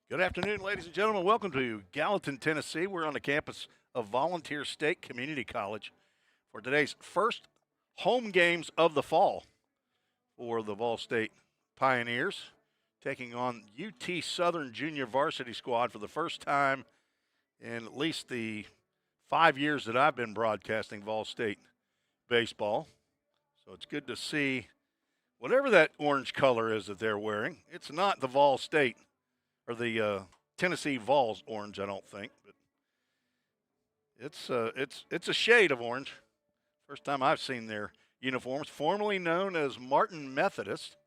Good afternoon, ladies and gentlemen. Welcome to Gallatin, Tennessee. We're on the campus of Volunteer State Community College for today's first home games of the fall for the Vol State Pioneers, taking on UT Southern Junior Varsity Squad for the first time in at least the 5 years that I've been broadcasting Vol State baseball. So it's good to see whatever that orange color is that they're wearing. It's not the Vol State or the Tennessee Vols orange, I don't think, but it's a shade of orange. First time I've seen their uniforms, formerly known as Martin Methodist.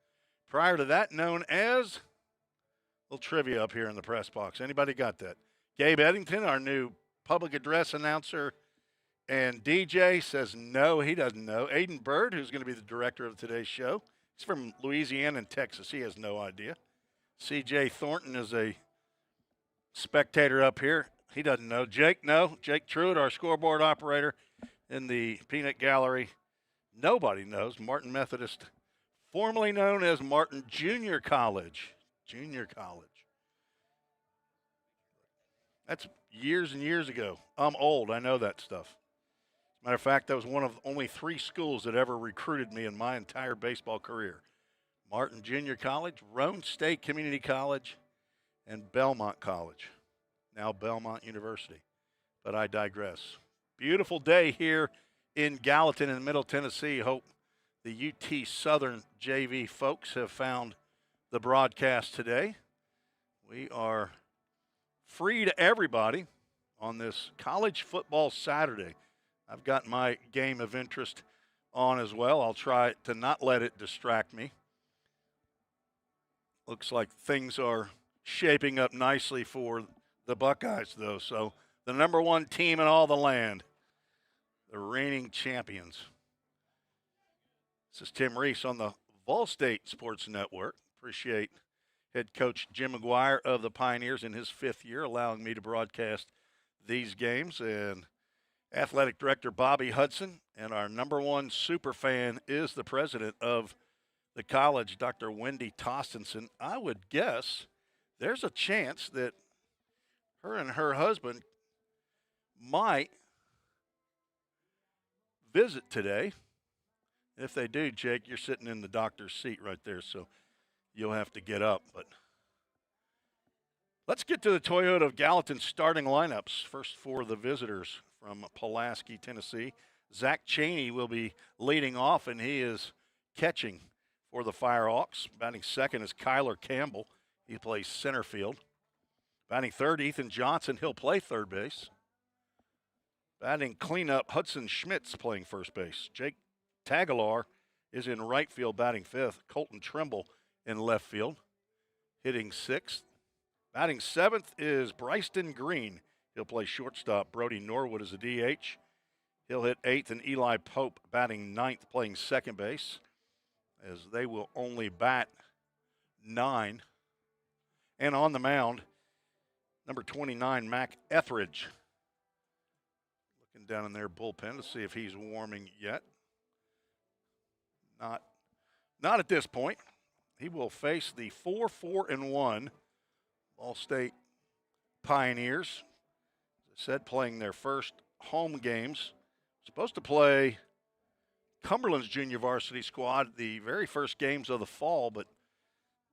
Prior to that, known as a little trivia up here in the press box. Anybody got that? Gabe Eddington, our new public address announcer and DJ, says no, he doesn't know. Aiden Bird, who's going to be the director of today's show, he's from Louisiana and Texas. He has no idea. CJ Thornton is a spectator up here. He doesn't know. Jake, no. Jake Truitt, our scoreboard operator in the peanut gallery. Nobody knows. Martin Methodist, formerly known as Martin Junior College. Junior College. That's years and years ago. I'm old. I know that stuff. Matter of fact, that was one of only 3 schools that ever recruited me in my entire baseball career. Martin Junior College, Roane State Community College, and Belmont College, now Belmont University. But I digress. Beautiful day here in Gallatin in Middle Tennessee. Hope the UT Southern JV folks have found the broadcast today. We are free to everybody on this college football Saturday. I've got my game of interest on as well. I'll try to not let it distract me. Looks like things are shaping up nicely for the Buckeyes, though. So the number 1 team in all the land, the reigning champions. This is Tim Reese on the Vol State Sports Network. Appreciate head coach Jim McGuire of the Pioneers in his 5th year, allowing me to broadcast these games, and athletic director Bobby Hudson, and our number 1 super fan is the president of the college, Dr. Wendy Tostenson. I would guess there's a chance that her and her husband might visit today. If they do, Jake, you're sitting in the doctor's seat right there, so you'll have to get up. But let's get to the Toyota of Gallatin starting lineups. First for the visitors from Pulaski, Tennessee. Zach Cheney will be leading off, and he is catching for the Firehawks. Batting second is Kyler Campbell. He plays center field. Batting third, Ethan Johnson. He'll play third base. Batting cleanup, Hudson Schmitz playing first base. Jake Tagalar is in right field batting fifth. Colton Trimble in left field hitting sixth. Batting seventh is Bryston Green. He'll play shortstop. Brody Norwood is a DH. He'll hit eighth, and Eli Pope batting ninth playing second base, as they will only bat 9. And on the mound, number 29, Mac Etheridge. Looking down in their bullpen to see if he's warming yet. Not at this point. He will face the 4-4-1 All State Pioneers. As I said, playing their first home games. Supposed to play Cumberland's junior varsity squad the very first games of the fall, but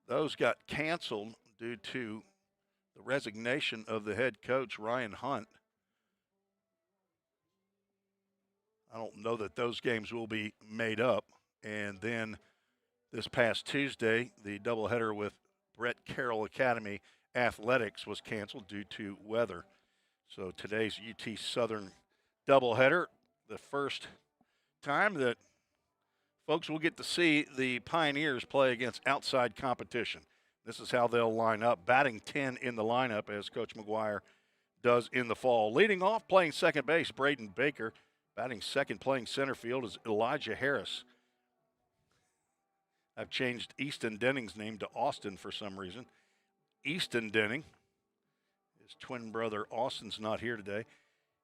those got canceled due to the resignation of the head coach, Ryan Hunt. I don't know that those games will be made up. And then this past Tuesday, the doubleheader with Brett Carroll Academy Athletics was canceled due to weather. So today's UT Southern doubleheader, the first time that folks will get to see the Pioneers play against outside competition. This is how they'll line up. Batting 10 in the lineup, as Coach McGuire does in the fall. Leading off, playing second base, Braden Baker. Batting second, playing center field, is Elijah Harris. I've changed Easton Denning's name to Austin for some reason. Easton Denning. His twin brother Austin's not here today.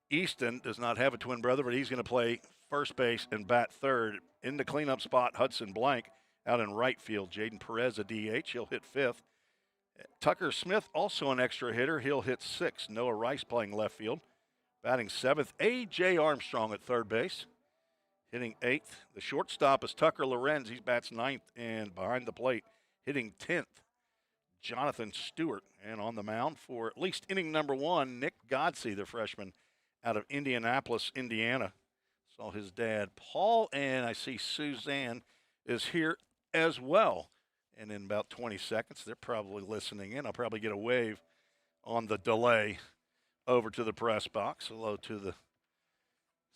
Easton does not have a twin brother, but he's going to play first base and bat third. In the cleanup spot, Hudson Blank. Out in right field, Jaden Perez, a DH. He'll hit fifth. Tucker Smith, also an extra hitter. He'll hit 6. Noah Rice playing left field. Batting 7th, A.J. Armstrong at third base. Hitting 8th. The shortstop is Tucker Lorenz. He bats 9th and behind the plate, hitting 10th. Jonathan Stewart. And on the mound for at least inning number 1, Nick Godsey, the freshman out of Indianapolis, Indiana. Saw his dad, Paul, and I see Suzanne is here as well. And in about 20 seconds, they're probably listening in. I'll probably get a wave on the delay over to the press box. Hello to the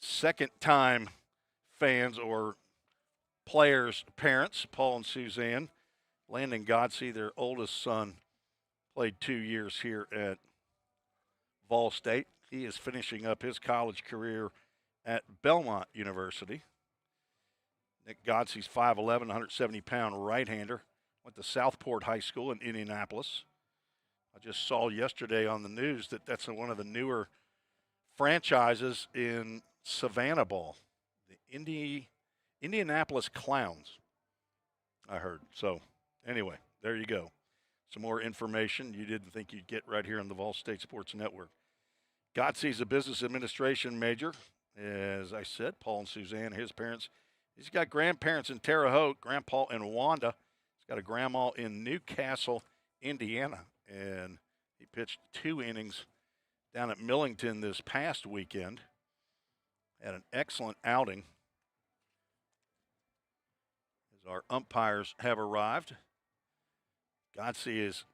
second-time fans or players' parents, Paul and Suzanne. Landon Godsey, their oldest son, played 2 years here at Vol State. He is finishing up his college career at Belmont University. Nick Godsey's 5'11", 170-pound right-hander. Went to Southport High School in Indianapolis. I just saw yesterday on the news that that's one of the newer franchises in Savannah ball. The Indianapolis Clowns, I heard. So anyway, there you go. Some more information you didn't think you'd get right here on the Vol State Sports Network. Godsey's a business administration major. As I said, Paul and Suzanne, his parents. He's got grandparents in Terre Haute, Grandpa and Wanda. He's got a grandma in Newcastle, Indiana. And he pitched 2 innings down at Millington this past weekend. Had an excellent outing. As our umpires have arrived. Godsey is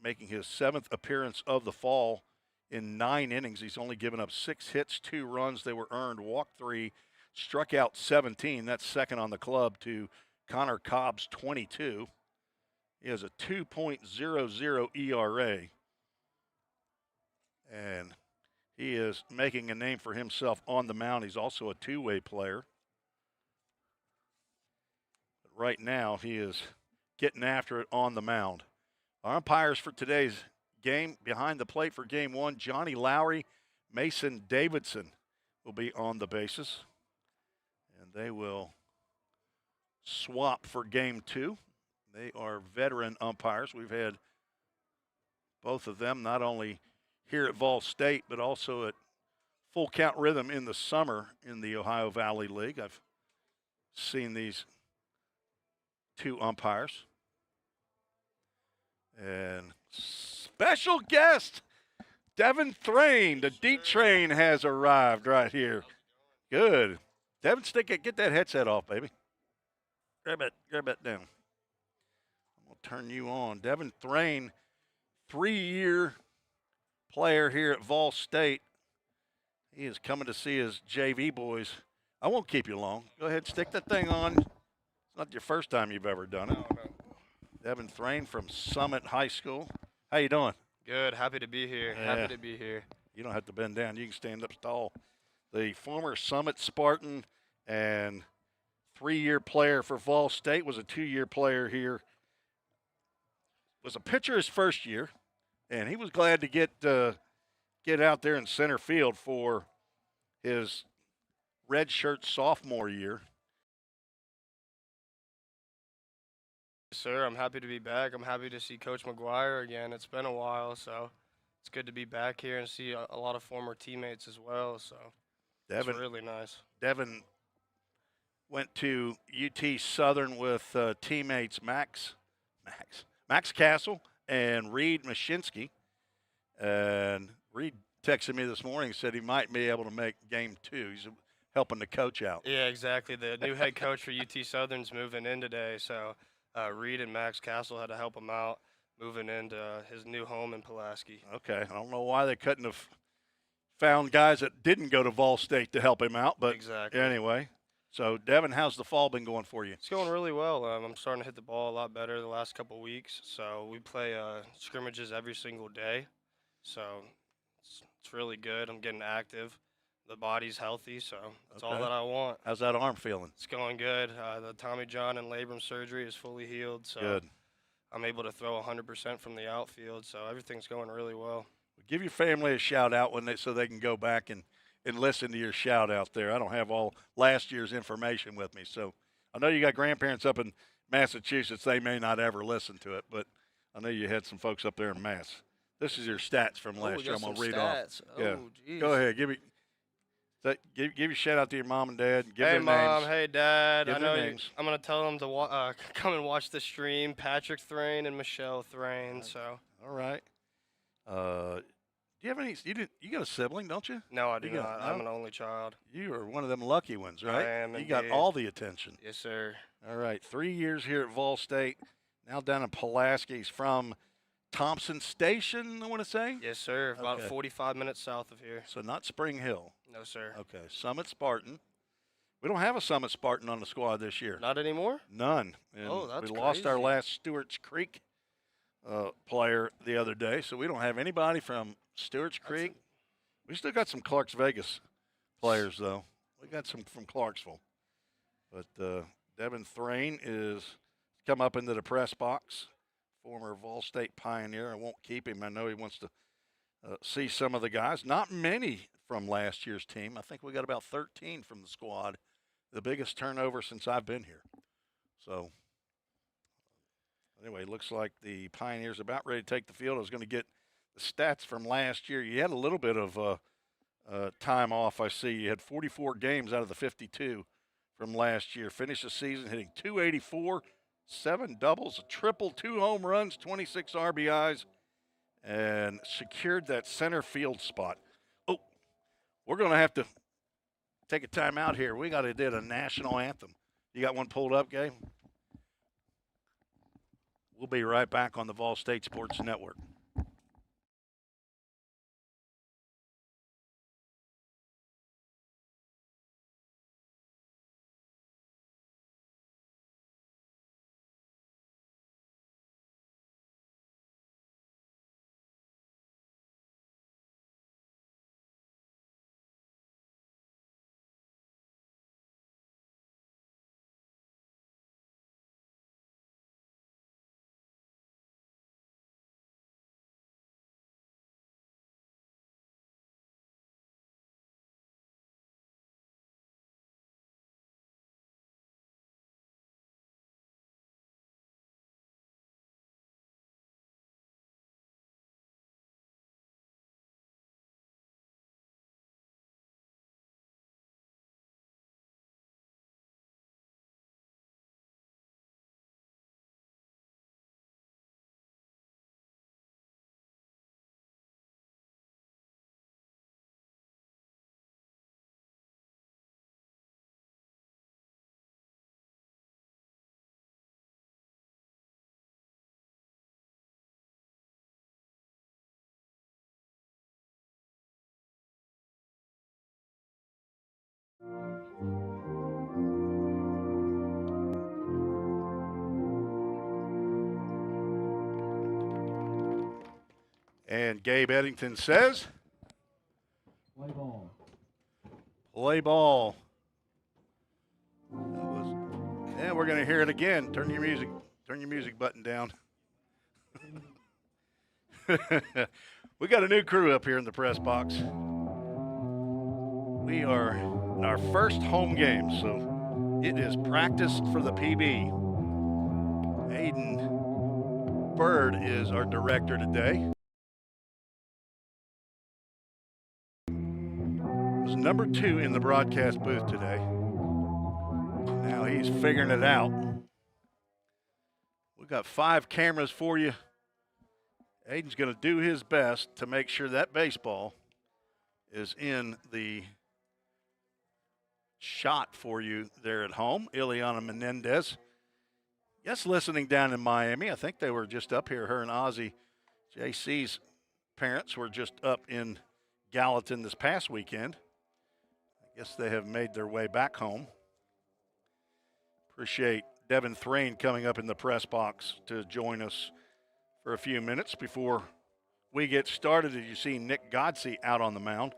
making his 7th appearance of the fall in 9 innings. He's only given up 6 hits, 2 runs. They were earned, walked 3, struck out 17. That's second on the club to Connor Cobb's 22. He has a 2.00 ERA. And he is making a name for himself on the mound. He's also a two-way player. But right now, he is getting after it on the mound. Our umpires for today's game behind the plate for game 1, Johnny Lowry, Mason Davidson will be on the bases. And they will swap for game 2. They are veteran umpires. We've had both of them not only here at Vol State, but also at Full Count Rhythm in the summer in the Ohio Valley League. I've seen these 2 umpires. And special guest, Devin Thrain. The D train has arrived right here. Good. Devin, get that headset off, baby. Grab it down. I'm going to turn you on. Devin Thrain, 3-year player here at Vol State. He is coming to see his JV boys. I won't keep you long. Go ahead, stick that thing on. It's not your first time you've ever done it. No. Devin Thrain from Summit High School. How you doing? Good. Happy to be here. Yeah. Happy to be here. You don't have to bend down. You can stand up tall. The former Summit Spartan and 3-year player for Vol State, was a 2-year player here. Was a pitcher his first year, and he was glad to get out there in center field for his redshirt sophomore year. Sir, I'm happy to be back. I'm happy to see Coach McGuire again. It's been a while, so it's good to be back here and see a lot of former teammates as well. So it's really nice. Devin went to UT Southern with teammates Max Castle and Reed Mashinsky. And Reed texted me this morning and said he might be able to make game 2. He's helping the coach out. Yeah, exactly. The new head coach for UT Southern's moving in today, so Reed and Max Castle had to help him out moving into his new home in Pulaski. Okay. I don't know why they couldn't have found guys that didn't go to Vol State to help him out, but exactly. Anyway. So, Devin, how's the fall been going for you? It's going really well. I'm starting to hit the ball a lot better the last couple weeks. So we play scrimmages every single day. So it's really good. I'm getting active. The body's healthy, so that's all that I want. How's that arm feeling? It's going good. The Tommy John and labrum surgery is fully healed, so good. I'm able to throw 100% from the outfield, so everything's going really well. Give your family a shout-out so they can go back and listen to your shout-out there. I don't have all last year's information with me, so I know you got grandparents up in Massachusetts. They may not ever listen to it, but I know you had some folks up there in Mass. This is your stats from Oh, we last year. got I'm some gonna read off. stats. Yeah. Oh, geez. Go ahead. Give your shout out to your mom and dad. Give Hey, their Mom. names. Hey, Dad. Give I their know names. I'm going to tell them to come and watch the stream. Patrick Thrain and Michelle Thrain. So, All right. Do you have any? You got a sibling, don't you? no, I do You got- not. I'm no? an only child. You are one of them lucky ones, right? am You got indeed. all the attention. Yes, sir. All right. 3 years here at Vol State. Now down in Pulaski. He's from Thompson Station, I want to say. Yes, sir. About Okay. 45 minutes south of here. So not Spring Hill. No, sir. Okay. Summit Spartan. We don't have a Summit Spartan on the squad this year. Not anymore? None. And Oh, that's we lost our crazy. last Stewart's Creek player the other day, so we don't have anybody from Stewart's Creek. We still got some Clarks Vegas players, though. We got some from Clarksville. But Devin Thrain is come up into the press box, former Vol State Pioneer. I won't keep him. I know he wants to see some of the guys. Not many from last year's team. I think we got about 13 from the squad, the biggest turnover since I've been here. So anyway, looks like the Pioneers about ready to take the field. I was going to get the stats from last year. You had a little bit of time off, I see. You had 44 games out of the 52 from last year. Finished the season hitting 284, 7 doubles, a triple, 2 home runs, 26 RBIs, and secured that center field spot. Oh, we're going to have to take a time out here. We got to do a national anthem. You got one pulled up, Gabe? We'll be right back on the Vol State Sports Network. And Gabe Eddington says, Play ball. play ball. And we're going to hear it again. Turn your music button down. We got a new crew up here in the press box. We are in our first home game, so it is practice for the PB. Aiden Bird is our director today. Was number 2 in the broadcast booth today. Now he's figuring it out. We've got 5 cameras for you. Aiden's going to do his best to make sure that baseball is in the shot for you there at home. Ileana Menendez. Yes, listening down in Miami. I think they were just up here. Her and Ozzy, JC's parents, were just up in Gallatin this past weekend. I guess they have made their way back home. Appreciate Devin Thrain coming up in the press box to join us for a few minutes before we get started. As you see Nick Godsey out on the mound.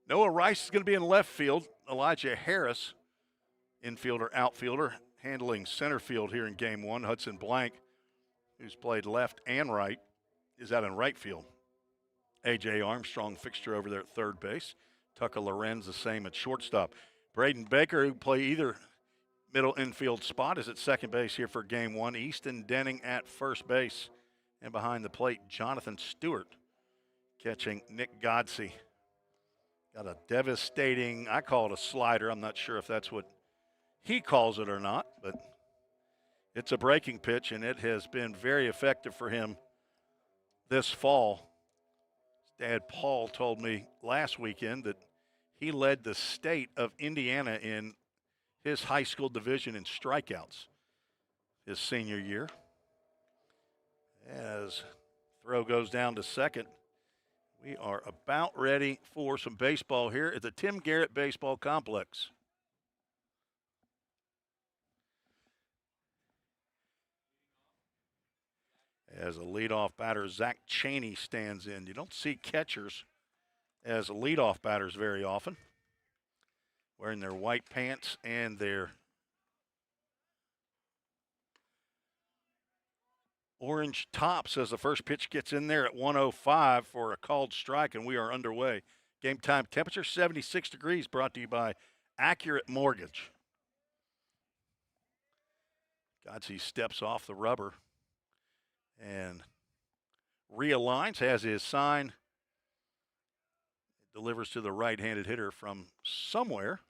Noah Rice is going to be in left field. Elijah Harris, infielder, outfielder, handling center field here in game 1. Hudson Blank, who's played left and right, is out in right field. A.J. Armstrong, fixture over there at third base. Tucker Lorenz, the same at shortstop. Braden Baker, who play either middle infield spot is at second base here for game one. Easton Denning at first base. And behind the plate, Jonathan Stewart catching Nick Godsey. Got a devastating, I call it a slider. I'm not sure if that's what he calls it or not, but it's a breaking pitch, and it has been very effective for him this fall. His dad, Paul, told me last weekend that he led the state of Indiana in his high school division in strikeouts his senior year. As throw goes down to second, we are about ready for some baseball here at the Tim Garrett Baseball Complex. As a leadoff batter, Zach Cheney stands in. You don't see catchers as leadoff batters very often, wearing their white pants and their orange tops as the first pitch gets in there at 105 for a called strike, and we are underway. Game time temperature 76 degrees, brought to you by Accurate Mortgage. Godsey steps off the rubber and realigns, has his sign, delivers to the right-handed hitter from somewhere.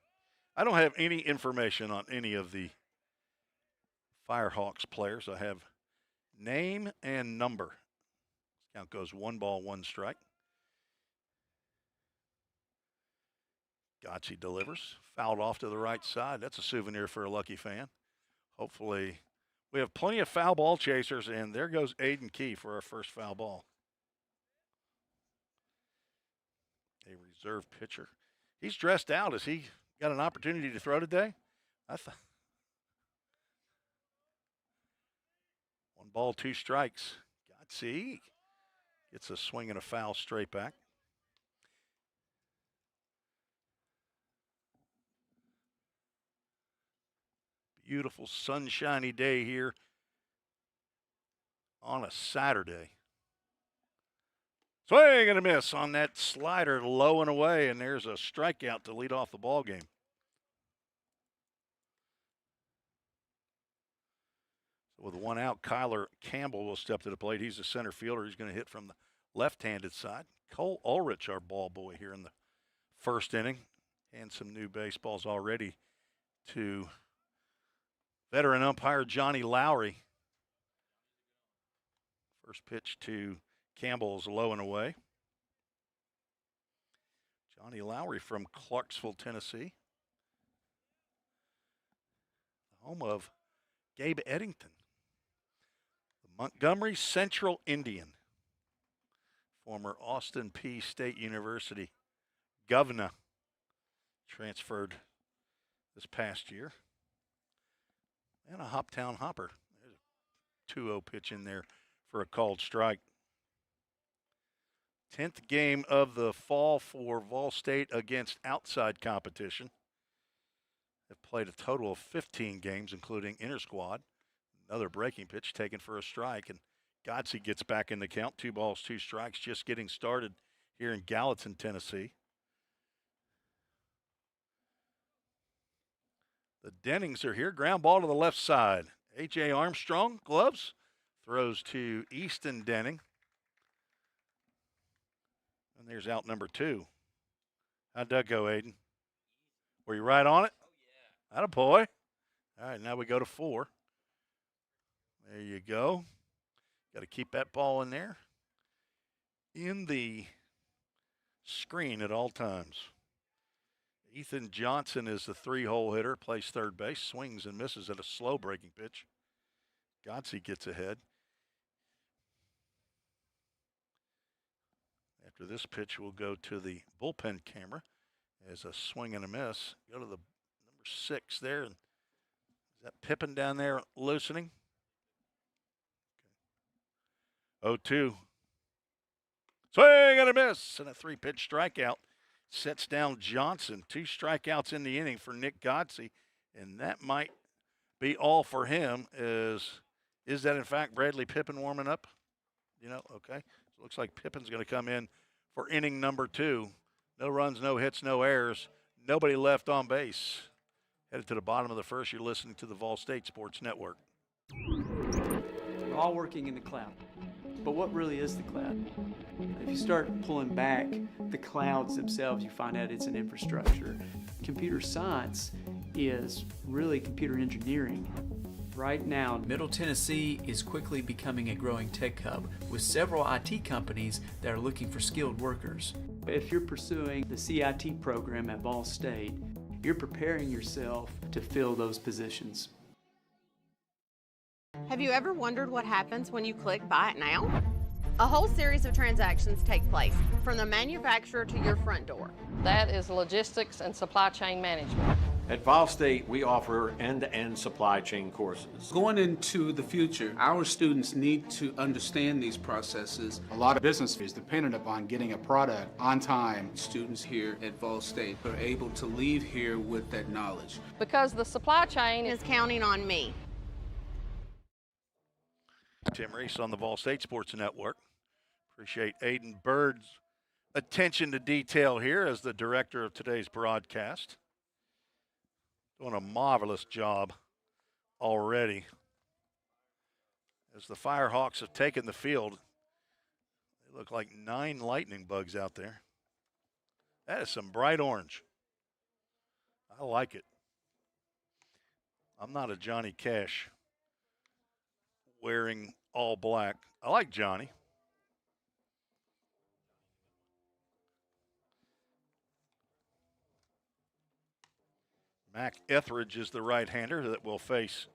I don't have any information on any of the Firehawks players. I have name and number. Count goes 1 ball, 1 strike. Godsey delivers, fouled off to the right side. That's a souvenir for a lucky fan. Hopefully, we have plenty of foul ball chasers, and there goes Aiden Key for our first foul ball. A reserve pitcher. He's dressed out. Has he got an opportunity to throw today? 1 ball, 2 strikes. Godsey gets a swing and a foul straight back. Beautiful sunshiny day here on a Saturday. Swing and a miss on that slider, low and away, and there's a strikeout to lead off the ball game. So with 1 out, Kyler Campbell will step to the plate. He's a center fielder. He's going to hit from the left-handed side. Cole Ulrich, our ball boy here in the first inning, and some new baseballs already to veteran umpire Johnny Lowry. First pitch to Campbell is low and away. Johnny Lowry from Clarksville, Tennessee. The home of Gabe Eddington. The Montgomery Central Indian. Former Austin Peay State University governor. Transferred this past year. And a Hoptown hopper. There's a 2-0 pitch in there for a called strike. 10th game of the fall for Vol State against outside competition. They've played a total of 15 games, including inter-squad. Another breaking pitch taken for a strike, and Godsey gets back in the count. 2 balls, 2 strikes, just getting started here in Gallatin, Tennessee. The Dennings are here. Ground ball to the left side. A.J. Armstrong, gloves, throws to Easton Denning. And there's out number 2. How'd that go, Aiden? Were you right on it? Oh, yeah. Attaboy. All right, now we go to 4. There you go. Got to keep that ball in there. In the screen at all times. Ethan Johnson is the 3-hole hitter, plays third base, swings and misses at a slow breaking pitch. Godsey gets ahead. After this pitch, we'll go to the bullpen camera as a swing and a miss. Go to the number 6 there. And is that Pippin down there loosening? Okay. 0-2. Swing and a miss and a 3-pitch strikeout. Sets down Johnson. 2 strikeouts in the inning for Nick Godsey, and that might be all for him. Is that in fact Bradley Pippin warming up? You know, okay. So it looks like Pippin's going to come in for inning number 2. No runs, no hits, no errors. Nobody left on base. Headed to the bottom of the first, you're listening to the Vol State Sports Network. We're all working in the cloud. But what really is the cloud? If you start pulling back the clouds themselves, you find out it's an infrastructure. Computer science is really computer engineering. Right now, Middle Tennessee is quickly becoming a growing tech hub with several IT companies that are looking for skilled workers. If you're pursuing the CIT program at Vol State, you're preparing yourself to fill those positions. Have you ever wondered what happens when you click Buy It Now? A whole series of transactions take place, from the manufacturer to your front door. That is logistics and supply chain management. At Vol State, we offer end-to-end supply chain courses. Going into the future, our students need to understand these processes. A lot of business is dependent upon getting a product on time. Students here at Vol State are able to leave here with that knowledge. Because the supply chain Is counting on me. Tim Reese on the Vol State Sports Network. Appreciate Aiden Bird's attention to detail here as the director of today's broadcast. Doing a marvelous job already. As the Firehawks have taken the field, they look like 9 lightning bugs out there. That is some bright orange. I like it. I'm not a Johnny Cash wearing all black. I like Johnny. Mac Etheridge is the right-hander that will face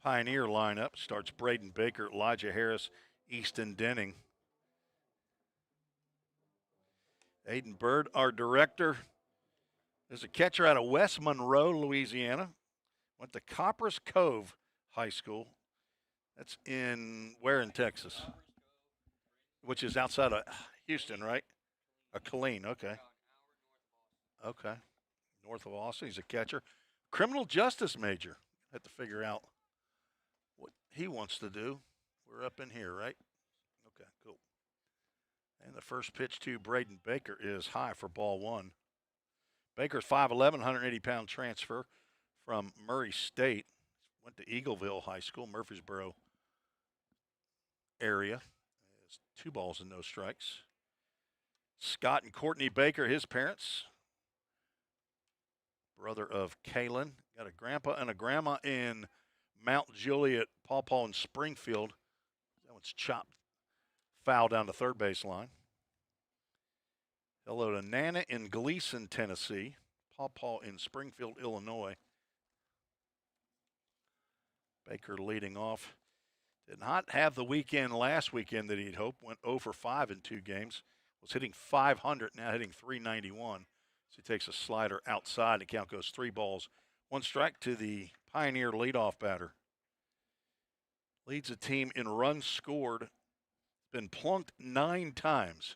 Pioneer lineup. Starts Braden Baker, Elijah Harris, Easton Denning. Aiden Bird, our director, is a catcher out of West Monroe, Louisiana. Went to Copperas Cove High School. That's in Texas? Which is outside of Houston, right? Killeen, okay. Okay. North of Austin. He's a catcher. Criminal justice major. Have to figure out what he wants to do. We're up in here, right? Okay, cool. And the first pitch to Braden Baker is high for ball 1. Baker's 5'11", 180-pound transfer from Murray State. Went to Eagleville High School, Murfreesboro area. Has 2 balls and no strikes. Scott and Courtney Baker, his parents. Brother of Kalen. Got a grandpa and a grandma in Mount Juliet, Paw Paw, and Springfield. That one's chopped. Foul down the third base line. Hello to Nana in Gleason, Tennessee. Paw Paw in Springfield, Illinois. Baker leading off. Did not have the weekend last weekend that he'd hoped. Went 0 for 5 in 2 games. Was hitting .500, now hitting .391. So he takes a slider outside. The count goes 3 balls, 1 strike to the Pioneer leadoff batter. Leads the team in runs scored. Been plunked 9 times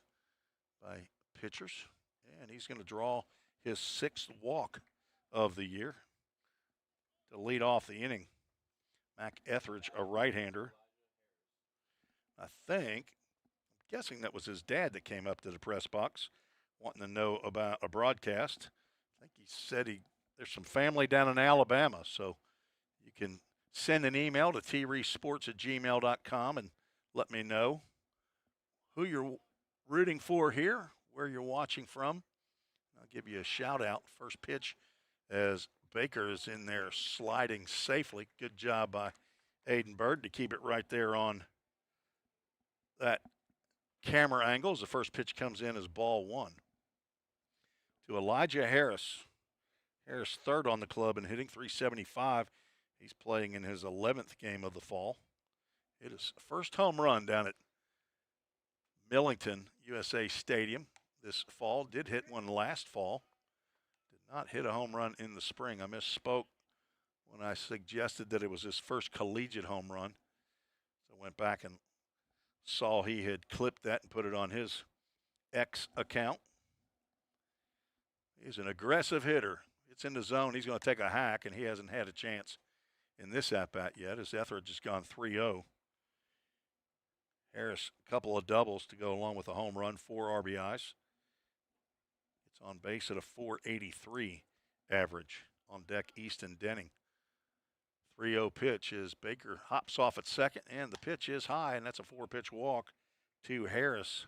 by pitchers. And he's going to draw his 6th walk of the year to lead off the inning. Mac Etheridge, a right-hander. I'm guessing that was his dad that came up to the press box wanting to know about a broadcast. I think he said there's some family down in Alabama, so you can send an email to treesports@gmail.com and let me know who you're rooting for here, where you're watching from. I'll give you a shout-out. First pitch as Baker is in there sliding safely. Good job by Aiden Bird to keep it right there on that camera angle as the first pitch comes in as ball 1. To Elijah Harris. Harris third on the club and hitting .375. He's playing in his 11th game of the fall. Hit his first home run down at Millington USA Stadium this fall. Did hit one last fall. Did not hit a home run in the spring. I misspoke when I suggested that it was his first collegiate home run. So I went back and saw he had clipped that and put it on his X account. He's an aggressive hitter. It's in the zone. He's going to take a hack, and he hasn't had a chance in this at-bat yet as Etheridge has gone 3-0. Harris, a couple of doubles to go along with a home run, 4 RBIs. It's on base at a .483 average. On deck, Easton Denning. 3-0 pitch as Baker hops off at second, and the pitch is high, and that's a 4-pitch walk to Harris.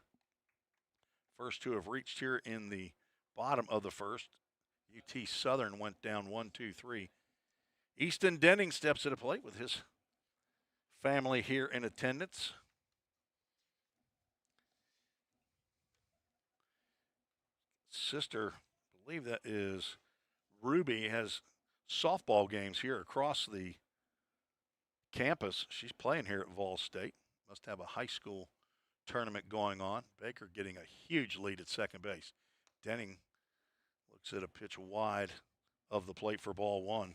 First two have reached here in the bottom of the first. UT Southern went down 1-2-3. Easton Denning steps to the plate with his family here in attendance. Sister, I believe that is Ruby, has softball games here across the campus. She's playing here at Vol State. Must have a high school tournament going on. Baker getting a huge lead at second base. Denning looks at a pitch wide of the plate for ball one.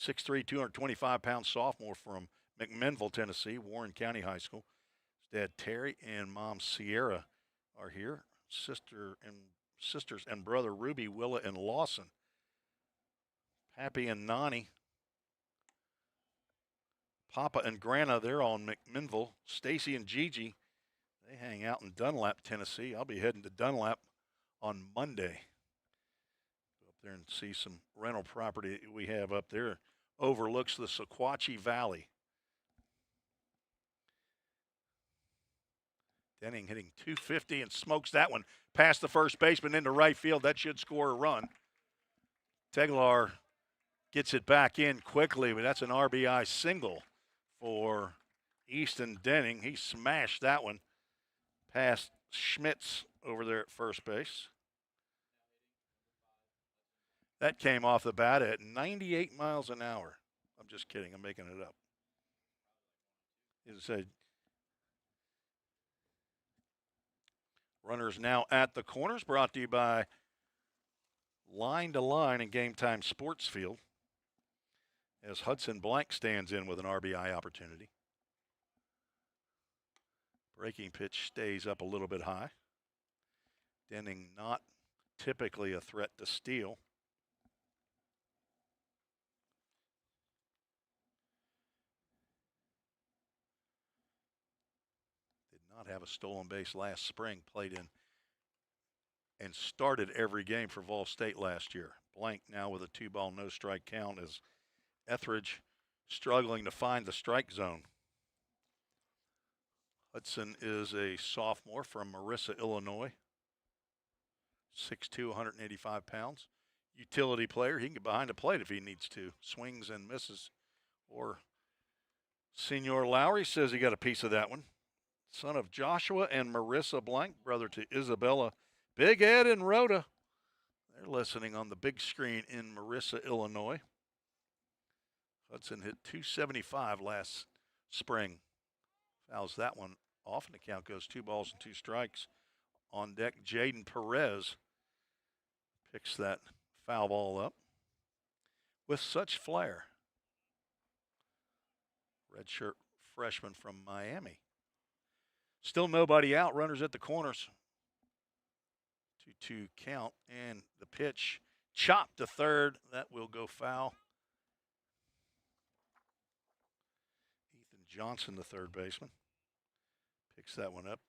6'3", 225-pound sophomore from McMinnville, Tennessee, Warren County High School. His dad Terry and mom Sierra are here. Sisters and brother Ruby, Willa, and Lawson. Pappy and Nani. Papa and Grana, they're on McMinnville. Stacy and Gigi, they hang out in Dunlap, Tennessee. I'll be heading to Dunlap on Monday. Go up there and see some rental property we have up there. Overlooks the Sequatchie Valley. Denning hitting .250 and smokes that one past the first baseman into right field. That should score a run. Teglar gets it back in quickly, but that's an RBI single for Easton Denning. He smashed that one past Schmitz over there at first base. That came off the bat at 98 miles an hour. I'm just kidding. I'm making it up. It said runners now at the corners, brought to you by Line to Line and Game Time Sports Field, as Hudson Blank stands in with an RBI opportunity. Breaking pitch stays up a little bit high. Denning not typically a threat to steal. Not have a stolen base last spring, played in and started every game for Vol State last year. Blank now with a 2-ball, no strike count as Etheridge struggling to find the strike zone. Hudson is a sophomore from Marissa, Illinois. 6'2", 185 pounds. Utility player. He can get behind the plate if he needs to. Swings and misses. Or Senor Lowry says he got a piece of that one. Son of Joshua and Marissa Blank, brother to Isabella, Big Ed, and Rhoda. They're listening on the big screen in Marissa, Illinois. Hudson hit .275 last spring. Fouls that one off, and the count goes 2 balls and 2 strikes. On deck, Jaden Perez picks that foul ball up with such flair. Redshirt freshman from Miami. Still nobody out. Runners at the corners. 2-2 count. And the pitch chopped to third. That will go foul. Ethan Johnson, the third baseman, picks that one up.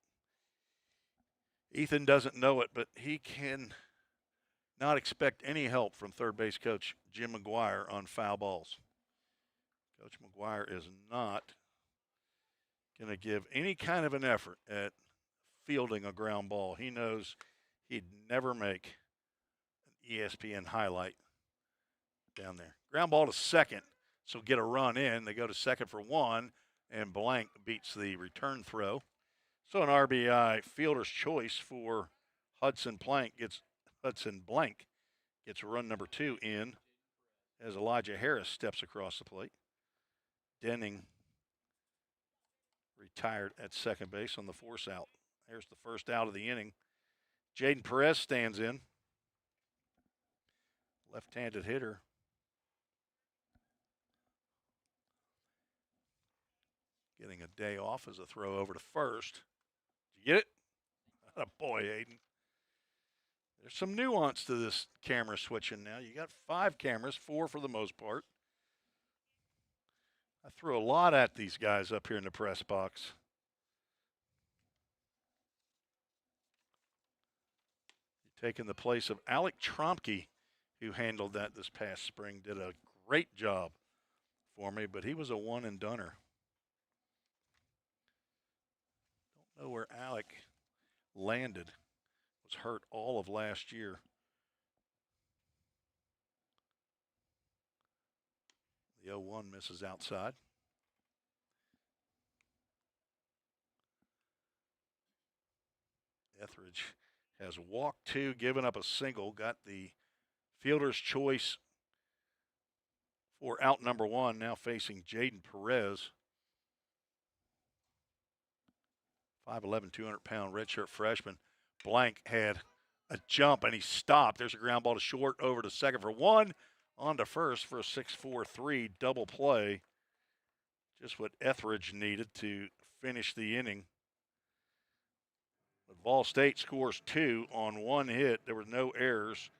Ethan doesn't know it, but he can not expect any help from third base coach Jim McGuire on foul balls. Coach McGuire is not going to give any kind of an effort at fielding a ground ball. He knows he'd never make an ESPN highlight down there. Ground ball to second, so get a run in. They go to second for 1, and Blank beats the return throw. So an RBI fielder's choice for Hudson Blank gets run number 2 in as Elijah Harris steps across the plate. Denning retired at second base on the force out. There's the first out of the inning. Jaden Perez stands in. Left-handed hitter. Getting a day off as a throw over to first. Did you get it? Attaboy, Aiden. There's some nuance to this camera switching now. You got 5 cameras, 4 for the most part. I threw a lot at these guys up here in the press box. You're taking the place of Alec Tromke who handled that this past spring, did a great job for me, but he was a one and doner. Don't know where Alec landed. Was hurt all of last year. The 0-1 misses outside. Etheridge has walked two, given up a single, got the fielder's choice for out number one, now facing Jaden Perez. 5'11", 200-pound redshirt freshman. Blank had a jump, and he stopped. There's a ground ball to short, over to second for one, on to first for a 6-4-3 double play. Just what Etheridge needed to finish the inning. But Vol State scores two on one hit. There were no errors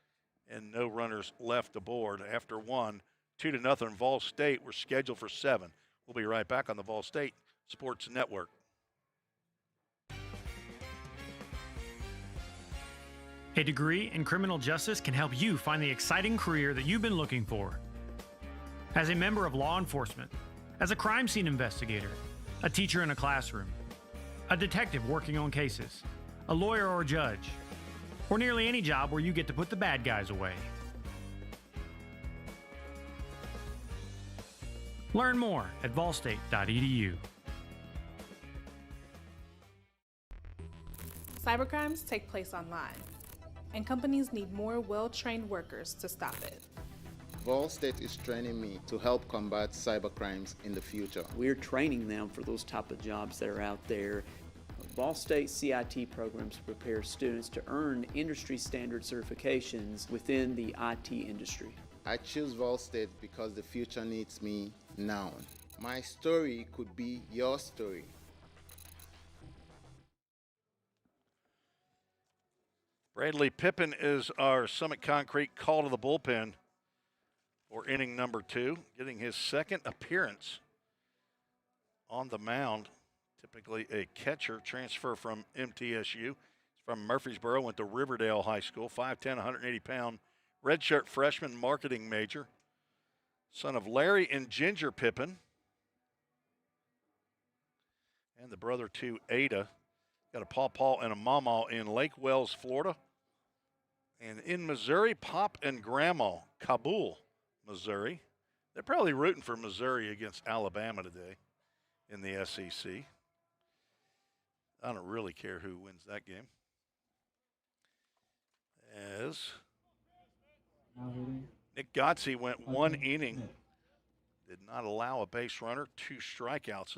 and no runners left aboard. After one, 2-0, Vol State were scheduled for 7. We'll be right back on the Vol State Sports Network. A degree in criminal justice can help you find the exciting career that you've been looking for. As a member of law enforcement, as a crime scene investigator, a teacher in a classroom, a detective working on cases, a lawyer or a judge, or nearly any job where you get to put the bad guys away. Learn more at volstate.edu. Cybercrimes take place online, and companies need more well-trained workers to stop it. Vol State is training me to help combat cybercrimes in the future. We're training them for those type of jobs that are out there. Vol State CIT programs prepare students to earn industry standard certifications within the IT industry. I choose Vol State because the future needs me now. My story could be your story. Bradley Pippin is our Summit Concrete call to the bullpen for inning number 2, getting his second appearance on the mound. Typically a catcher, transfer from MTSU. He's from Murfreesboro, went to Riverdale High School, 5'10", 180-pound redshirt freshman, marketing major. Son of Larry and Ginger Pippin. And the brother to Ada. Got a pawpaw and a mama in Lake Wells, Florida. And in Missouri, Pop and Grandma, Kabul, Missouri. They're probably rooting for Missouri against Alabama today in the SEC. I don't really care who wins that game. As Nick Gotze went one inning, did not allow a base runner, 2 strikeouts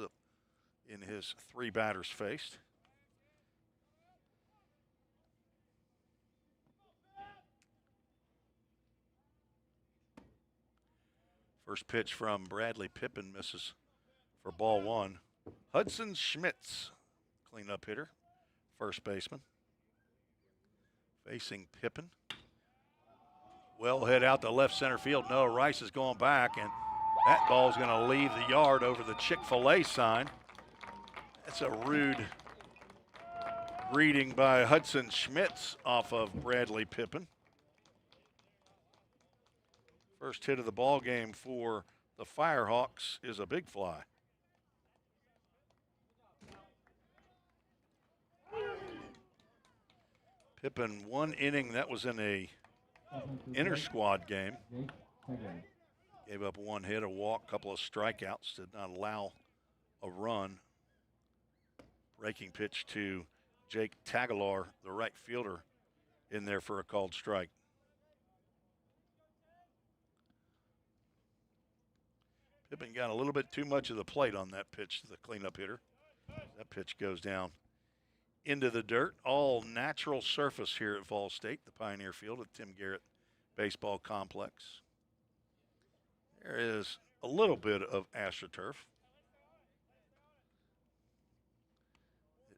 in his 3 batters faced. First pitch from Bradley Pippin misses for ball 1. Hudson Schmitz, cleanup hitter, first baseman. Facing Pippin. Well hit out to left center field. Noah Rice is going back, and that ball is going to leave the yard over the Chick-fil-A sign. That's a rude greeting by Hudson Schmitz off of Bradley Pippin. First hit of the ball game for the Firehawks is a big fly. Pippin, one inning. That was in a inter-squad game. Gave up 1 hit, a walk, couple of strikeouts. Did not allow a run. Breaking pitch to Jake Tagalar, the right fielder, in there for a called strike. Pippin got a little bit too much of the plate on that pitch to the cleanup hitter. That pitch goes down into the dirt. All natural surface here at Vol State, the Pioneer Field at Tim Garrett Baseball Complex. There is a little bit of AstroTurf.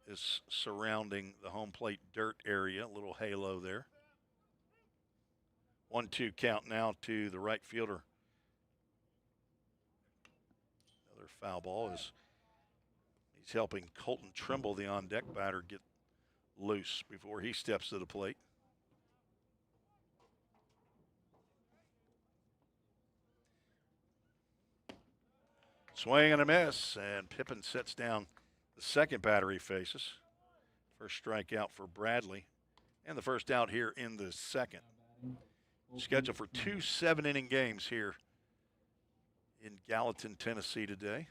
It is surrounding the home plate dirt area, a little halo there. 1-2 count now to the right fielder. Another foul ball is he's helping Colton Trimble, the on-deck batter, get loose before he steps to the plate. Swing and a miss, and Pippin sets down the second batter he faces. First strikeout for Bradley, and the first out here in the second. Scheduled for 2 7-inning games here in Gallatin, Tennessee today.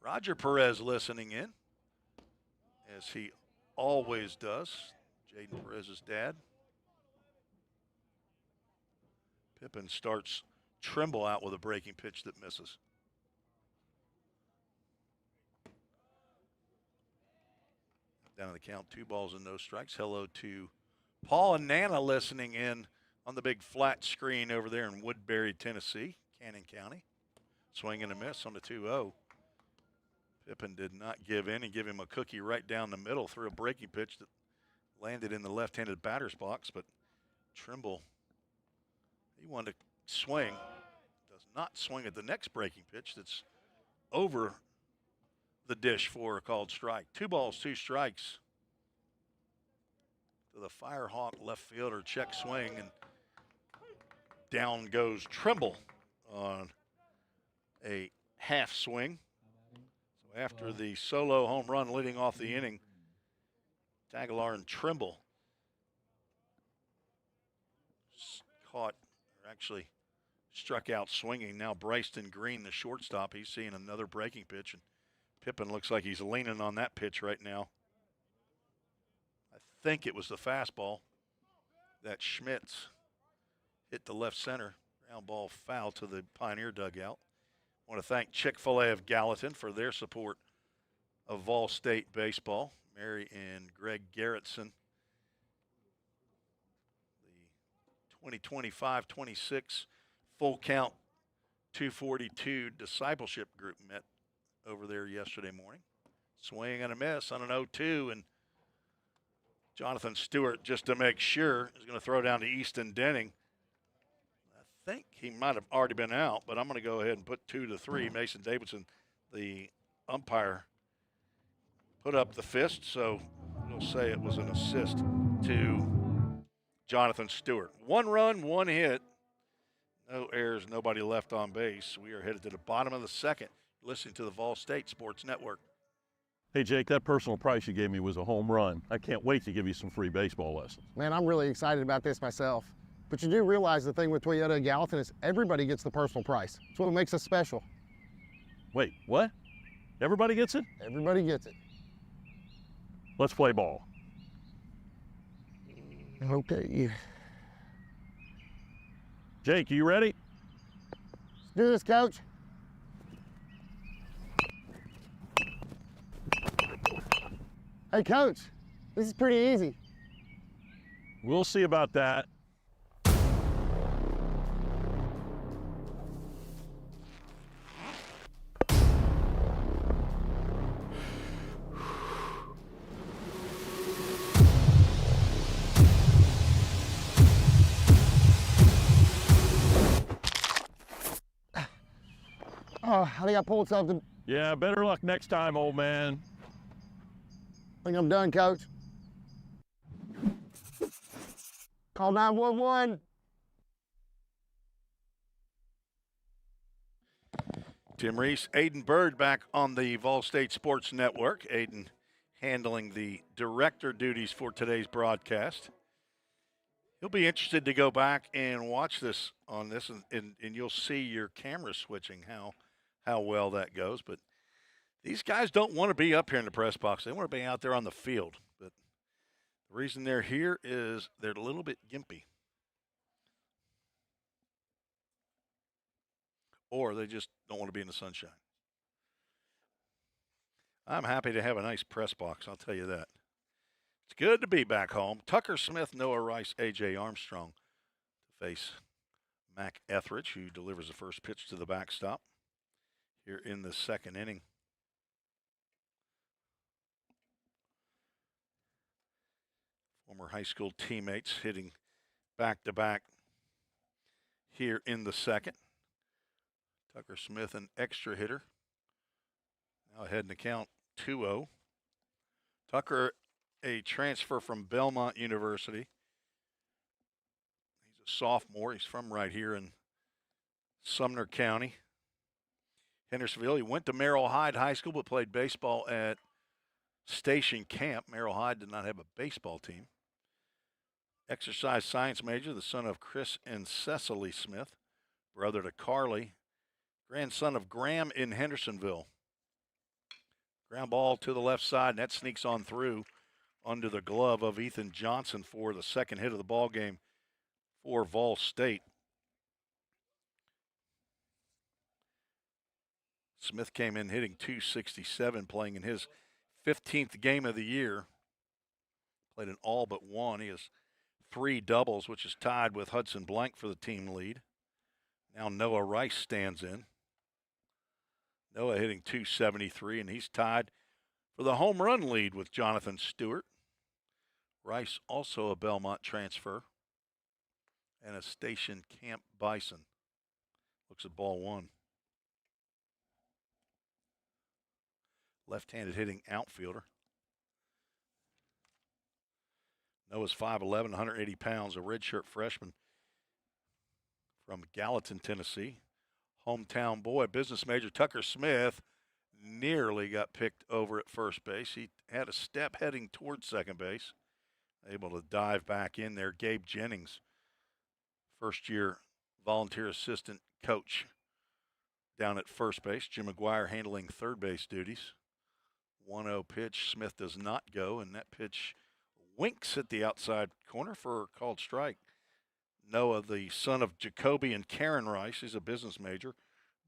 Roger Perez listening in, as he always does. Jaden Perez's dad. Pippin starts Trimble out with a breaking pitch that misses. Down to the count, 2 balls and no strikes. Hello to Paul and Nana listening in on the big flat screen over there in Woodbury, Tennessee, Cannon County. Swing and a miss on the 2-0. Pippin did not give in and give him a cookie right down the middle through a breaking pitch that landed in the left-handed batter's box, but Trimble, he wanted to swing, does not swing at the next breaking pitch that's over the dish for a called strike. 2 balls, 2 strikes to the Firehawk left fielder. Check swing, and down goes Trimble on a half swing. So after the solo home run leading off the inning, Tagallar and Trimble caught, or actually struck out swinging. Now Bryson Green, the shortstop, he's seeing another breaking pitch, and Pippin looks like he's leaning on that pitch right now. I think it was the fastball that Schmitz hit the left center. Ground ball foul to the Pioneer dugout. I want to thank Chick-fil-A of Gallatin for their support of Vol State baseball. Mary and Greg Garrettson, the 2025-26 full count 242 discipleship group met over there yesterday morning. Swing and a miss on an 0-2, and Jonathan Stewart, just to make sure, is going to throw down to Easton Denning. I think he might have already been out, but I'm going to go ahead and put 2-3. Mason Davidson, the umpire, put up the fist, so we'll say it was an assist to Jonathan Stewart. 1 run, 1 hit, no errors, nobody left on base. We are headed to the bottom of the second, listening to the Vol State Sports Network. Hey, Jake, that personal price you gave me was a home run. I can't wait to give you some free baseball lessons. Man, I'm really excited about this myself. But you do realize the thing with Toyota Gallatin is everybody gets the personal price. It's what makes us special. Wait, what? Everybody gets it? Everybody gets it. Let's play ball. Okay. Jake, you ready? Let's do this, Coach. Hey, Coach, this is pretty easy. We'll see about that. Oh, I think I pulled something. Yeah, better luck next time, old man. I think I'm done, Coach. Call 911. Tim Reese, Aiden Bird back on the Vol State Sports Network. Aiden handling the director duties for today's broadcast. You'll be interested to go back and watch this on this, and you'll see your camera switching, how well that goes. But these guys don't want to be up here in the press box. They want to be out there on the field. But the reason they're here is they're a little bit gimpy. Or they just don't want to be in the sunshine. I'm happy to have a nice press box, I'll tell you that. It's good to be back home. Tucker Smith, Noah Rice, A.J. Armstrong to face Mac Etheridge, who delivers the first pitch to the backstop here in the second inning. Former high school teammates hitting back-to-back here in the second. Tucker Smith, an extra hitter. Now ahead in the count, 2-0. Tucker, a transfer from Belmont University. He's a sophomore. He's from right here in Sumner County. Hendersonville, he went to Merrill Hyde High School but played baseball at Station Camp. Merrill Hyde did not have a baseball team. Exercise science major, the son of Chris and Cecily Smith, brother to Carly, grandson of Graham in Hendersonville. Ground ball to the left side, and that sneaks on through under the glove of Ethan Johnson for the second hit of the ball game for Vol State. Smith came in hitting .267, playing in his 15th game of the year. Played in all but one. He has 3 doubles, which is tied with Hudson Blank for the team lead. Now Noah Rice stands in. Noah hitting .273, and he's tied for the home run lead with Jonathan Stewart. Rice also a Belmont transfer and a Station Camp Bison. Looks at ball 1. Left-handed hitting outfielder. Noah's 5'11", 180 pounds, a redshirt freshman from Gallatin, Tennessee. Hometown boy, business major Tucker Smith nearly got picked over at first base. He had a step heading towards second base, able to dive back in there. Gabe Jennings, first-year volunteer assistant coach down at first base. Jim McGuire handling third base duties. 1-0 pitch. Smith does not go, and that pitch winks at the outside corner for a called strike. Noah, the son of Jacoby and Karen Rice, is a business major,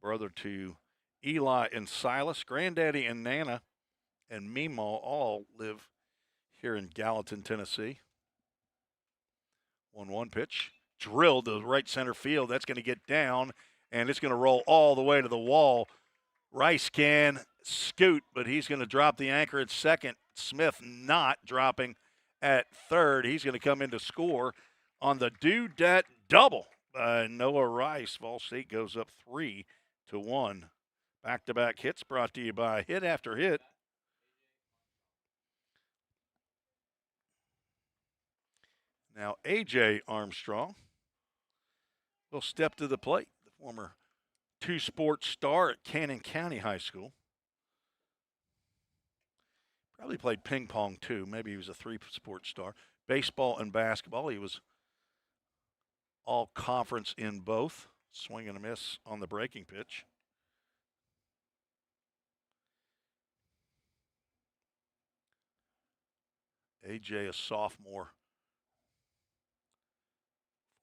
brother to Eli and Silas. Granddaddy and Nana and Meemaw all live here in Gallatin, Tennessee. 1-1 pitch. Drilled to right center field. That's going to get down, and it's going to roll all the way to the wall. Rice can scoot, but he's going to drop the anchor at second. Smith not dropping at third. He's going to come in to score on the Dudette double by Noah Rice. Vol State goes up 3-1. Back-to-back hits brought to you by Hit After Hit. Now A.J. Armstrong will step to the plate, the former two-sport star at Cannon County High School. Probably played ping pong too. Maybe he was a 3-sport star. Baseball and basketball. He was all conference in both. Swing and a miss on the breaking pitch. A.J. a sophomore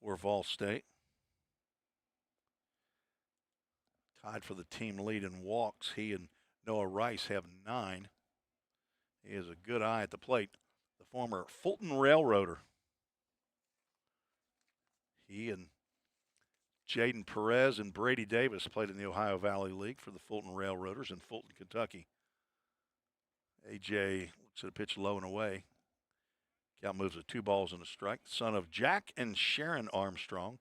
for Vol State. Tied for the team lead in walks. He and Noah Rice have 9. He has a good eye at the plate. The former Fulton Railroader. He and Jaden Perez and Brady Davis played in the Ohio Valley League for the Fulton Railroaders in Fulton, Kentucky. A.J. looks at a pitch low and away. Count moves with 2 balls and a strike. Son of Jack and Sharon Armstrong,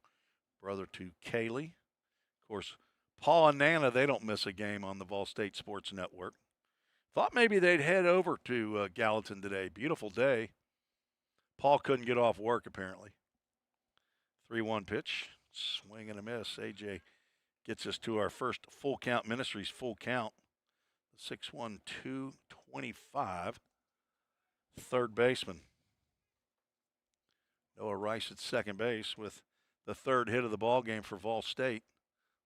brother to Kaylee. Of course, Paul and Nana, they don't miss a game on the Vol State Sports Network. Thought maybe they'd head over to Gallatin today. Beautiful day. Paul couldn't get off work, apparently. 3-1 pitch. Swing and a miss. A.J. gets us to our first Full Count Ministries full count. 6-1, 225. Third baseman. Noah Rice at second base with the third hit of the ball game for Vol State.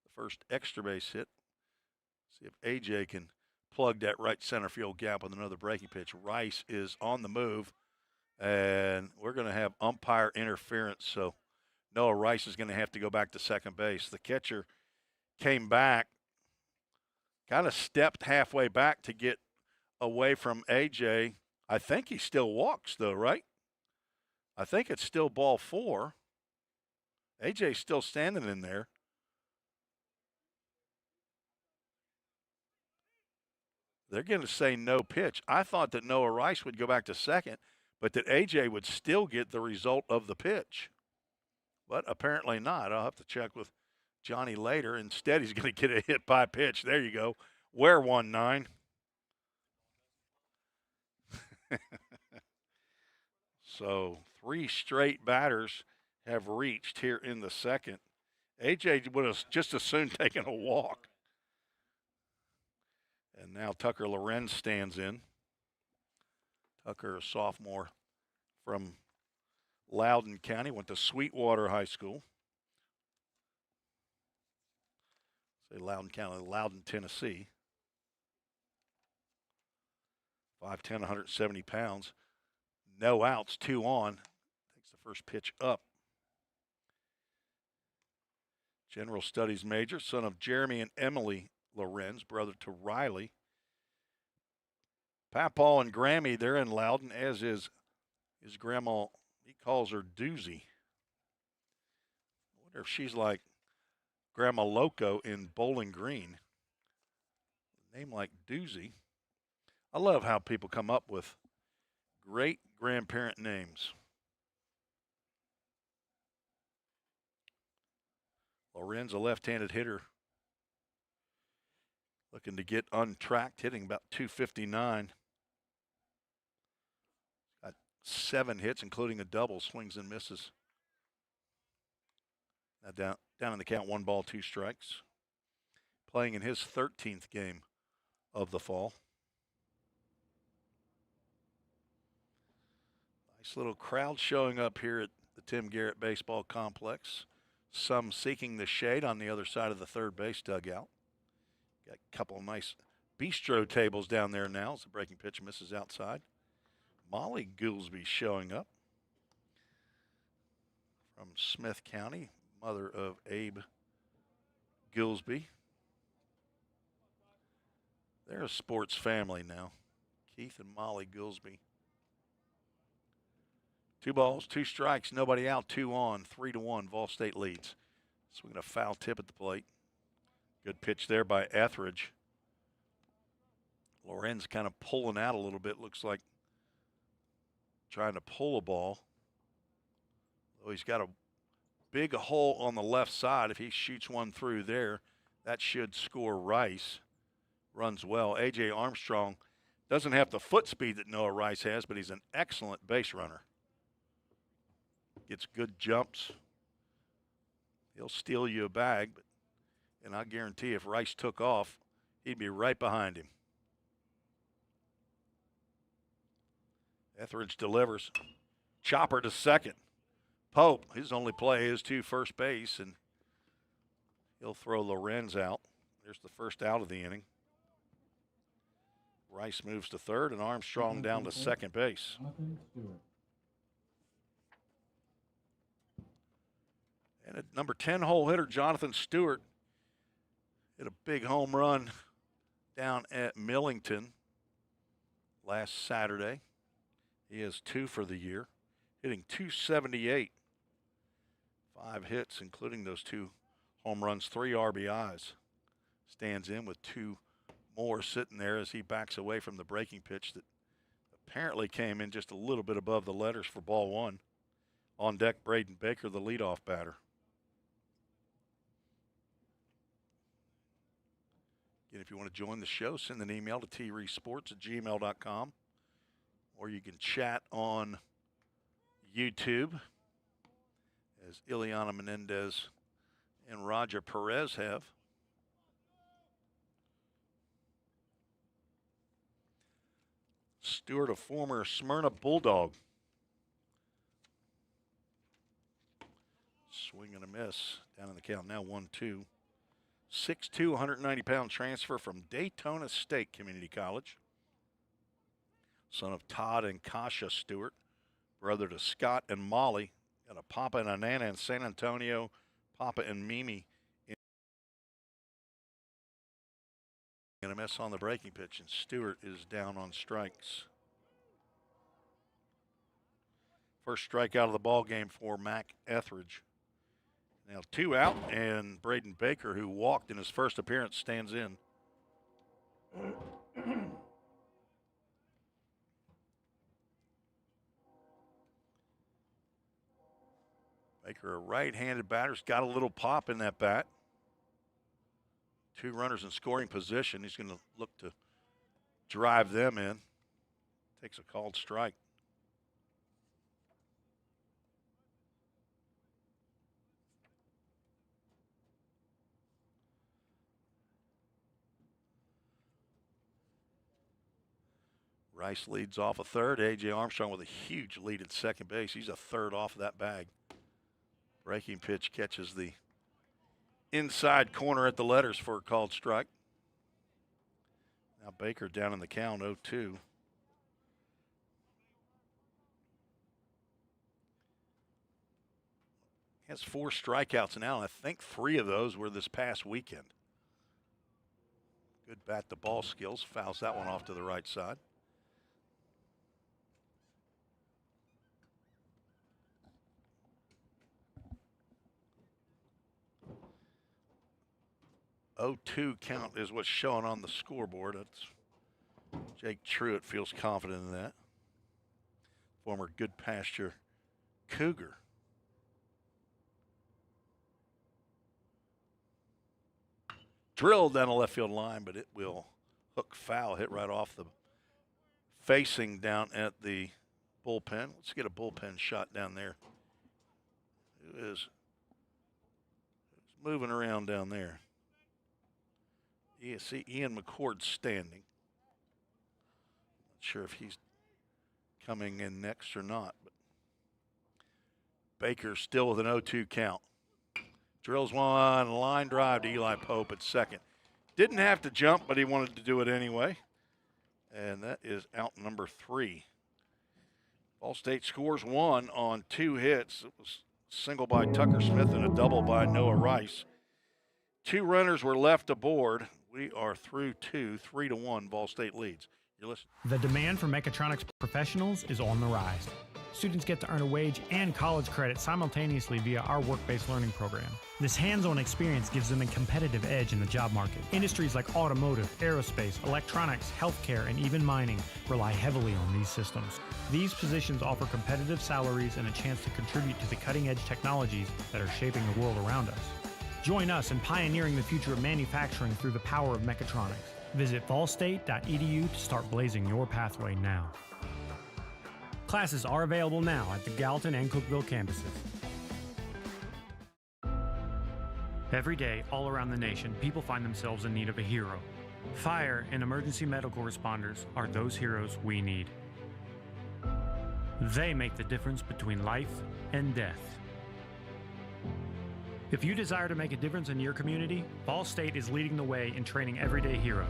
The first extra base hit. See if A.J. can plug that right center field gap with another breaking pitch. Rice is on the move, and we're going to have umpire interference, so Noah Rice is going to have to go back to second base. The catcher came back, kind of stepped halfway back to get away from A.J. I think he still walks, though, right? I think it's still ball 4. A.J.'s still standing in there. They're going to say no pitch. I thought that Noah Rice would go back to second, but that A.J. would still get the result of the pitch. But apparently not. I'll have to check with Johnny later. Instead, he's going to get a hit by pitch. There you go. Where 1-9. So 3 straight batters have reached here in the second. AJ would have just as soon taken a walk. And now Tucker Lorenz stands in. Tucker, a sophomore from Loudoun County, went to Sweetwater High School. Say Loudoun County, Loudoun, Tennessee. 5'10", 170 pounds. No outs, 2 on. Takes the first pitch up. General Studies major, son of Jeremy and Emily Lorenz, brother to Riley. Papaw and Grammy, they're in Loudoun, as is his grandma. He calls her Doozy. I wonder if she's like Grandma Loco in Bowling Green. A name like Doozy. I love how people come up with great grandparent names. Lorenz, a left-handed hitter, looking to get untracked, hitting about 259. Got 7 hits, including a double, swings and misses. Now down in the count, 1 ball, 2 strikes. Playing in his 13th game of the fall. Nice little crowd showing up here at the Tim Garrett Baseball Complex. Some seeking the shade on the other side of the third base dugout. Got a couple of nice bistro tables down there now as the breaking pitch misses outside. Molly Goolsby showing up from Smith County, mother of Abe Goolsby. They're a sports family now. Keith and Molly Goolsby. 2 balls, 2 strikes, nobody out, 2 on, 3-1. Vol State leads. Swinging a foul tip at the plate. Good pitch there by Etheridge. Lorenz kind of pulling out a little bit. Looks like trying to pull a ball. Though he's got a big hole on the left side. If he shoots one through there, that should score Rice. Runs well. A.J. Armstrong doesn't have the foot speed that Noah Rice has, but he's an excellent base runner. Gets good jumps. He'll steal you a bag, and I guarantee if Rice took off, he'd be right behind him. Etheridge delivers. Chopper to second. Pope, his only play is to first base, and he'll throw Lorenz out. There's the first out of the inning. Rice moves to third, and Armstrong down to second base. And at number 10 hole hitter, Jonathan Stewart, hit a big home run down at Millington last Saturday. He has 2 for the year, hitting .278. 5 hits, including those 2 home runs, 3 RBIs. Stands in with 2 more sitting there as he backs away from the breaking pitch that apparently came in just a little bit above the letters for ball 1. On deck, Braden Baker, the leadoff batter. Again, if you want to join the show, send an email to treesports@gmail.com, or you can chat on YouTube, as Ileana Menendez and Roger Perez have. Stewart, a former Smyrna Bulldog. Swing and a miss down in the count. Now 1-2. 6'2", 190-pound transfer from Daytona State Community College. Son of Todd and Kasha Stewart. Brother to Scott and Molly. Got a Papa and a Nana in San Antonio. Papa and Mimi. And a miss on the breaking pitch, and Stewart is down on strikes. First strikeout of the ball game for Mac Etheridge. Now 2 out, and Braden Baker, who walked in his first appearance, stands in. Baker, a right-handed batter, has got a little pop in that bat. 2 runners in scoring position. He's going to look to drive them in. Takes a called strike. Rice leads off a third. A.J. Armstrong with a huge lead at second base. He's a third off of that bag. Breaking pitch catches the inside corner at the letters for a called strike. Now Baker down in the count, 0-2. He has 4 strikeouts now, and I think 3 of those were this past weekend. Good bat-to-ball skills. Fouls that one off to the right side. .02 count is what's showing on the scoreboard. That's Jake Truitt feels confident in that. Former Good Pasture Cougar. Drilled down the left field line, but it will hook foul, hit right off the facing down at the bullpen. Let's get a bullpen shot down there. It is moving around down there. You see Ian McCord standing. Not sure if he's coming in next or not, but Baker still with an 0-2 count. Drills one, line drive to Eli Pope at second. Didn't have to jump, but he wanted to do it anyway. And that is out number 3. Ball State scores 1 on 2 hits. It was a single by Tucker Smith and a double by Noah Rice. 2 runners were left aboard. We are through 2, 3-1. Ball State leads. You're listening. The demand for mechatronics professionals is on the rise. Students get to earn a wage and college credit simultaneously via our work-based learning program. This hands-on experience gives them a competitive edge in the job market. Industries like automotive, aerospace, electronics, healthcare, and even mining rely heavily on these systems. These positions offer competitive salaries and a chance to contribute to the cutting-edge technologies that are shaping the world around us. Join us in pioneering the future of manufacturing through the power of mechatronics. Visit fallstate.edu to start blazing your pathway now. Classes are available now at the Gallatin and Cookeville campuses. Every day, all around the nation, people find themselves in need of a hero. Fire and emergency medical responders are those heroes we need. They make the difference between life and death. If you desire to make a difference in your community, Ball State is leading the way in training everyday heroes.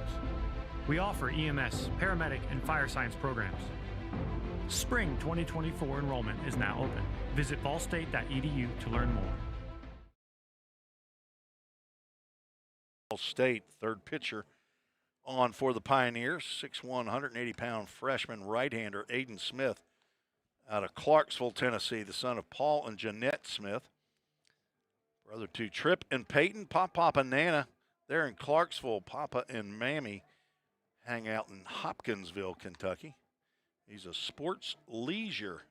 We offer EMS, paramedic, and fire science programs. Spring 2024 enrollment is now open. Visit ballstate.edu to learn more. Ball State, third pitcher on for the Pioneers, 6'1", 180-pound freshman right-hander Aiden Smith out of Clarksville, Tennessee, the son of Paul and Jeanette Smith. Brother to Trip and Peyton, Papa and Nana. They're in Clarksville. Papa and Mammy hang out in Hopkinsville, Kentucky. He's a sports leisure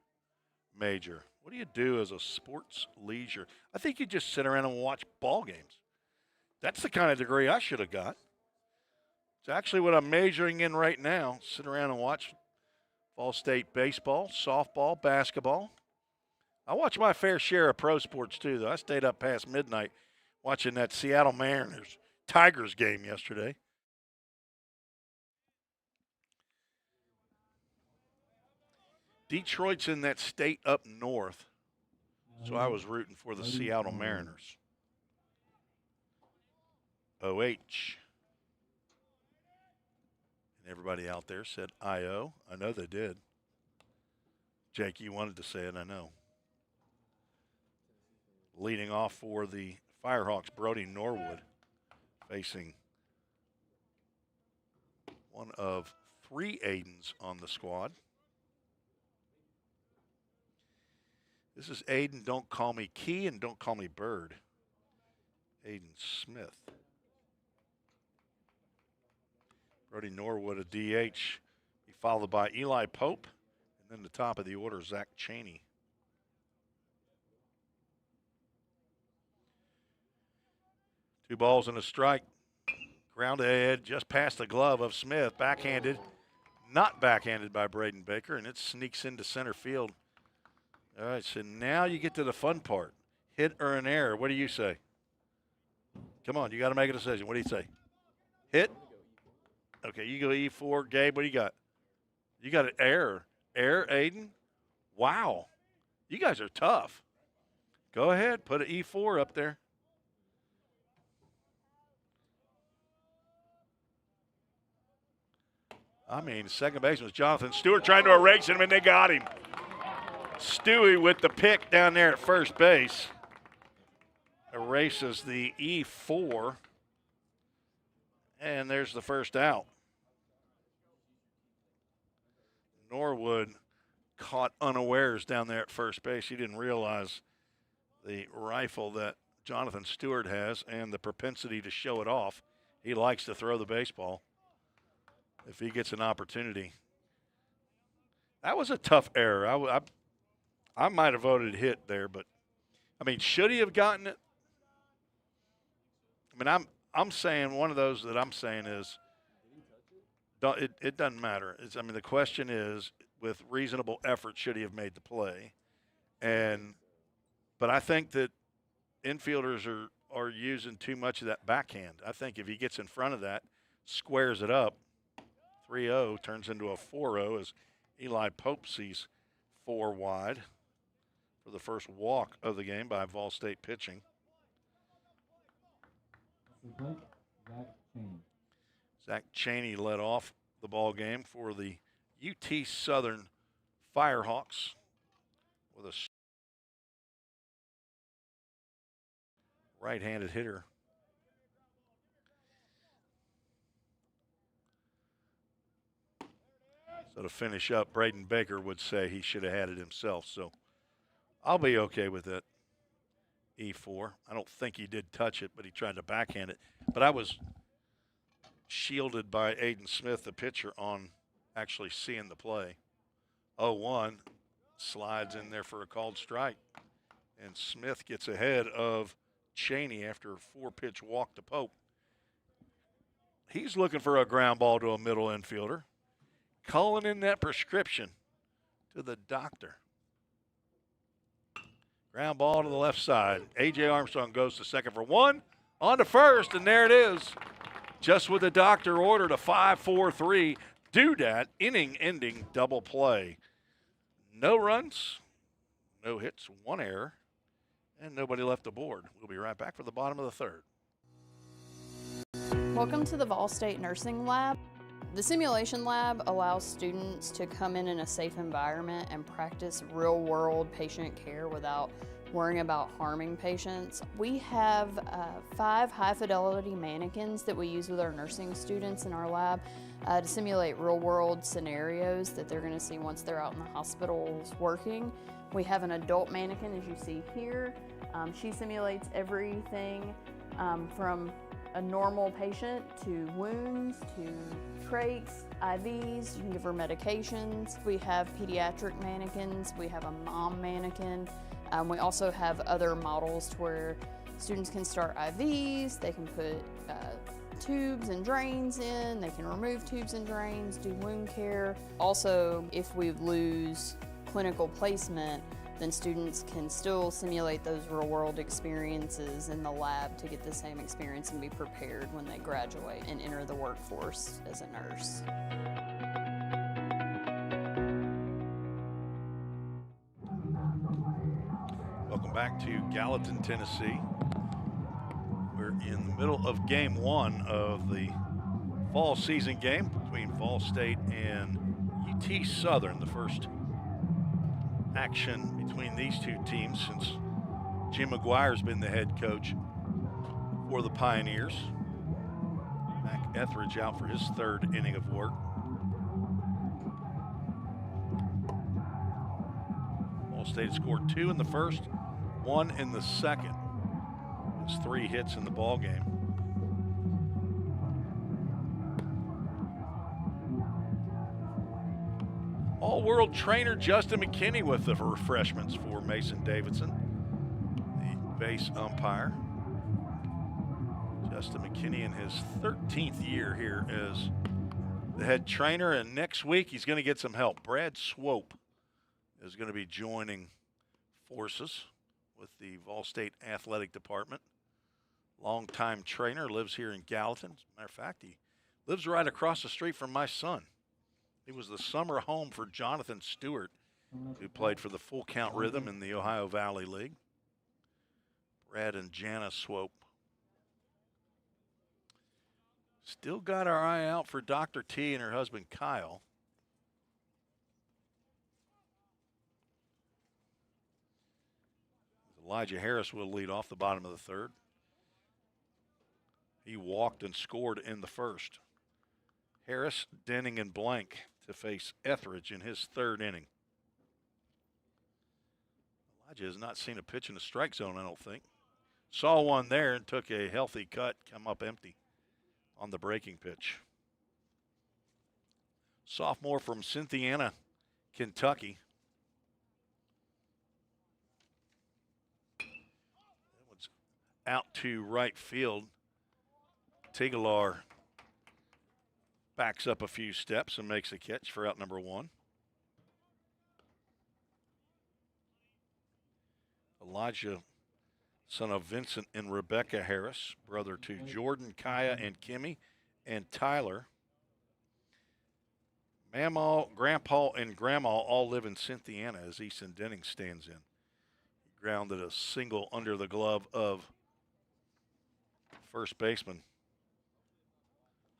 major. What do you do as a sports leisure? I think you just sit around and watch ball games. That's the kind of degree I should have got. It's actually what I'm majoring in right now. Sit around and watch Ball State baseball, softball, basketball. I watch my fair share of pro sports too, though. I stayed up past midnight watching that Seattle Mariners Tigers game yesterday. Detroit's in that state up north, so I was rooting for the Seattle Mariners. OH. And everybody out there said IO. I know they did. Jake, you wanted to say it, I know. Leading off for the Firehawks, Brody Norwood, facing one of 3 Aidens on the squad. This is Aiden, don't call me Key and don't call me Bird. Aiden Smith. Brody Norwood, a DH. Be followed by Eli Pope. And then the top of the order, Zach Chaney. Two balls and a strike. Ground ahead, just past the glove of Smith. Backhanded. Not backhanded by Braden Baker, and it sneaks into center field. All right, so now you get to the fun part. Hit or an error. What do you say? Come on, you got to make a decision. What do you say? Hit? Okay, you go E4. Gabe, what do you got? You got an error. Error, Aiden? Wow. You guys are tough. Go ahead. Put an E4 up there. I mean, second baseman was Jonathan Stewart trying to erase him, and they got him. Stewie with the pick down there at first base. Erases the E4. And there's the first out. Norwood caught unawares down there at first base. He didn't realize the rifle that Jonathan Stewart has and the propensity to show it off. He likes to throw the baseball if he gets an opportunity. That was a tough error. I might have voted hit there, but, I mean, should he have gotten it? I mean, I'm saying one of those that I'm saying is it doesn't matter. I mean, the question is, with reasonable effort, should he have made the play? But I think that infielders are using too much of that backhand. I think if he gets in front of that, squares it up, 3-0 turns into a 4-0 as Eli Pope sees 4 wide for the first walk of the game by Vol State pitching. Zach Chaney led off the ball game for the UT Southern Firehawks with a right-handed hitter. So to finish up, Braden Baker would say he should have had it himself. So I'll be okay with it. E4. I don't think he did touch it, but he tried to backhand it. But I was shielded by Aiden Smith, the pitcher, on actually seeing the play. 0-1 slides in there for a called strike. And Smith gets ahead of Chaney after a 4-pitch walk to Pope. He's looking for a ground ball to a middle infielder. Calling in that prescription to the doctor. Ground ball to the left side. A.J. Armstrong goes to second for 1. On to first, and there it is. Just what the doctor ordered, a 5-4-3 doodat inning-ending double play. No runs, no hits, 1 error, and nobody left aboard. We'll be right back for the bottom of the third. Welcome to the Vol State Nursing Lab. The simulation lab allows students to come in a safe environment and practice real-world patient care without worrying about harming patients. We have 5 high-fidelity mannequins that we use with our nursing students in our lab to simulate real-world scenarios that they're going to see once they're out in the hospitals working. We have an adult mannequin, as you see here. She simulates everything from a normal patient to wounds to trachs, IVs. You can give her medications. We have pediatric mannequins. We have a mom mannequin. We also have other models to where students can start IVs. They can put tubes and drains in. They can remove tubes and drains, do wound care. Also, if we lose clinical placement, then students can still simulate those real-world experiences in the lab to get the same experience and be prepared when they graduate and enter the workforce as a nurse. Welcome back to Gallatin, Tennessee. We're in the middle of game 1 of the fall season game between Vol State and UT Southern, the first action between these two teams since Jim McGuire's been the head coach for the Pioneers. Mac Etheridge out for his 3rd inning of work. Vol State scored 2 in the first, 1 in the second. It's 3 hits in the ball game. All-world trainer Justin McKinney with the refreshments for Mason Davidson, the base umpire. Justin McKinney in his 13th year here as the head trainer, and next week he's going to get some help. Brad Swope is going to be joining forces with the Vol State Athletic Department. Longtime trainer, lives here in Gallatin. As a matter of fact, he lives right across the street from my son. He was the summer home for Jonathan Stewart, who played for the Full Count Rhythm in the Ohio Valley League. Brad and Jana Swope. Still got our eye out for Dr. T and her husband Kyle. Elijah Harris will lead off the bottom of the third. He walked and scored in the first. Harris, Denning, and Blank to face Etheridge in his third inning. Elijah has not seen a pitch in the strike zone, I don't think. Saw one there and took a healthy cut, come up empty on the breaking pitch. Sophomore from Cynthiana, Kentucky. That one's out to right field. Tigelaar backs up a few steps and makes a catch for out number one. Elijah, son of Vincent and Rebecca Harris, brother to Jordan, Kaya, and Kimmy, and Tyler. Mamaw, Grandpa, and Grandma all live in Cynthiana as Easton Denning stands in. He grounded a single under the glove of first baseman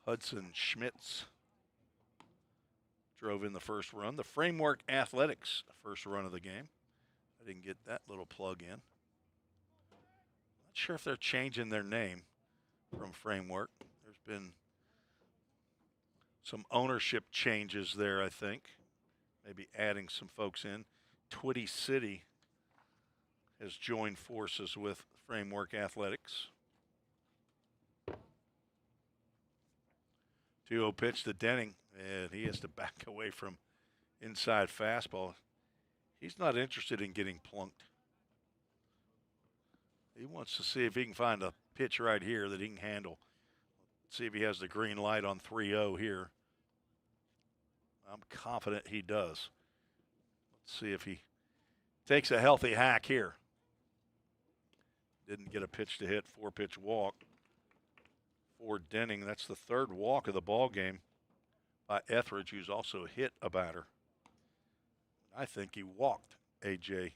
Hudson Schmitz. Drove in the first run. The Framework Athletics first run of the game. I didn't get that little plug in. Not sure if they're changing their name from Framework. There's been some ownership changes there, I think. Maybe adding some folks in. Twitty City has joined forces with Framework Athletics. 2-0 pitch to Denning, and he has to back away from inside fastball. He's not interested in getting plunked. He wants to see if he can find a pitch right here that he can handle. See if he has the green light on 3-0 here. I'm confident he does. Let's see if he takes a healthy hack here. Didn't get a pitch to hit, 4-pitch walk for Denning. That's the third walk of the ball game by Etheridge, who's also hit a batter. I think he walked A.J.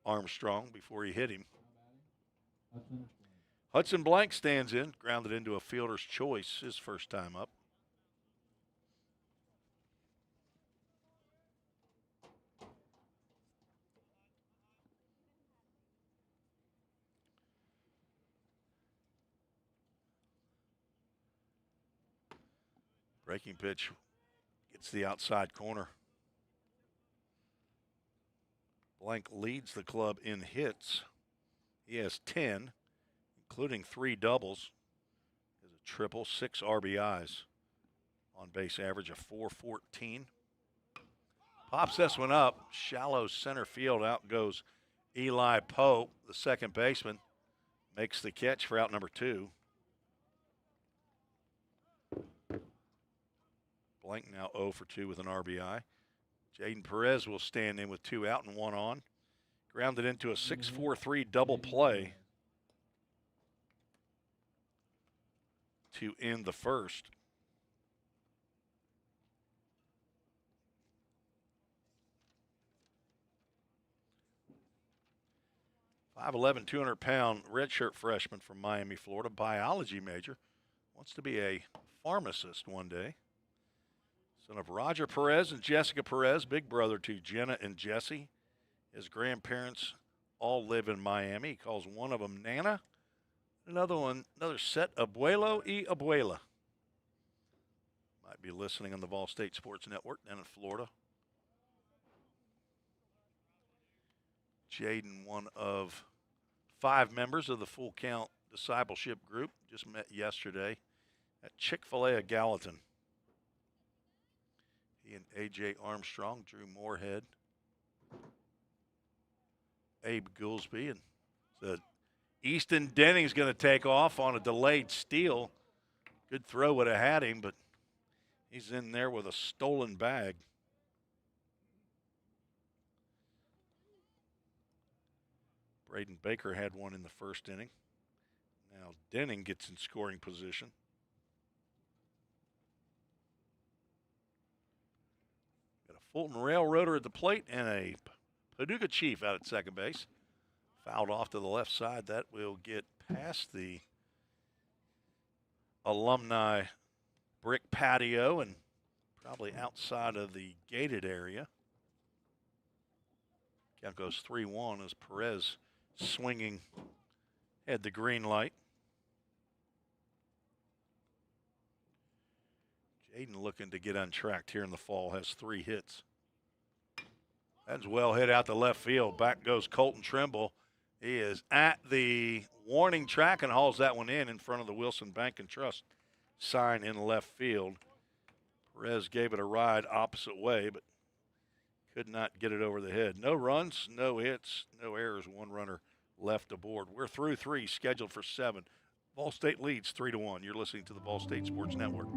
Armstrong before he hit him. Hudson Blank stands in, grounded into a fielder's choice his first time up. Breaking pitch gets the outside corner. Blank leads the club in hits. He has 10, including 3 doubles. He has a triple, 6 RBIs. On base average of 414. Pops this one up. Shallow center field. Out goes Eli Pope, the second baseman. Makes the catch for out number 2. Blank now 0 for 2 with an RBI. Jaden Perez will stand in with 2 out and 1 on. Grounded into a 6-4-3 double play to end the first. .5'11", 200-pound redshirt freshman from Miami, Florida, biology major. Wants to be a pharmacist one day. Son of Roger Perez and Jessica Perez, big brother to Jenna and Jesse. His grandparents all live in Miami. He calls one of them Nana. Another set, Abuelo y Abuela. Might be listening on the Vol State Sports Network down in Florida. Jaden, one of 5 members of the Full Count Discipleship Group, just met yesterday at Chick-fil-A of Gallatin. He and A.J. Armstrong, Drew Moorhead, Abe Goolsby, and the Easton Denning's going to take off on a delayed steal. Good throw would have had him, but he's in there with a stolen bag. Braden Baker had one in the first inning. Now Denning gets in scoring position. Fulton Railroader at the plate and a Paducah Chief out at second base. Fouled off to the left side. That will get past the alumni brick patio and probably outside of the gated area. Count goes 3-1 as Perez swinging at the green light. Jaden looking to get untracked here in the fall, has 3 hits. That's well hit out to left field. Back goes Colton Trimble. He is at the warning track and hauls that one in front of the Wilson Bank and Trust sign in left field. Perez gave it a ride opposite way, but could not get it over the head. No runs, no hits, no errors, 1 runner left aboard. We're through 3, scheduled for 7. Ball State leads 3-1. You're listening to the Ball State Sports Network.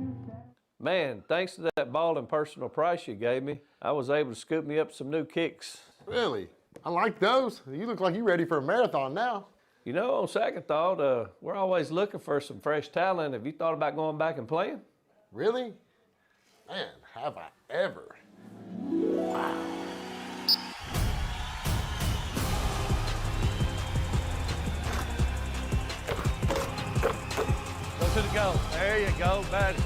Man, thanks to that ball and personal price you gave me, I was able to scoop me up some new kicks. Really? I like those. You look like you're ready for a marathon now. You know, on second thought, we're always looking for some fresh talent. Have you thought about going back and playing? Really? Man, have I ever. Wow. Go to the goal. There you go, buddy.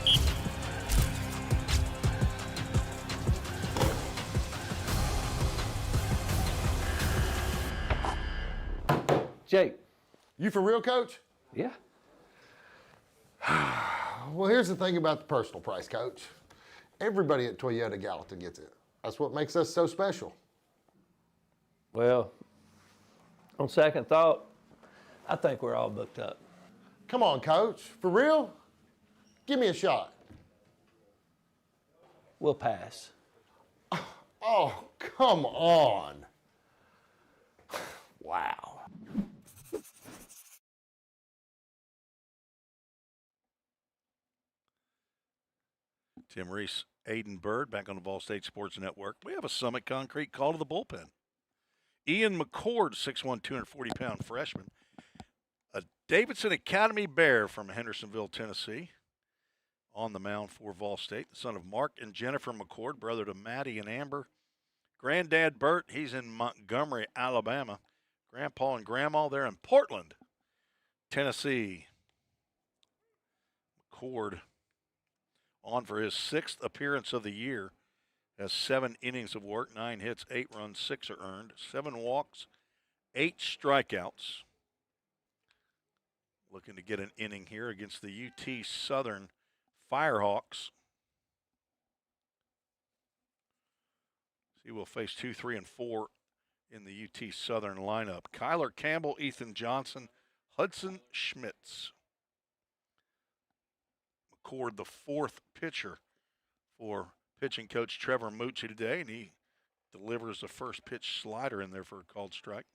Jake. You for real, Coach? Yeah. Well, here's the thing about the personal price, Coach. Everybody at Toyota Gallatin gets it. That's what makes us so special. Well, on second thought, I think we're all booked up. Come on, Coach. For real? Give me a shot. We'll pass. Oh, come on. Wow. Tim Reese, Aiden Bird, back on the Ball State Sports Network. We have a Summit Concrete call to the bullpen. Ian McCord, 6'1", 240-pound freshman. A Davidson Academy Bear from Hendersonville, Tennessee, on the mound for Vol State. The son of Mark and Jennifer McCord, brother to Maddie and Amber. Granddad Bert, he's in Montgomery, Alabama. Grandpa and Grandma, they're in Portland, Tennessee. McCord on for his 6th appearance of the year. Has 7 innings of work, 9 hits, 8 runs, 6 are earned, 7 walks, 8 strikeouts. Looking to get an inning here against the UT Southern Firehawks. He will face 2, 3, and 4 in the UT Southern lineup. Kyler Campbell, Ethan Johnson, Hudson Schmitz. McCord, the 4th pitcher for pitching coach Trevor Mucci today, and he delivers the first pitch slider in there for a called strike.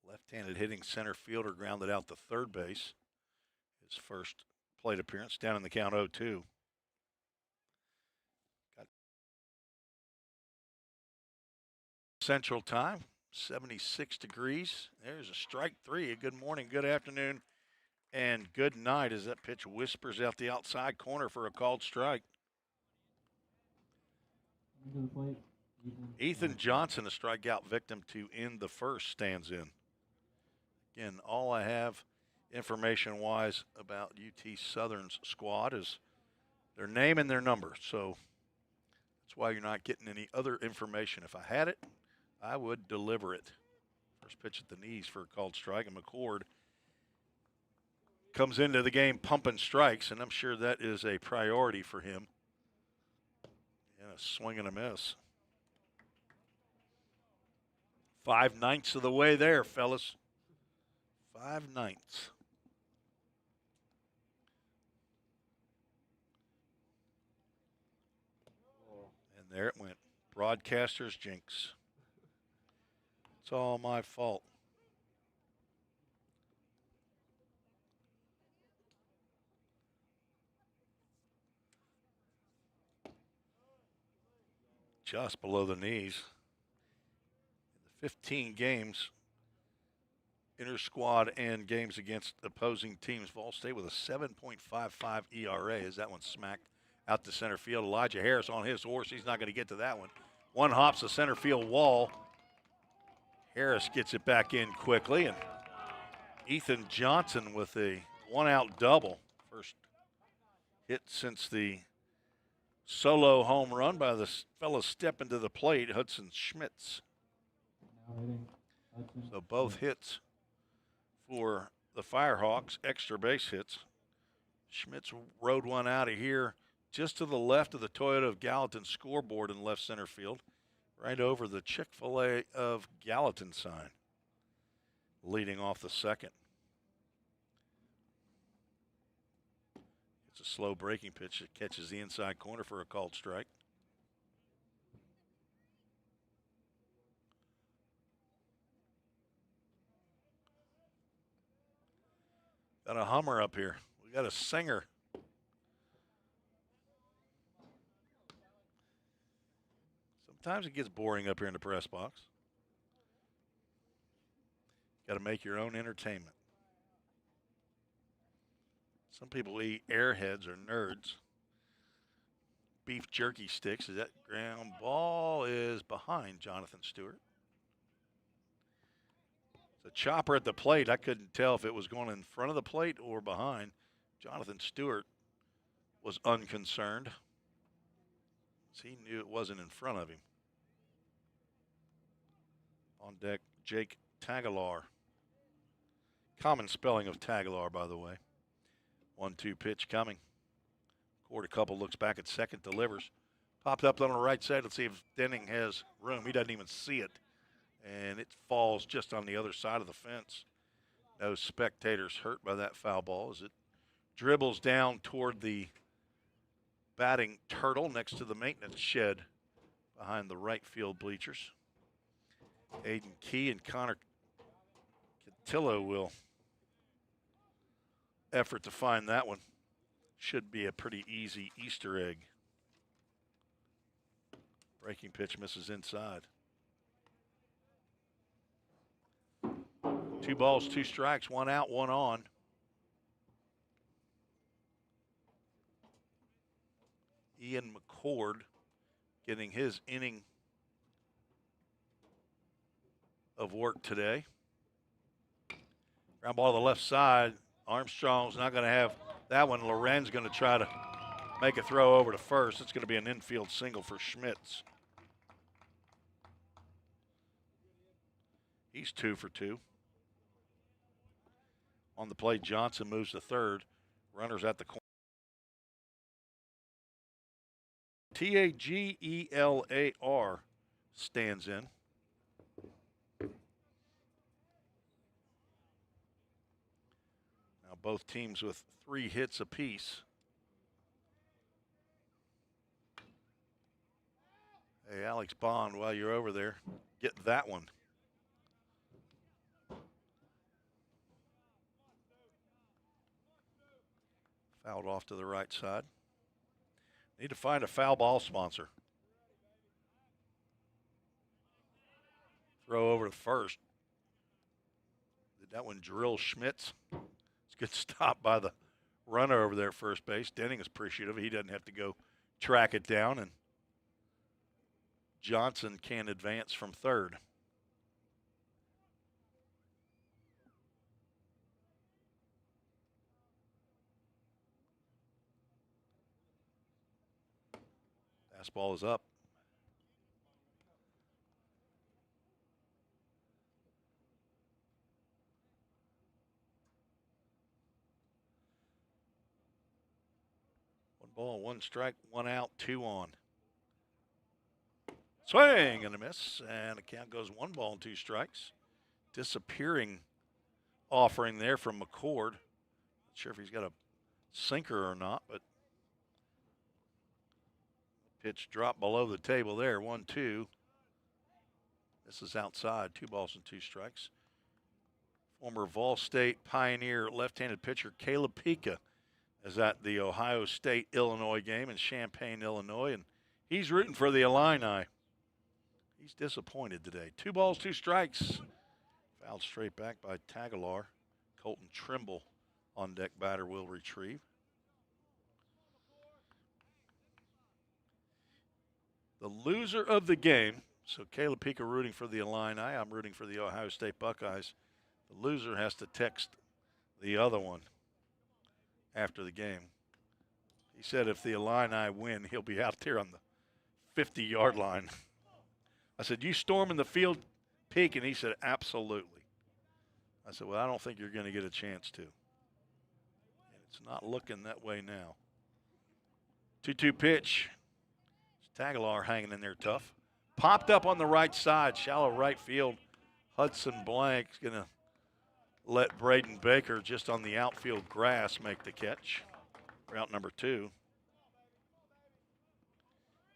Left-handed hitting center fielder grounded out to third base. His first plate appearance, down in the count 0-2. Got Central Time, 76 degrees. There's a strike 3. A good morning, good afternoon, and good night as that pitch whispers out the outside corner for a called strike. Ethan Johnson, a strikeout victim to end the first, stands in. Again, all I have information-wise about UT Southern's squad is their name and their number. So that's why you're not getting any other information. If I had it, I would deliver it. First pitch at the knees for a called strike, and McCord comes into the game pumping strikes, and I'm sure that is a priority for him. And a swing and a miss. 5/9 of the way there, fellas. 5/9. And there it went. Broadcaster's jinx. It's all my fault. Just below the knees. In the 15 games inter-squad and games against opposing teams. Vol State with a 7.55 ERA as that one smacked out to center field. Elijah Harris on his horse. He's not going to get to that one. One hops the center field wall. Harris gets it back in quickly, and Ethan Johnson with a one-out double. First hit since the solo home run by the fellow stepping to the plate, Hudson Schmitz. So both hits for the Firehawks, extra base hits. Schmitz rode one out of here just to the left of the Toyota of Gallatin scoreboard in left center field, right over the Chick-fil-A of Gallatin sign, leading off the second. It's a slow breaking pitch that catches the inside corner for a called strike. Got a Hummer up here. We got a singer. Sometimes it gets boring up here in the press box. Got to make your own entertainment. Some people eat airheads or nerds. Beef jerky sticks. That ground ball is behind Jonathan Stewart. The chopper at the plate, I couldn't tell if it was going in front of the plate or behind. Jonathan Stewart was unconcerned. He knew it wasn't in front of him. On deck, Jake Tagalar. Common spelling of Tagalar, by the way. 1-2 pitch coming. Cord a couple, looks back at second, delivers. Popped up on the right side. Let's see if Denning has room. He doesn't even see it. And it falls just on the other side of the fence. No spectators hurt by that foul ball as it dribbles down toward the batting turtle next to the maintenance shed behind the right field bleachers. Aiden Key and Connor Cattillo will effort to find that one. Should be a pretty easy Easter egg. Breaking pitch misses inside. 2 balls, 2 strikes, 1 out, 1 on. Ian McCord getting his inning of work today. Ground ball to the left side. Armstrong's not going to have that one. Loren's going to try to make a throw over to first. It's going to be an infield single for Schmitz. He's 2 for 2. On the plate, Johnson moves to third. Runners at the corner. Tagelar stands in. Now both teams with 3 hits apiece. Hey, Alex Bond, while you're over there, get that one. Fouled off to the right side. Need to find a foul ball sponsor. Throw over to first. Did that one drill Schmitz? It's a good stop by the runner over there at first base. Denning is appreciative. He doesn't have to go track it down, and Johnson can advance from third. Fastball is up. One ball, 1 strike, 1 out, 2 on. Swing and a miss, and the count goes 1 ball and 2 strikes. Disappearing offering there from McCord. Not sure if he's got a sinker or not, but pitch dropped below the table there, 1-2. This is outside, 2 balls and 2 strikes. Former Vol State Pioneer left-handed pitcher Caleb Pika is at the Ohio State-Illinois game in Champaign, Illinois, and he's rooting for the Illini. He's disappointed today. 2 balls, 2 strikes. Fouled straight back by Tagalar. Colton Trimble on deck batter will retrieve. The loser of the game, so Caleb Pika rooting for the Illini, I'm rooting for the Ohio State Buckeyes. The loser has to text the other one after the game. He said if the Illini win, he'll be out there on the 50-yard line. I said, you storming the field, Peak? And he said, absolutely. I said, well, I don't think you're going to get a chance to. And it's not looking that way now. 2-2 pitch. Tagalar hanging in there tough. Popped up on the right side, shallow right field. Hudson Blank's going to let Braden Baker just on the outfield grass make the catch. Route number 2.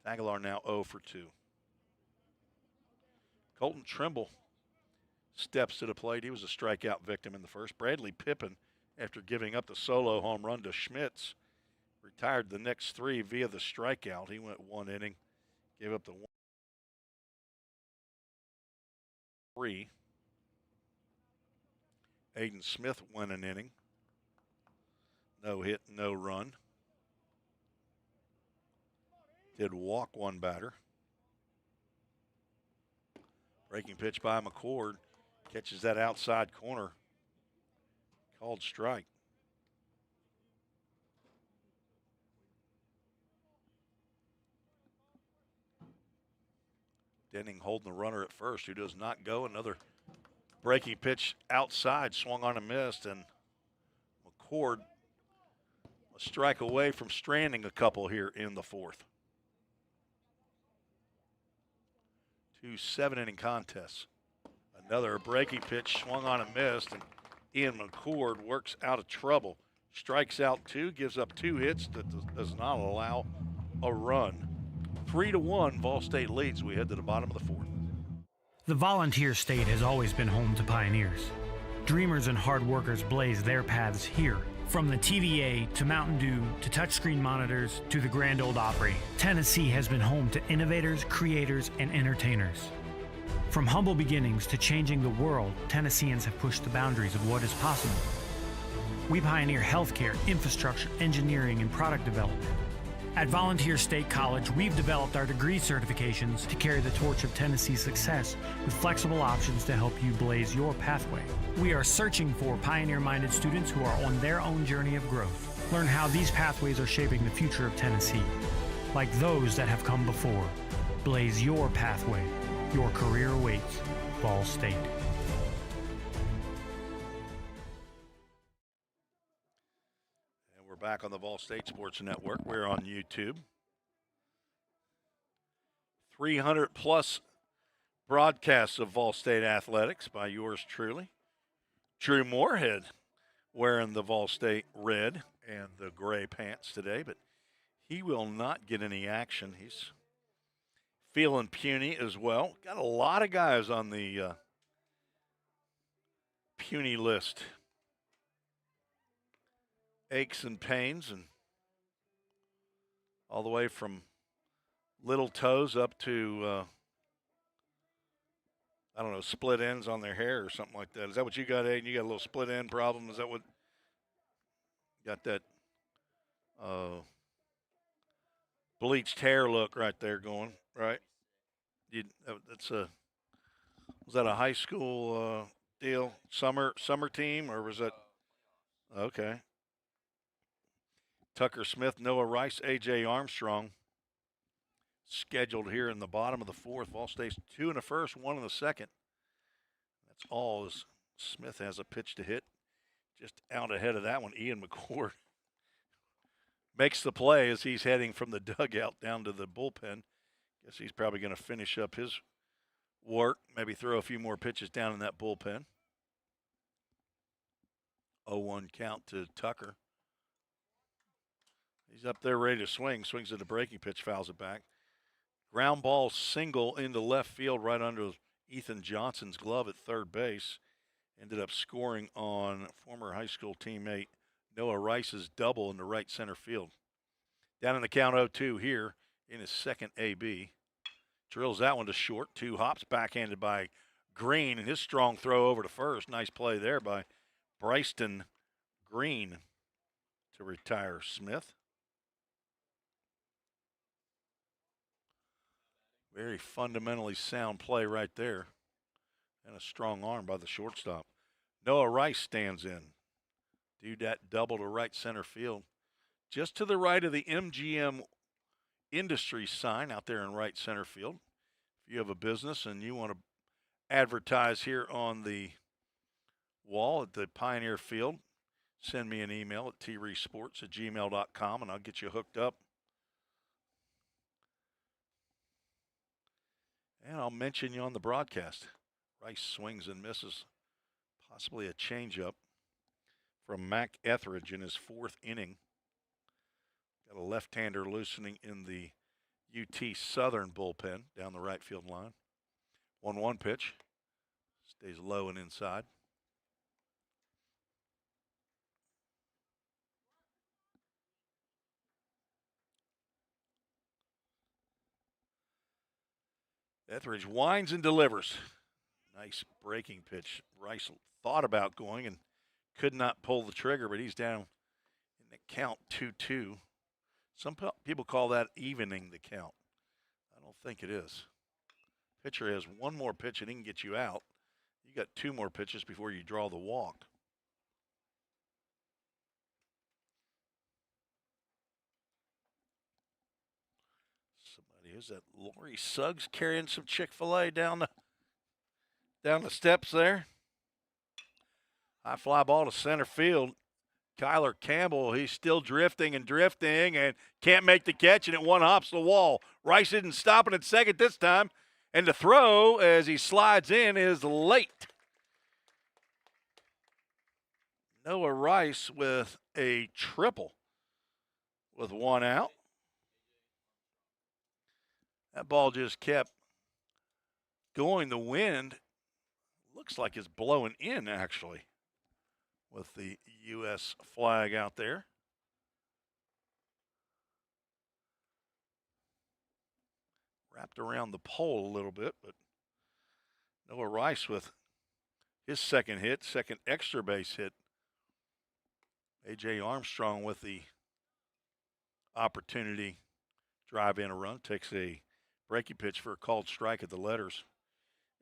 Tagalar now 0 for 2. Colton Trimble steps to the plate. He was a strikeout victim in the first. Bradley Pippin, after giving up the solo home run to Schmitz, retired the next 3 via the strikeout. He went 1 inning, gave up the 3. Aiden Smith went an inning. No hit, no run. Did walk 1 batter. Breaking pitch by McCord. Catches that outside corner. Called strike. Denning holding the runner at first, who does not go. Another breaking pitch outside, swung on and missed, and McCord a strike away from stranding a couple here in the 4th. 2 7-inning contests. Another breaking pitch swung on and missed, and Ian McCord works out of trouble. Strikes out 2, gives up 2 hits that does not allow a run. 3-1, Vol State leads. We head to the bottom of the 4th. The Volunteer State has always been home to pioneers. Dreamers and hard workers blaze their paths here. From the TVA to Mountain Dew to touchscreen monitors to the Grand Ole Opry, Tennessee has been home to innovators, creators, and entertainers. From humble beginnings to changing the world, Tennesseans have pushed the boundaries of what is possible. We pioneer healthcare, infrastructure, engineering, and product development. At Volunteer State College, we've developed our degree certifications to carry the torch of Tennessee's success with flexible options to help you blaze your pathway. We are searching for pioneer-minded students who are on their own journey of growth. Learn how these pathways are shaping the future of Tennessee. Like those that have come before, blaze your pathway. Your career awaits. Vol State. And we're back on the Vol State Sports Network. We're on YouTube. 300 plus broadcasts of Vol State athletics by yours truly. Drew Moorhead wearing the Vol State red and the gray pants today, but he will not get any action. He's feeling puny as well. Got a lot of guys on the puny list. Aches and pains, and all the way from little toes up to, I don't know, split ends on their hair or something like that. Is that what you got, Aiden? You got a little split end problem? Is that what? Got that bleached hair look right there going, right? That's a, was that a high school deal, summer team, or was that? Okay. Tucker Smith, Noah Rice, A.J. Armstrong scheduled here in the bottom of the 4th. Vol State's 2 in the 1st, 1 in the 2nd. That's all as Smith has a pitch to hit. Just out ahead of that one, Ian McCord makes the play as he's heading from the dugout down to the bullpen. Guess he's probably going to finish up his work, maybe throw a few more pitches down in that bullpen. 0-1 count to Tucker. He's up there ready to swing. Swings at the breaking pitch, fouls it back. Ground ball single into left field right under Ethan Johnson's glove at third base. Ended up scoring on former high school teammate Noah Rice's double in the right center field. Down in the count 0-2 here in his second AB. Drills that one to short. 2 hops, backhanded by Green, and his strong throw over to first. Nice play there by Bryston Green to retire Smith. Very fundamentally sound play right there. And a strong arm by the shortstop. Noah Rice stands in. Do that double to right center field. Just to the right of the MGM Industries sign out there in right center field. If you have a business and you want to advertise here on the wall at the Pioneer Field, send me an email at tresports@gmail.com and I'll get you hooked up. And I'll mention you on the broadcast. Rice swings and misses. Possibly a changeup from Mac Etheridge in his 4th inning. Got a left-hander loosening in the UT Southern bullpen down the right field line. 1-1 pitch. Stays low and inside. Etheridge winds and delivers. Nice breaking pitch. Rice thought about going and could not pull the trigger, but he's down in the count 2-2. Some people call that evening the count. I don't think it is. Pitcher has one more pitch and he can get you out. You got 2 more pitches before you draw the walk. Is that Lori Suggs carrying some Chick-fil-A down the steps there? High fly ball to center field. Kyler Campbell, he's still drifting and can't make the catch, and it one hops the wall. Rice isn't stopping at second this time, and the throw as he slides in is late. Noah Rice with a triple with 1 out. That ball just kept going. The wind looks like it's blowing in, actually, with the U.S. flag out there. Wrapped around the pole a little bit, but Noah Rice with his second hit, second extra base hit. A.J. Armstrong with the opportunity, drive in a run, takes a breaking pitch for a called strike at the letters.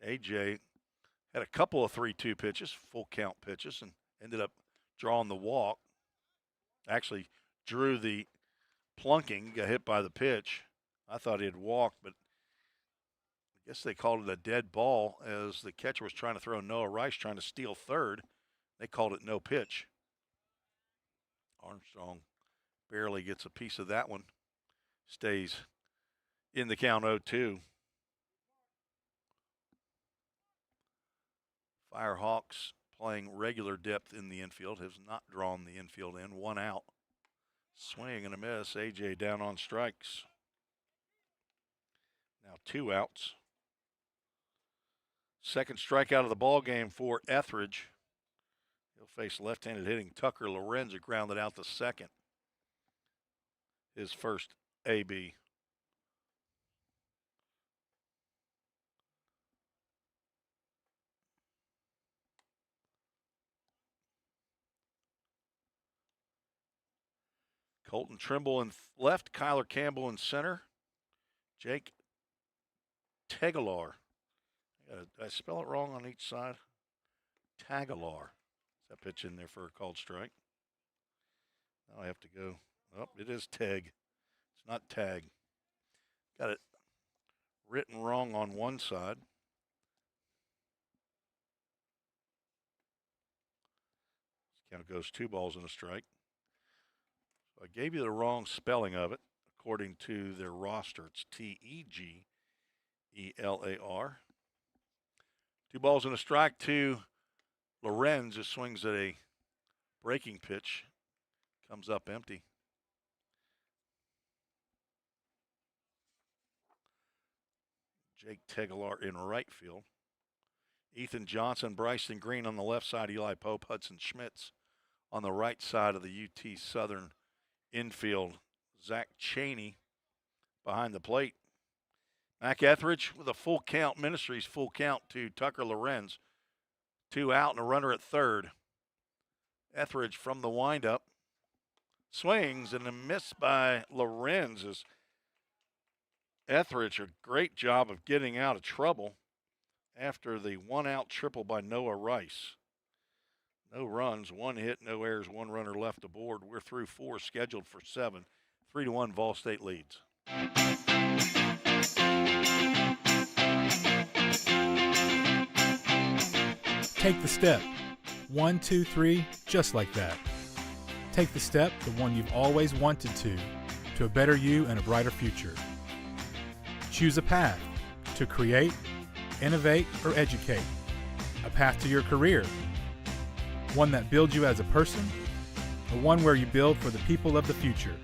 A.J. had a couple of 3-2 pitches, full count pitches, and ended up drawing the walk. Actually drew the plunking, got hit by the pitch. I thought he had walked, but I guess they called it a dead ball as the catcher was trying to throw Noah Rice, trying to steal third. They called it no pitch. Armstrong barely gets a piece of that one. Stays in the count 0-2. Firehawks playing regular depth in the infield, has not drawn the infield in. 1 out. Swing and a miss. A.J. down on strikes. Now 2 outs. Second strikeout of the ball game for Etheridge. He'll face left-handed hitting Tucker Lorenz, who grounded out the second. His first AB. Colton Trimble in left, Kyler Campbell in center. Jake Tegelar. Did I spell it wrong on each side? Tagalar. Is that pitch in there for a called strike? Now I have to go. Oh, it is Teg. It's not Tag. Got it written wrong on one side. This count goes 2 balls and a strike. So I gave you the wrong spelling of it. According to their roster, it's Tegelar. 2 balls and a strike to Lorenz, who swings at a breaking pitch. Comes up empty. Jake Tegelar in right field. Ethan Johnson, Bryson Green on the left side. Eli Pope, Hudson Schmitz on the right side of the UT Southern infield. Zach Cheney behind the plate. Mac Etheridge with a full count, Ministries full count to Tucker Lorenz. 2 out and a runner at third. Etheridge from the windup. Swings and a miss by Lorenz as Etheridge, a great job of getting out of trouble after the 1-out triple by Noah Rice. No runs, 1 hit, no errors, 1 runner left aboard. We're through 4, scheduled for 7. 3-1, Vol State leads. Take the step. 1, 2, 3, just like that. Take the step, the one you've always wanted to a better you and a brighter future. Choose a path to create, innovate, or educate. A path to your career. One that builds you as a person, or one where you build for the people of the future.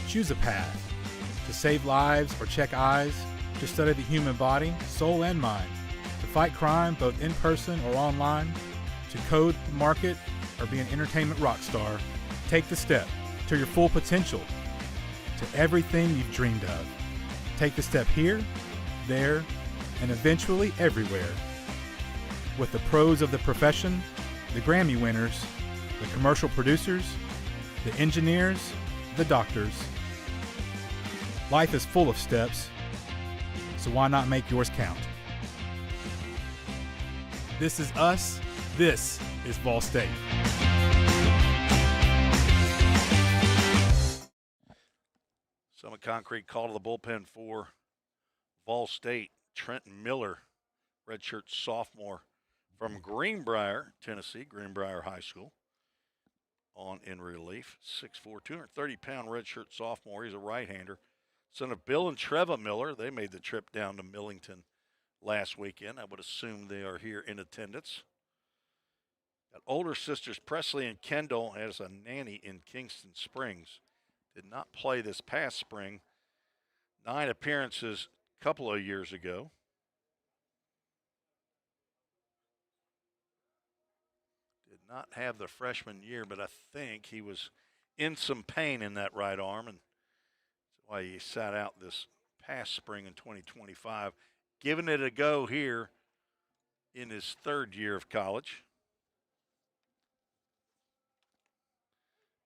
Choose a path to save lives or check eyes, to study the human body, soul, and mind, to fight crime both in person or online, to code, market, or be an entertainment rock star. Take the step to your full potential, to everything you've dreamed of. Take the step here, there, and eventually everywhere. With the pros of the profession, the Grammy winners, the commercial producers, the engineers, the doctors. Life is full of steps, so why not make yours count? This is us. This is Vol State. Summit Concrete call to the bullpen for Vol State. Trenton Miller, redshirt sophomore from Greenbrier, Tennessee, Greenbrier High School, on in relief. 6'4", 230-pound redshirt sophomore. He's a right-hander. Son of Bill and Treva Miller. They made the trip down to Millington last weekend. I would assume they are here in attendance. Got older sisters Presley and Kendall as a nanny in Kingston Springs. Did not play this past spring. 9 appearances a couple of years ago. Did not have the freshman year, but I think he was in some pain in that right arm, and that's why he sat out this past spring in 2025. Giving it a go here in his 3rd year of college.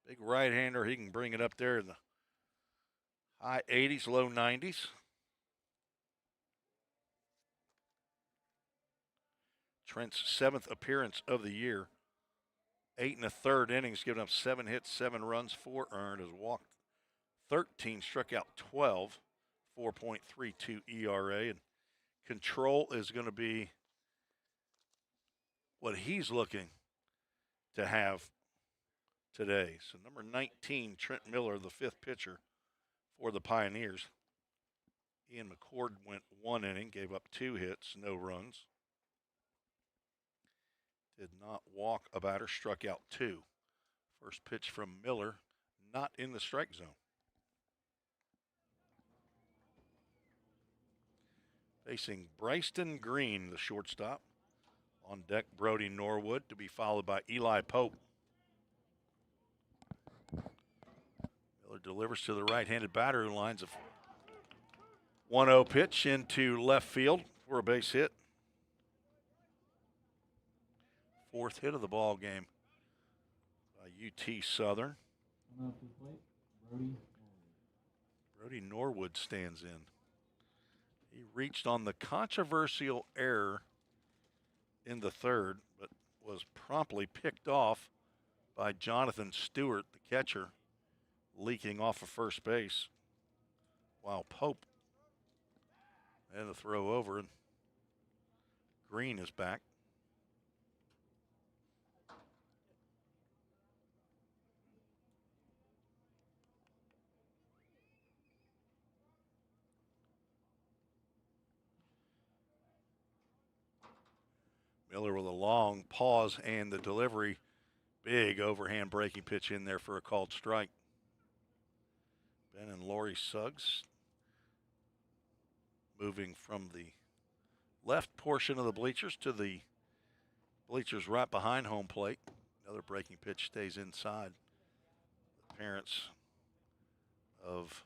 Big right-hander, he can bring it up there in the high 80s, low 90s. Trent's 7th appearance of the year. 8 1/3 innings, giving up 7 hits, 7 runs, 4 earned, has walked 13, struck out 12, 4.32 ERA, and control is going to be what he's looking to have today. So number 19, Trent Miller, the 5th pitcher for the Pioneers. Ian McCord went 1 inning, gave up 2 hits, no runs. Did not walk a batter, struck out 2. First pitch from Miller, not in the strike zone. Facing Bryson Green, the shortstop. On deck, Brody Norwood, to be followed by Eli Pope. Miller delivers to the right-handed batter who lines a 1-0 pitch into left field for a base hit. 4th hit of the ball game by UT Southern. Brody Norwood stands in. He reached on the controversial error in the 3rd, but was promptly picked off by Jonathan Stewart, the catcher, leaking off of first base, while Pope had to throw over, and Green is back. Miller with a long pause and the delivery. Big overhand breaking pitch in there for a called strike. Ben and Lori Suggs moving from the left portion of the bleachers to the bleachers right behind home plate. Another breaking pitch stays inside. The parents of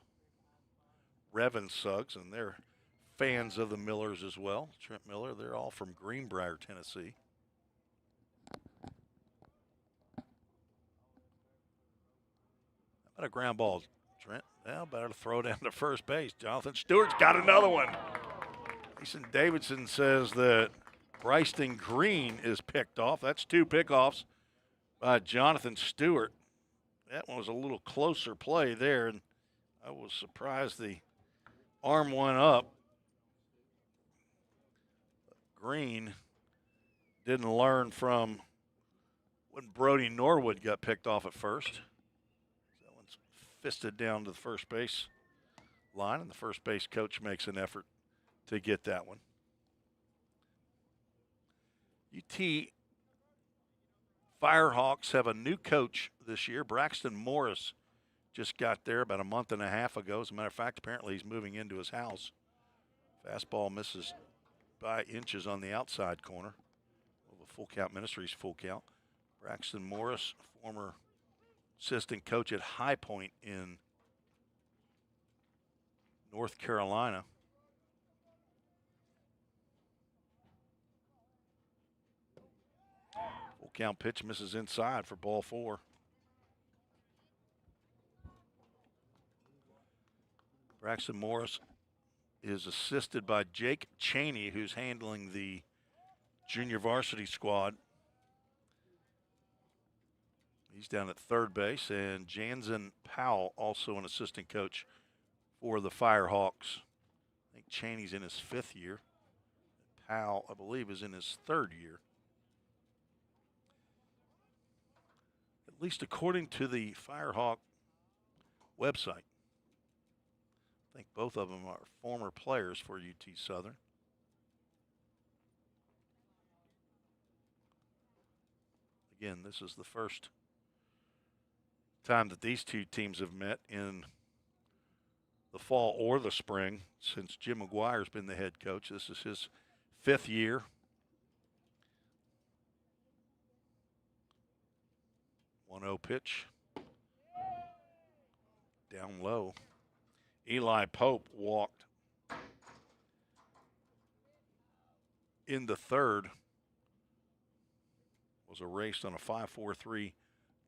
Revan Suggs and their fans of the Millers as well. Trent Miller, they're all from Greenbrier, Tennessee. How about a ground ball, Trent? Well, better to throw down to first base. Jonathan Stewart's got another one. Mason Davidson says that Bryson Green is picked off. That's 2 pickoffs by Jonathan Stewart. That one was a little closer play there, and I was surprised the arm went up. Green didn't learn from when Brody Norwood got picked off at first. That one's fisted down to the first base line, and the first base coach makes an effort to get that one. UT Firehawks have a new coach this year. Braxton Morris just got there about a month and a half ago. As a matter of fact, apparently he's moving into his house. Fastball misses by inches on the outside corner of a Full Count Ministries full count. Braxton Morris, former assistant coach at High Point in North Carolina. Full count pitch misses inside for ball 4. Braxton Morris is assisted by Jake Cheney, who's handling the junior varsity squad. He's down at third base, and Jansen Powell, also an assistant coach for the Firehawks. I think Cheney's in his 5th year. Powell, I believe, is in his 3rd year. At least according to the Firehawk website. I think both of them are former players for UT Southern. Again, this is the first time that these two teams have met in the fall or the spring since Jim McGuire's been the head coach. This is his 5th year. One-0 pitch. Down low. Eli Pope walked in the 3rd. Was erased on a 5-4-3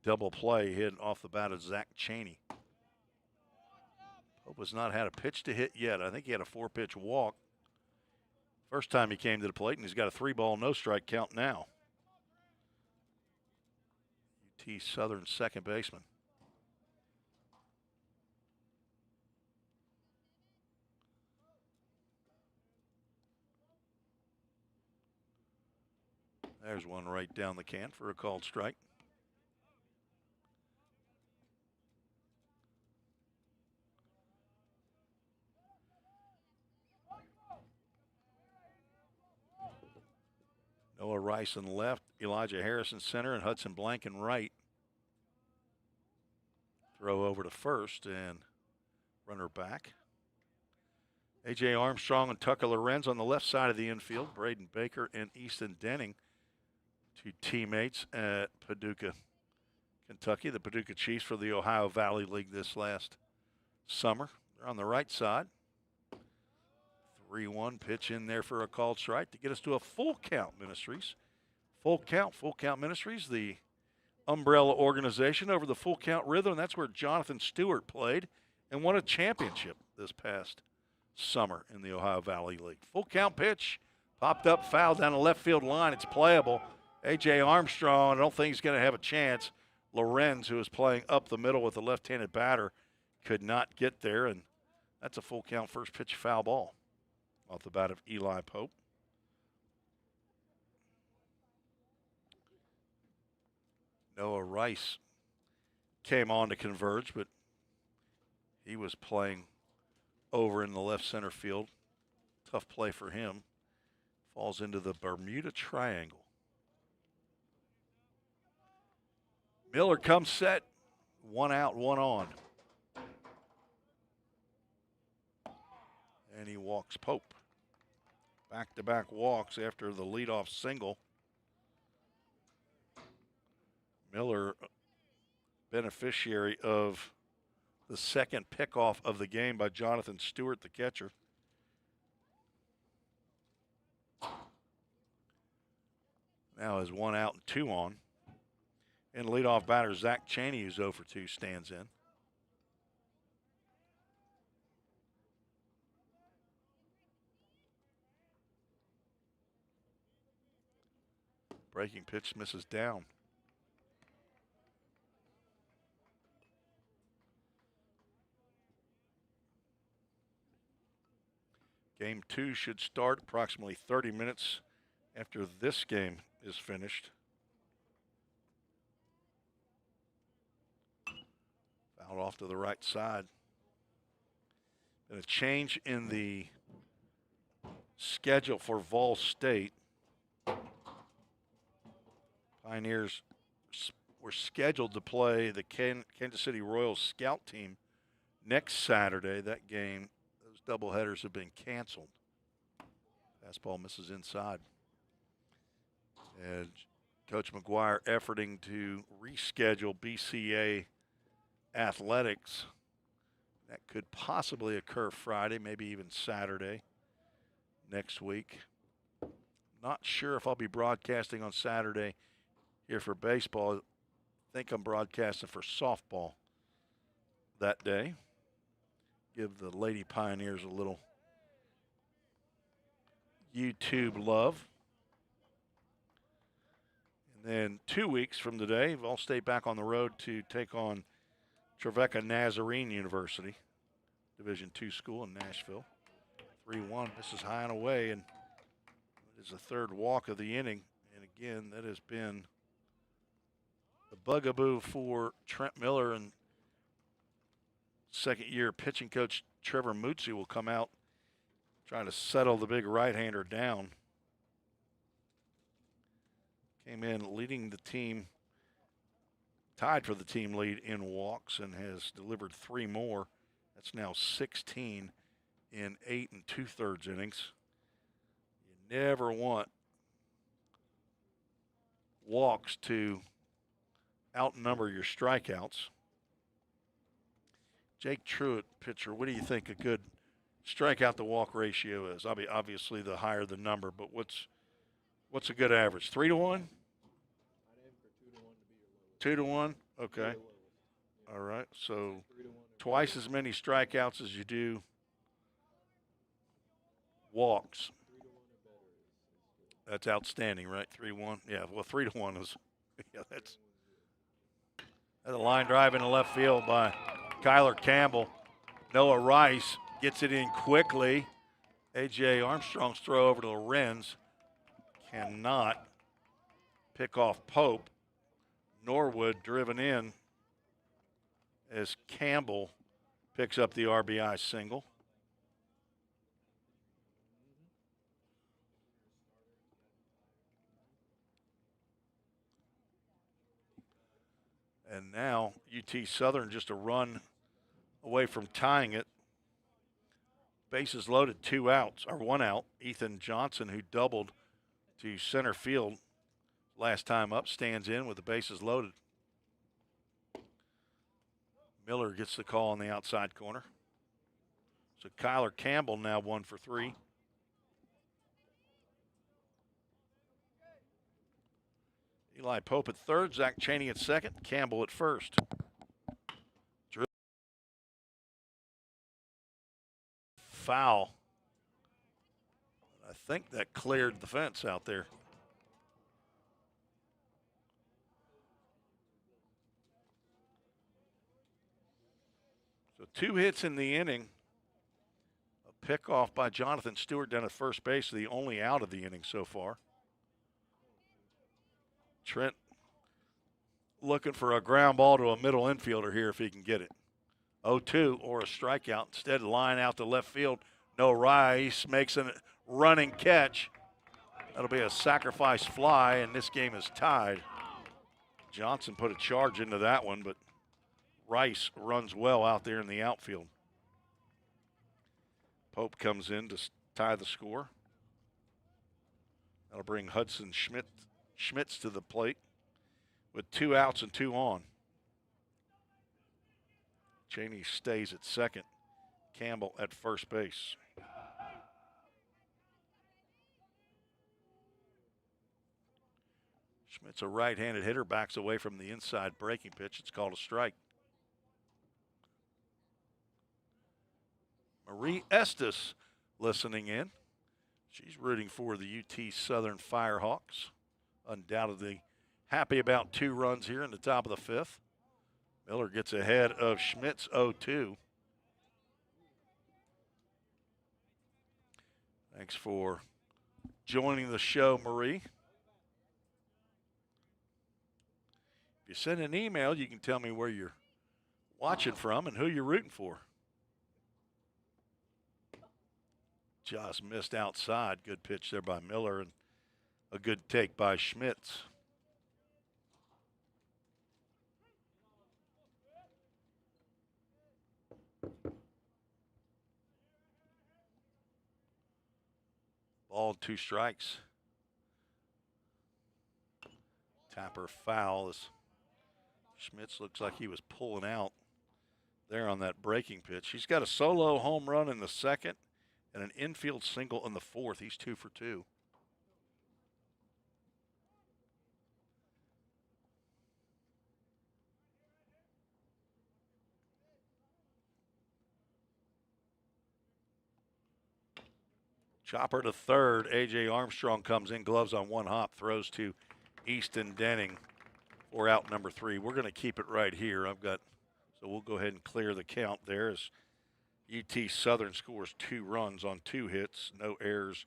double play hit off the bat of Zach Cheney. Pope has not had a pitch to hit yet. I think he had a 4-pitch walk first time he came to the plate, and he's got a 3-ball no-strike count now. UT Southern second baseman. There's one right down the can for a called strike. Noah Rice in left, Elijah Harrison center, and Hudson Blanken right. Throw over to first and runner back. A.J. Armstrong and Tucker Lorenz on the left side of the infield. Braden Baker and Easton Denning, 2 teammates at Paducah, Kentucky. The Paducah Chiefs for the Ohio Valley League this last summer. They're on the right side. 3-1 pitch in there for a called strike to get us to a Full Count Ministries. Full Count Ministries, the umbrella organization over the Full Count Rhythm. That's where Jonathan Stewart played and won a championship this past summer in the Ohio Valley League. Full count pitch, popped up, foul down the left field line. It's playable. A.J. Armstrong, I don't think he's going to have a chance. Lorenz, who is playing up the middle with the left-handed batter, could not get there, and that's a full count first pitch foul ball off the bat of Eli Pope. Noah Rice came on to converge, but he was playing over in the left center field. Tough play for him. Falls into the Bermuda Triangle. Miller comes set. 1 out, 1 on. And he walks Pope. Back-to-back walks after the leadoff single. Miller, beneficiary of the second pickoff of the game by Jonathan Stewart, the catcher. now has 1 out and 2 on. And leadoff batter Zach Cheney, who's 0 for 2, stands in. Breaking pitch misses down. Game 2 should start approximately 30 minutes after this game is finished. Fouled off to the right side. And a change in the schedule for Vol State. Pioneers were scheduled to play the Kansas City Royals scout team next Saturday. That game, those doubleheaders have been canceled. Fastball misses inside. And Coach McGuire efforting to reschedule BCA athletics. That could possibly occur Friday, maybe even Saturday next week. Not sure if I'll be broadcasting on Saturday here for baseball. I think I'm broadcasting for softball that day. Give the Lady Pioneers a little YouTube love. And then 2 weeks from today, Vol State back on the road to take on Trevecca Nazarene University, Division II school in Nashville. 3-1, misses high and away, and it is the third walk of the inning. And again, that has been the bugaboo for Trent Miller, and second-year pitching coach Trevor Mutzi will come out trying to settle the big right-hander down. Came in leading the team, tied for the team lead in walks, and has delivered 3 more. That's now 16 in 8 2/3 innings. You never want walks to outnumber your strikeouts. Jake Truitt, pitcher, what do you think a good strikeout to walk ratio is? Obviously, the higher the number, but what's a good average? 3 to 1? 2 to 1? Okay. All right. So twice as many strikeouts as you do walks. That's outstanding, right? 3-1. Yeah. Well, 3 to 1 is. Yeah, that's a line drive into left field by Kyler Campbell. Noah Rice gets it in quickly. A.J. Armstrong's throw over to Lorenz cannot pick off Pope. Norwood driven in as Campbell picks up the RBI single. And now UT Southern just a run away from tying it. Bases loaded, 2 outs, or 1 out. Ethan Johnson, who doubled to center field last time up, stands in with the bases loaded. Miller gets the call on the outside corner. So Kyler Campbell now 1 for 3. Eli Pope at third, Zach Cheney at second, Campbell at first. Foul. I think that cleared the fence out there. So 2 hits in the inning. A pickoff by Jonathan Stewart down at first base, the only out of the inning so far. Trent looking for a ground ball to a middle infielder here if he can get it. 0-2 or a strikeout. Instead, line out to left field. No Rice makes a running catch. That'll be a sacrifice fly, and this game is tied. Johnson put a charge into that one, but Rice runs well out there in the outfield. Pope comes in to tie the score. That'll bring Hudson Schmitz to the plate with 2 outs and 2 on. Cheney stays at second. Campbell at first base. Schmidt's a right-handed hitter, backs away from the inside breaking pitch. It's called a strike. Marie Estes listening in. She's rooting for the UT Southern Firehawks. Undoubtedly happy about 2 runs here in the top of the 5th. Miller gets ahead of Schmidt's 0-2. Thanks for joining the show, Marie. If you send an email, you can tell me where you're watching from and who you're rooting for. Just missed outside. Good pitch there by Miller and a good take by Schmitz. Ball, 2 strikes. Tapper foul as Schmitz looks like he was pulling out there on that breaking pitch. He's got a solo home run in the 2nd and an infield single in the 4th. He's 2 for 2. Chopper to third. A.J. Armstrong comes in, gloves on 1 hop, throws to Easton Denning for out number 3. We're going to keep it right here. So we'll go ahead and clear the count there as UT Southern scores 2 runs on 2 hits, no errors,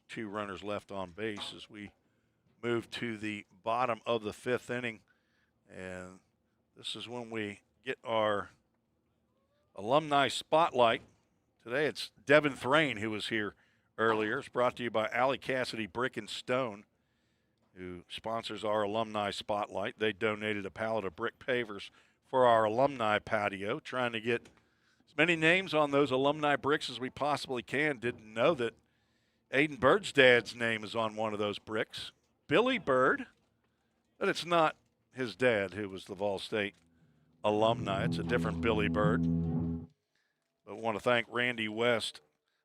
2 runners left on base as we move to the bottom of the 5th inning. And this is when we get our alumni spotlight. Today it's Devin Thrain who was here earlier. It's brought to you by Alley Cassidy Brick and Stone, who sponsors our alumni spotlight. They donated a pallet of brick pavers for our alumni patio, trying to get as many names on those alumni bricks as we possibly can. Didn't know that Aiden Bird's dad's name is on one of those bricks. Billy Bird, but it's not his dad who was the Vol State alumni. It's a different Billy Bird. But I want to thank Randy West,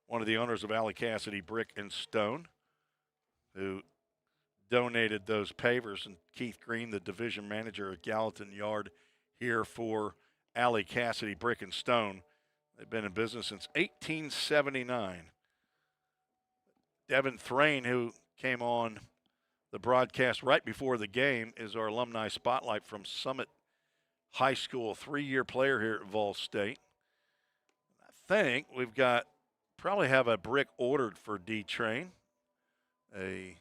one of the owners of Alley Cassidy Brick and Stone, who donated those pavers, and Keith Green, the division manager at Gallatin Yard here for Alley Cassidy Brick and Stone. They've been in business since 1879. Devin Thrain, who came on the broadcast right before the game, is our alumni spotlight from Summit High School, 3-year player here at Vol State. I think we've got probably have a brick ordered for D-Train, a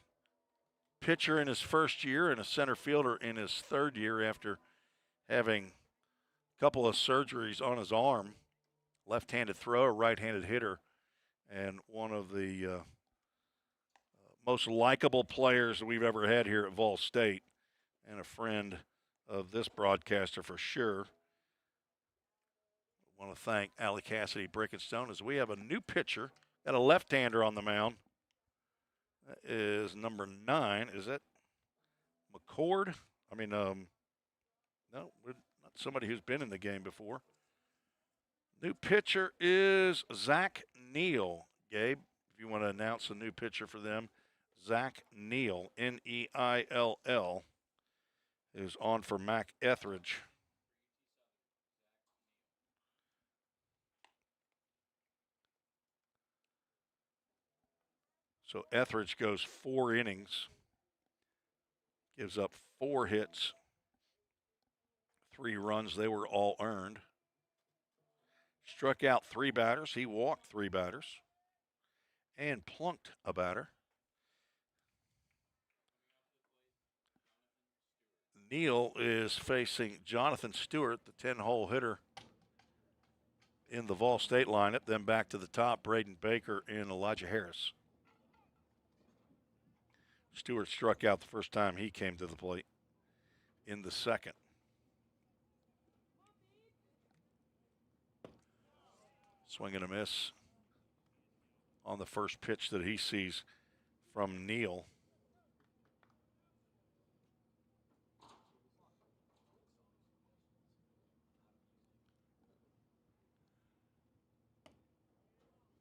pitcher in his 1st year and a center fielder in his 3rd year after having a couple of surgeries on his arm. Left-handed thrower, right-handed hitter, and one of the most likable players that we've ever had here at Vol State, and a friend of this broadcaster for sure. I want to thank Alley Cassidy Brick and Stone as we have a new pitcher, got a left-hander on the mound. That is number 9. Is that McCord? No, not somebody who's been in the game before. New pitcher is Zach Neal. Gabe, if you want to announce a new pitcher for them, Zach Neal, N-E-I-L-L, is on for Mac Etheridge. So Etheridge goes 4 innings, gives up 4 hits, 3 runs. They were all earned. Struck out 3 batters. He walked 3 batters and plunked a batter. Neal is facing Jonathan Stewart, the 10-hole hitter in the Vol State lineup. Then back to the top, Braden Baker and Elijah Harris. Stewart struck out the first time he came to the plate in the 2nd. Swing and a miss on the first pitch that he sees from Neal.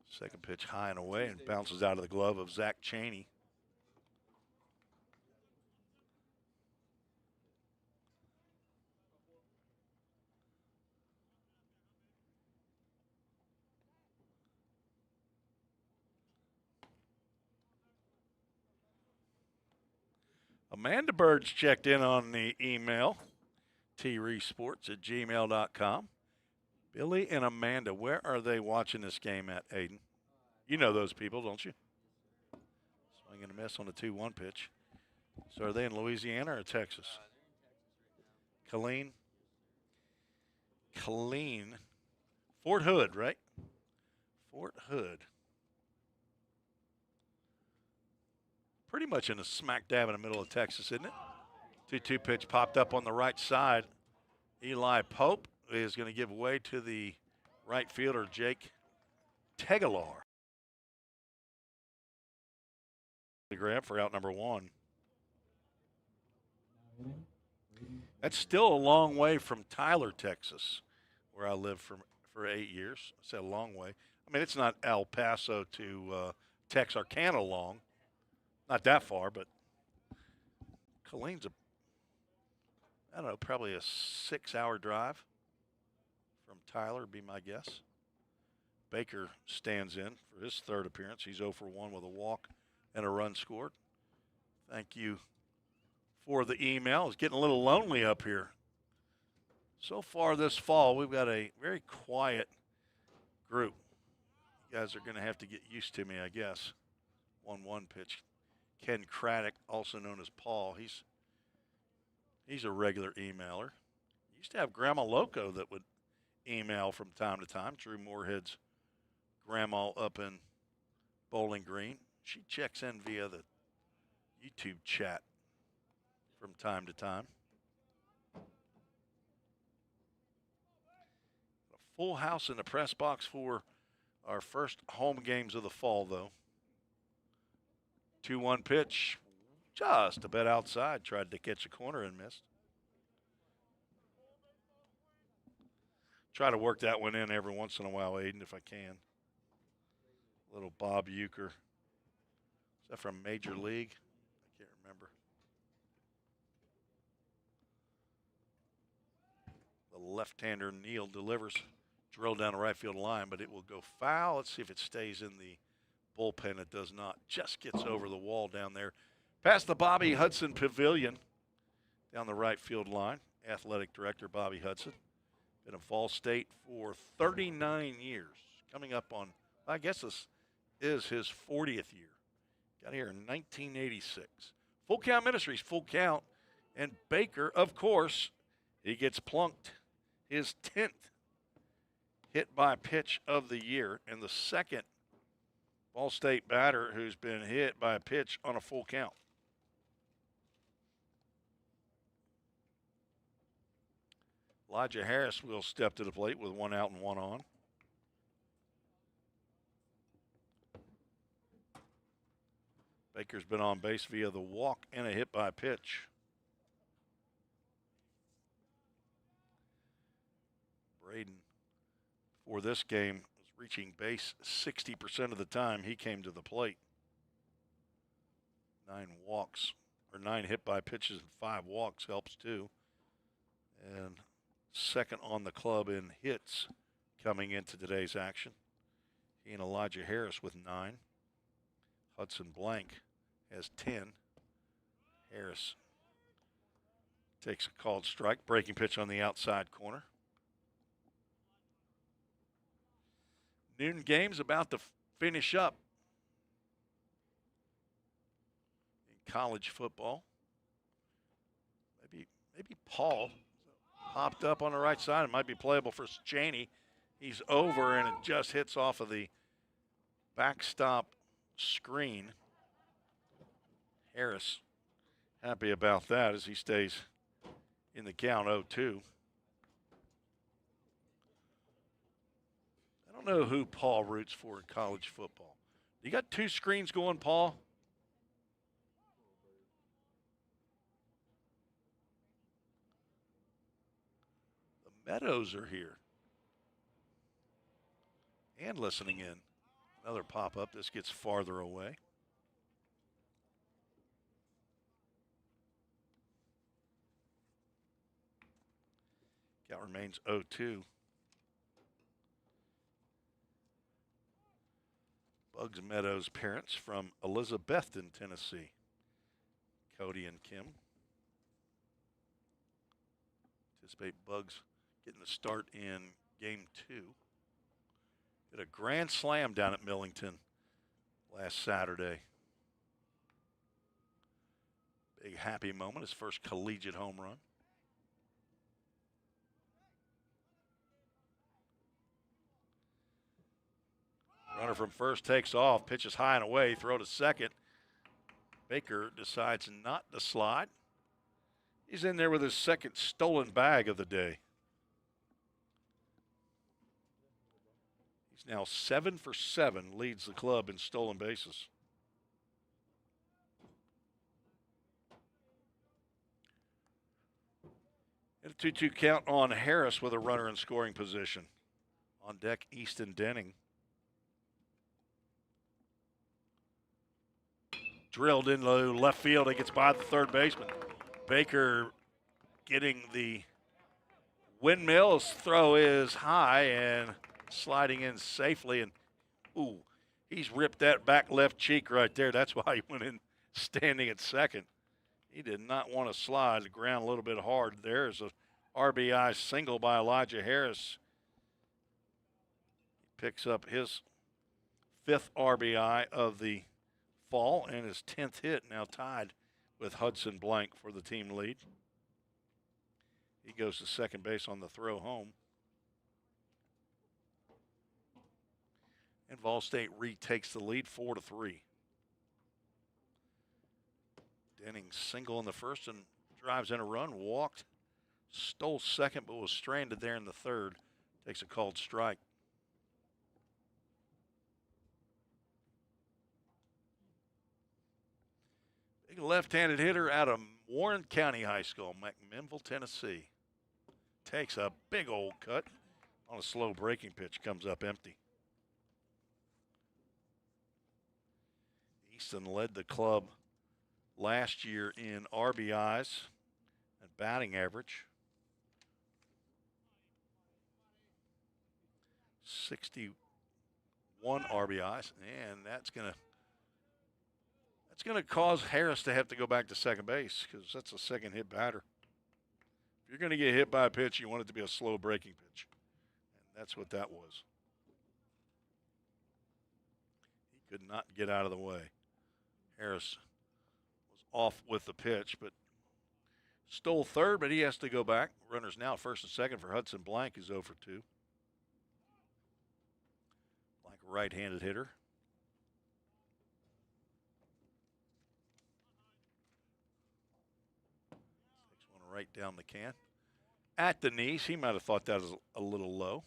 Second pitch high and away and bounces out of the glove of Zach Cheney. Amanda Bird's checked in on the email, treesports@gmail.com. Billy and Amanda, where are they watching this game at, Aiden? You know those people, don't you? Swing and a miss on the 2-1 pitch. So are they in Louisiana or Texas? Killeen. Fort Hood, right? Fort Hood. Pretty much in the smack dab in the middle of Texas, isn't it? 2-2 pitch popped up on the right side. Eli Pope is going to give way to the right fielder, Jake Tegelar. The grab for out number 1. That's still a long way from Tyler, Texas, where I lived for 8 years. I said a long way. I mean, it's not El Paso to Texarkana long. Not that far, but Killeen's I don't know, probably a 6-hour drive from Tyler, would be my guess. Baker stands in for his 3rd appearance. He's 0 for 1 with a walk and a run scored. Thank you for the email. It's getting a little lonely up here. So far this fall, we've got a very quiet group. You guys are going to have to get used to me, I guess. 1-1 pitch. Ken Craddock, also known as Paul, he's a regular emailer. Used to have Grandma Loco that would email from time to time. Drew Moorhead's grandma up in Bowling Green. She checks in via the YouTube chat from time to time. A full house in the press box for our first home games of the fall, though. 2-1 pitch, just a bit outside. Tried to catch a corner and missed. Try to work that one in every once in a while, Aiden, if I can. Little Bob Uecker. Is that from Major League? I can't remember. The left-hander Neal delivers. Drill down the right field line, but it will go foul. Let's see if it stays in the bullpen. It does not. Just gets over the wall down there. Past the Bobby Hudson Pavilion down the right field line. Athletic director Bobby Hudson. Been in Fall State for 39 years. Coming up on, I guess this is his 40th year. Got here in 1986. Full Count Ministries, Full Count. And Baker, of course, he gets plunked. His 10th hit by pitch of the year and the second Ball State batter who's been hit by a pitch on a full count. Elijah Harris will step to the plate with 1 out and 1 on. Baker's been on base via the walk and a hit by pitch. Braden, for this game, was reaching base 60% of the time he came to the plate. 9 hit by pitches and 5 walks helps too. And second on the club in hits coming into today's action. He and Elijah Harris with 9. Hudson Blank has 10. Harris takes a called strike. Breaking pitch on the outside corner. Noon game's about to finish up in college football. Maybe Paul popped up on the right side. It might be playable for Cheney. He's over, and it just hits off of the backstop screen. Harris happy about that as he stays in the count 0-2. I don't know who Paul roots for in college football. You got 2 screens going, Paul? The Meadows are here and listening in. Another pop-up. This gets farther away. Count remains 0-2. Bugs Meadows' parents from Elizabethton, Tennessee. Cody and Kim. Anticipate Bugs getting the start in game 2. Hit a grand slam down at Millington last Saturday. Big happy moment, his first collegiate home run. Runner from first takes off, pitches high and away, throw to second. Baker decides not to slide. He's in there with his second stolen bag of the day. He's now 7 for 7, leads the club in stolen bases. And a 2-2 count on Harris with a runner in scoring position. On deck, Easton Denning. Drilled in low left field. It gets by the third baseman. Baker getting the windmill. His throw is high and sliding in safely. And, ooh, he's ripped that back left cheek right there. That's why he went in standing at second. He did not want to slide the ground a little bit hard. There's a RBI single by Elijah Harris. He picks up his 5th RBI of the fall and his 10th hit, now tied with Hudson Blank for the team lead. He goes to second base on the throw home. And Vol State retakes the lead 4-3. Denning single in the first and drives in a run, walked, stole second, but was stranded there in the third. Takes a called strike. Big left-handed hitter out of Warren County High School, McMinnville, Tennessee. Takes a big old cut on a slow breaking pitch, comes up empty. Easton led the club last year in RBIs and batting average. 61 RBIs, and that's gonna cause Harris to have to go back to second base because that's a second hit batter. If you're going to get hit by a pitch, you want it to be a slow breaking pitch, and that's what that was. He could not get out of the way. Harris was off with the pitch, but stole third, but he has to go back. Runners now first and second for Hudson Blank, who's 0 for 2. Blank, a right-handed hitter. Takes one right down the can. At the knees, he might have thought that was a little low.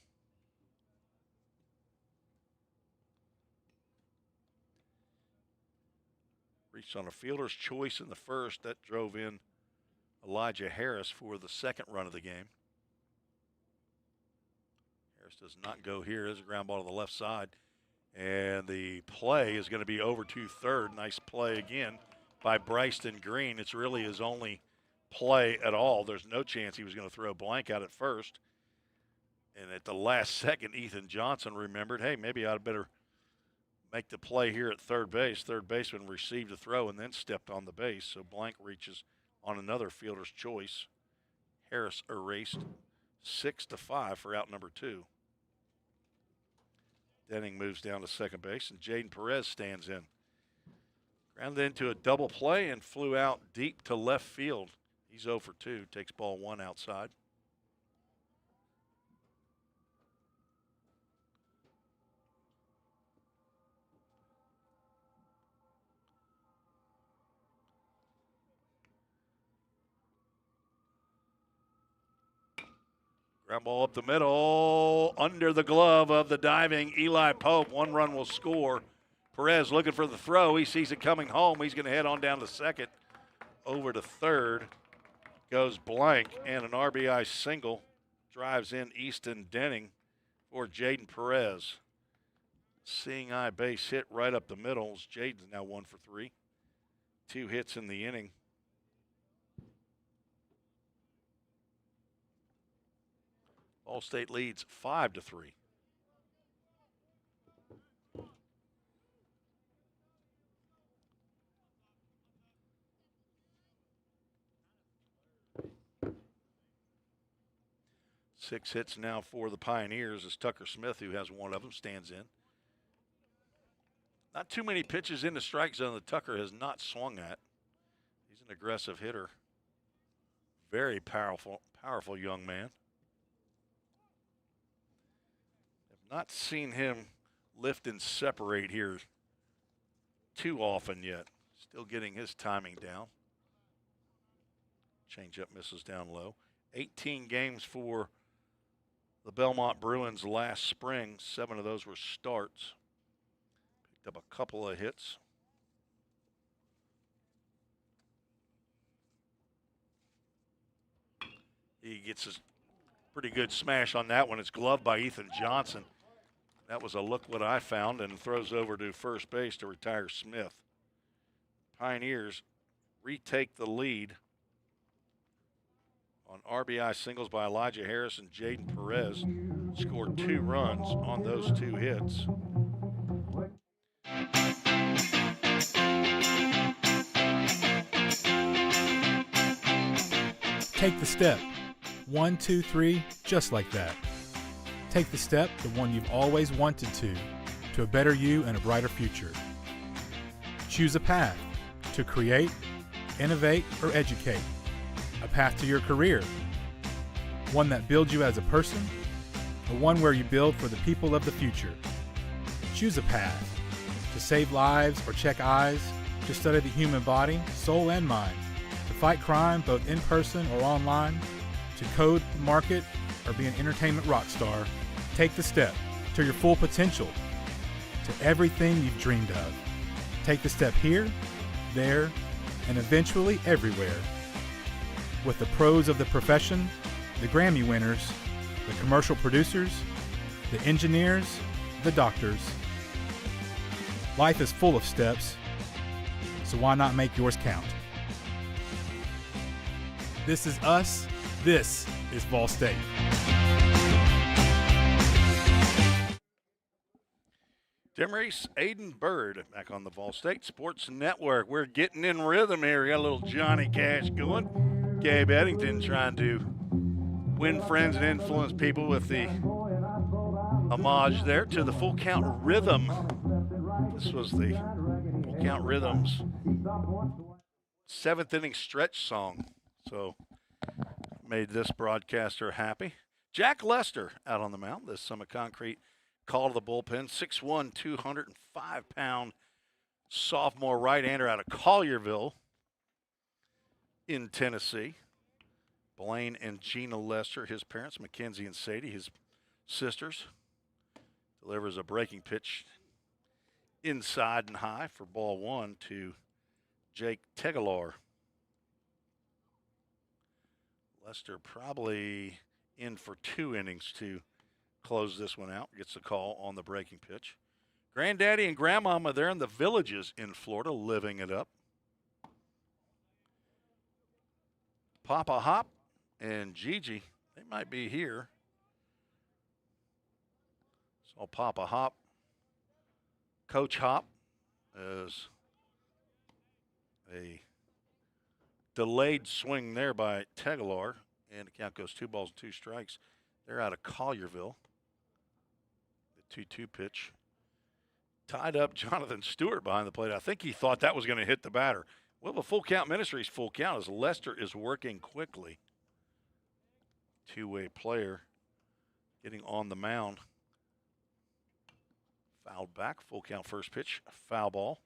Reached on a fielder's choice in the first. That drove in Elijah Harris for the second run of the game. Harris does not go here. There's a ground ball to the left side. And the play is going to be over to third. Nice play again by Bryson Green. It's really his only play at all. There's no chance he was going to throw Blank out at first. And at the last second, Ethan Johnson remembered, hey, maybe I'd better make the play here at third base. Third baseman received a throw and then stepped on the base. So Blank reaches on another fielder's choice. Harris erased 6-5 for out number 2. Denning moves down to second base, and Jaden Perez stands in. Grounded into a double play and flew out deep to left field. He's 0 for 2, takes ball 1 outside. Ground ball up the middle, under the glove of the diving Eli Pope. 1 run will score. Perez looking for the throw. He sees it coming home. He's going to head on down to second. Over to third goes Blank, and an RBI single drives in Easton Denning for Jaden Perez. Seeing eye base hit right up the middle. Jaden's now 1 for 3. 2 hits in the inning. Ball State leads 5-3. 6 hits now for the Pioneers as Tucker Smith, who has one of them, stands in. Not too many pitches in the strike zone that Tucker has not swung at. He's an aggressive hitter. Very powerful young man. Have not seen him lift and separate here too often yet. Still getting his timing down. Changeup misses down low. 18 games for the Belmont Bruins last spring. 7 of those were starts. Picked up a couple of hits. He gets a pretty good smash on that one. It's gloved by Ethan Johnson. That was a look what I found, and throws over to first base to retire Smith. Pioneers retake the lead on RBI singles by Elijah Harris and Jaden Perez. Scored 2 runs on those 2 hits. Take the step. 1, 2, 3, just like that. Take the step, the one you've always wanted to a better you and a brighter future. Choose a path to create, innovate, or educate. A path to your career. One that builds you as a person, or one where you build for the people of the future. Choose a path to save lives or check eyes, to study the human body, soul, and mind, to fight crime both in person or online, to code, market, or be an entertainment rock star. Take the step to your full potential, to everything you've dreamed of. Take the step here, there, and eventually everywhere. With the pros of the profession, the Grammy winners, the commercial producers, the engineers, the doctors. Life is full of steps, so why not make yours count? This is us. This is Vol State. Tim Reese, Aiden Bird back on the Vol State Sports Network. We're getting in rhythm here. We got a little Johnny Cash going. Gabe Eddington trying to win friends and influence people with the homage there to the Full Count Rhythm. This was the Full Count Rhythm's 7th inning stretch song. So made this broadcaster happy. Jack Lester out on the mound. This Summit Concrete call to the bullpen. 6'1", 205-pound sophomore right-hander out of Collierville in Tennessee. Blaine and Gina Lester, his parents, Mackenzie and Sadie, his sisters, delivers a breaking pitch inside and high for ball 1 to Jake Tegelar. Lester probably in for 2 innings to close this one out. Gets a call on the breaking pitch. Granddaddy and Grandmama there in the Villages in Florida, living it up. Papa Hop and Gigi, they might be here. Saw Papa Hop, Coach Hop, as a delayed swing there by Tegelar, and the count goes 2 balls and 2 strikes. They're out of Collierville. The 2-2 pitch. Tied up Jonathan Stewart behind the plate. I think he thought that was going to hit the batter. Well, the Full Count Ministries full count as Lester is working quickly. 2-way player getting on the mound. Fouled back, full count first pitch, foul ball.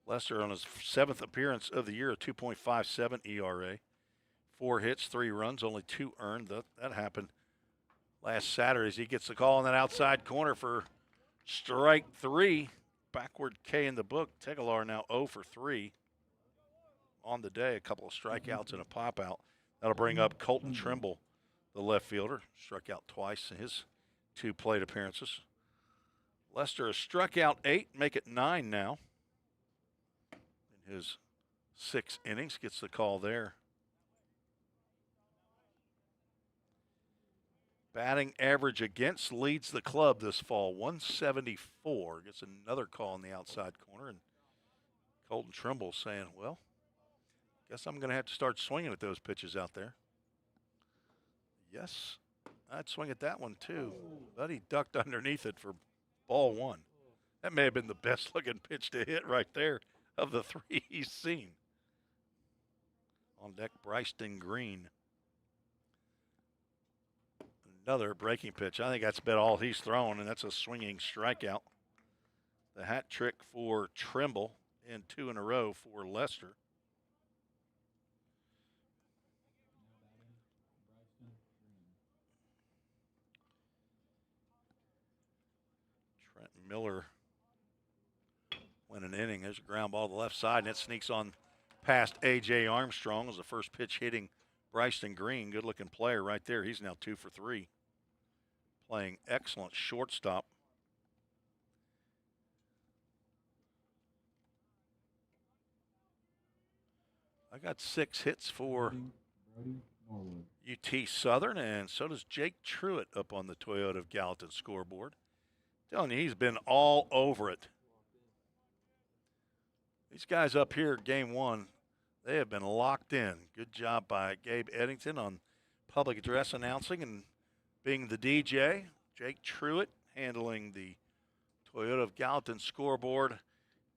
Lester on his 7th appearance of the year, a 2.57 ERA. 4 hits, 3 runs, only 2 earned. That happened last Saturday as he gets the call in that outside corner for strike 3. Backward K in the book. Tegelar now 0 for 3 on the day. A couple of strikeouts and a pop out. That'll bring up Colton Trimble, the left fielder. Struck out twice in his 2 plate appearances. Lester has struck out 8, make it 9 now. In his 6 innings, gets the call there. Batting average against leads the club this fall, 174. Gets another call in the outside corner, and Colton Trimble saying, well, guess I'm going to have to start swinging at those pitches out there. Yes, I'd swing at that one too, but he ducked underneath it for ball one. That may have been the best looking pitch to hit right there of the three he's seen. On deck, Bryson Green. Another breaking pitch. I think that's about all he's thrown, and that's a swinging strikeout. The hat trick for Trimble, and 2 in a row for Lester. Trent Miller went an inning. There's a ground ball to the left side, and it sneaks on past A.J. Armstrong as the first pitch hitting Bryson Green. Good-looking player right there. He's now 2 for 3. Playing excellent shortstop. I got 6 hits for UT Southern, and so does Jake Truitt up on the Toyota of Gallatin scoreboard. Telling you, he's been all over it. These guys up here, game 1, they have been locked in. Good job by Gabe Eddington on public address announcing and being the DJ. Jake Truitt handling the Toyota of Gallatin scoreboard.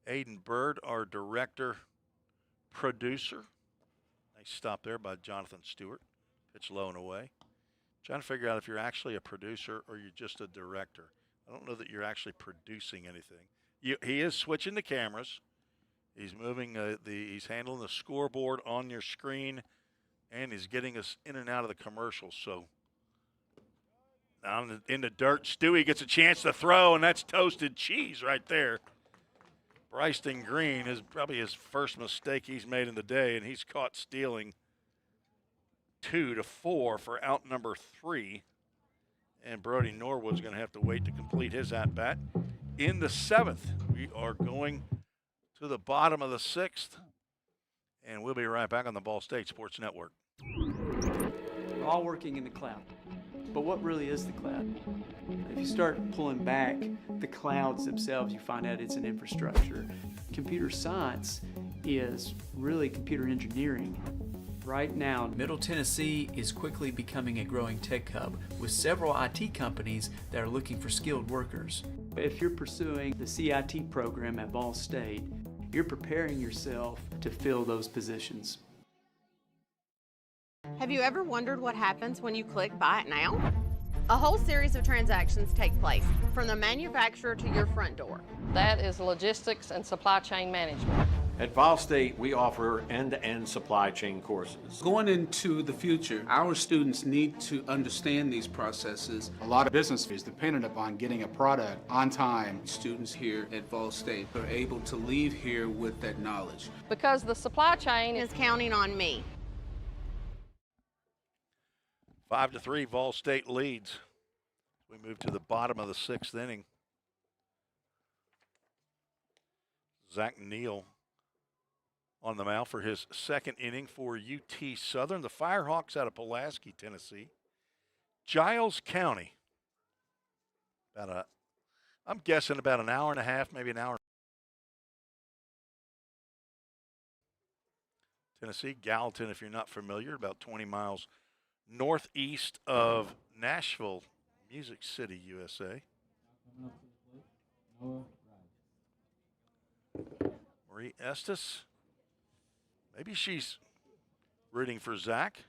Aiden Bird, our director, producer. Nice stop there by Jonathan Stewart. Pitch low and away. Trying to figure out if you're actually a producer or you're just a director. I don't know that you're actually producing anything. He is switching the cameras. He's moving he's handling the scoreboard on your screen, and he's getting us in and out of the commercials. So down in the dirt, Stewie gets a chance to throw, and that's toasted cheese right there. Bryson Green is probably his first mistake he's made in the day, and he's caught stealing 2-4 for out number 3. And Brody Norwood's going to have to wait to complete his at-bat. In the 7th, we are going to the bottom of the 6th, and we'll be right back on the Ball State Sports Network. We're all working in the cloud. But what really is the cloud? If you start pulling back the clouds themselves, you find out it's an infrastructure. Computer science is really computer engineering. Right now, Middle Tennessee is quickly becoming a growing tech hub with several IT companies that are looking for skilled workers. If you're pursuing the CIT program at Ball State, you're preparing yourself to fill those positions. Have you ever wondered what happens when you click Buy It Now? A whole series of transactions take place, from the manufacturer to your front door. That is logistics and supply chain management. At Vol State, we offer end-to-end supply chain courses. Going into the future, our students need to understand these processes. A lot of business is dependent upon getting a product on time. Students here at Vol State are able to leave here with that knowledge. Because the supply chain is counting on me. 5-3, Vol State leads. We move to the bottom of the 6th inning. Zach Neal on the mound for his 2nd inning for UT Southern. The Firehawks out of Pulaski, Tennessee. Giles County. I'm guessing about an hour and a half, maybe an hour. Tennessee, Gallatin, if you're not familiar, about 20 miles northeast of Nashville, Music City, USA. Marie Estes. Maybe she's rooting for Zach.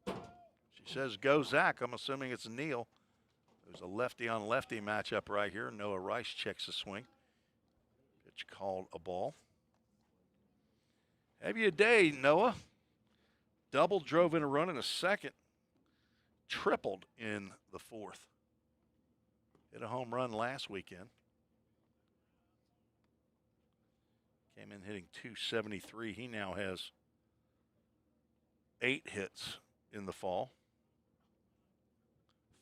She says, go Zach. I'm assuming it's Neal. There's a lefty-on-lefty matchup right here. Noah Rice checks the swing. Pitch called a ball. Have you a day, Noah. Double, drove in a run in a 2nd. Tripled in the 4th. Hit a home run last weekend. Came in hitting .273. He now has 8 hits in the fall.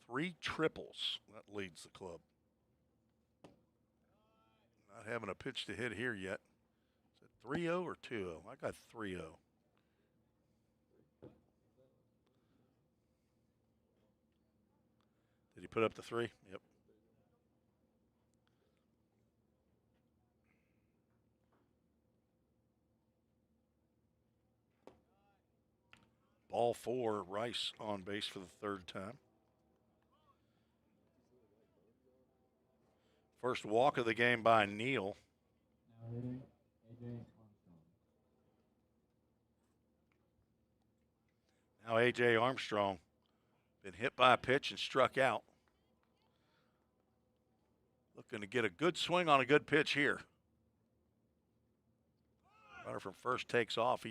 3 triples. That leads the club. Not having a pitch to hit here yet. Is it 3-0 or 2-0? I got 3-0. Did he put up the 3? Yep. Ball 4, Rice on base for the 3rd time. First walk of the game by Neal. Now hitting AJ Armstrong. Now A.J. Armstrong been hit by a pitch and struck out. Looking to get a good swing on a good pitch here. Runner from first takes off.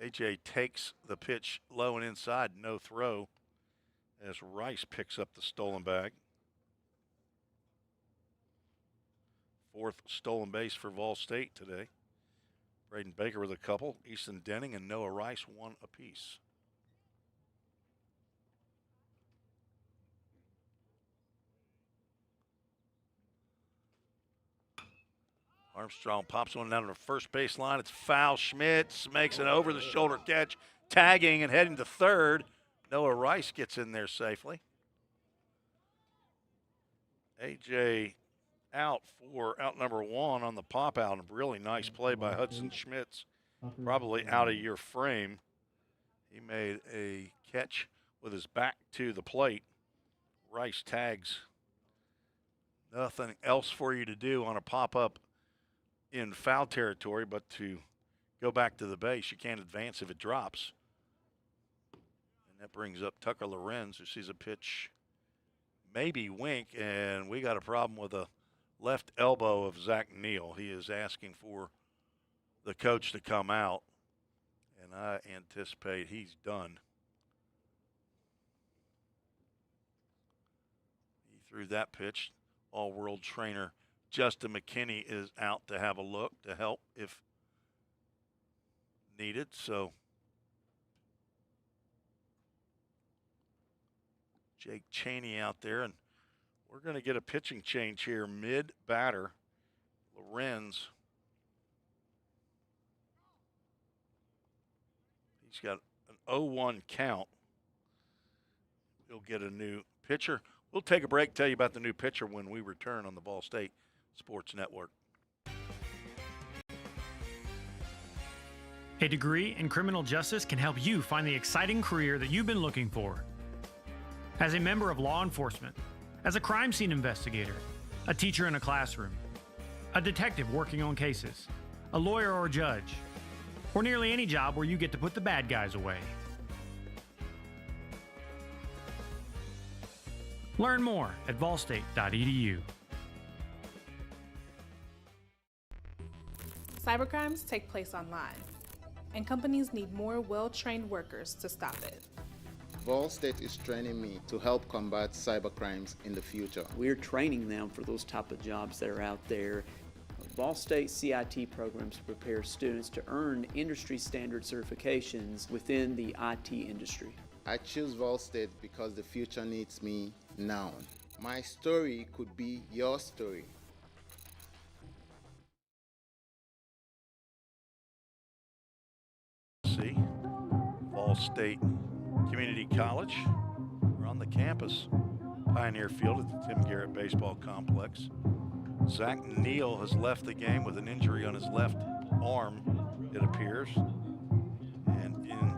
A.J. takes the pitch low and inside, no throw, as Rice picks up the stolen bag. Fourth stolen base for Vol State today. Braden Baker with a couple. Easton Denning and Noah Rice one apiece. Armstrong pops one down to the first base line. It's foul. Schmitz makes an over-the-shoulder catch, tagging and heading to third. Noah Rice gets in there safely. A.J. out for out number one on the pop out. A really nice play by Hudson Schmitz. Probably out of your frame. He made a catch with his back to the plate. Rice tags. Nothing else for you to do on a pop-up in foul territory but to go back to the base. You can't advance if it drops. And that brings up Tucker Lorenz, who sees a pitch maybe wink, and we got a problem with a left elbow of Zach Neal. He is asking for the coach to come out, and I anticipate he's done. He threw that pitch. All-world trainer Justin McKinney is out to have a look to help if needed. So Jake Cheney out there, and we're going to get a pitching change here mid-batter. Lorenz, he's got an 0-1 count. He'll get a new pitcher. We'll take a break, tell you about the new pitcher when we return on the Ball State Sports Network. A degree in criminal justice can help you find the exciting career that you've been looking for. As a member of law enforcement, as a crime scene investigator, a teacher in a classroom, a detective working on cases, a lawyer or a judge, or nearly any job where you get to put the bad guys away. Learn more at volstate.edu. Cybercrimes take place online, and companies need more well-trained workers to stop it. Vol State is training me to help combat cybercrimes in the future. We're training them for those type of jobs that are out there. Vol State CIT programs prepare students to earn industry standard certifications within the IT industry. I choose Vol State because the future needs me now. My story could be your story. See, Vol State Community College. We're on the campus, Pioneer Field at the Tim Garrett Baseball Complex. Zach Neal has left the game with an injury on his left arm, it appears. And in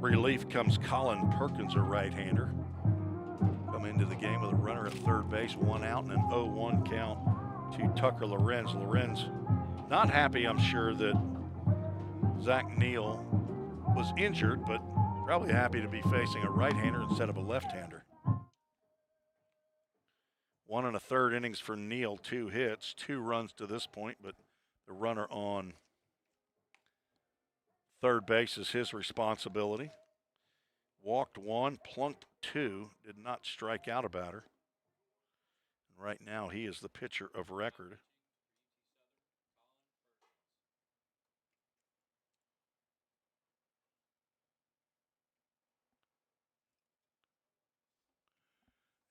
relief comes Colin Perkins, a right-hander. Come into the game with a runner at third base, one out, and an 0-1 count to Tucker Lorenz. Lorenz not happy, I'm sure, that Zach Neal was injured, but probably happy to be facing a right-hander instead of a left-hander. 1 1/3 innings for Neal, 2 hits, 2 runs to this point, but the runner on third base is his responsibility. Walked 1, plunked 2, did not strike out a batter. And right now he is the pitcher of record.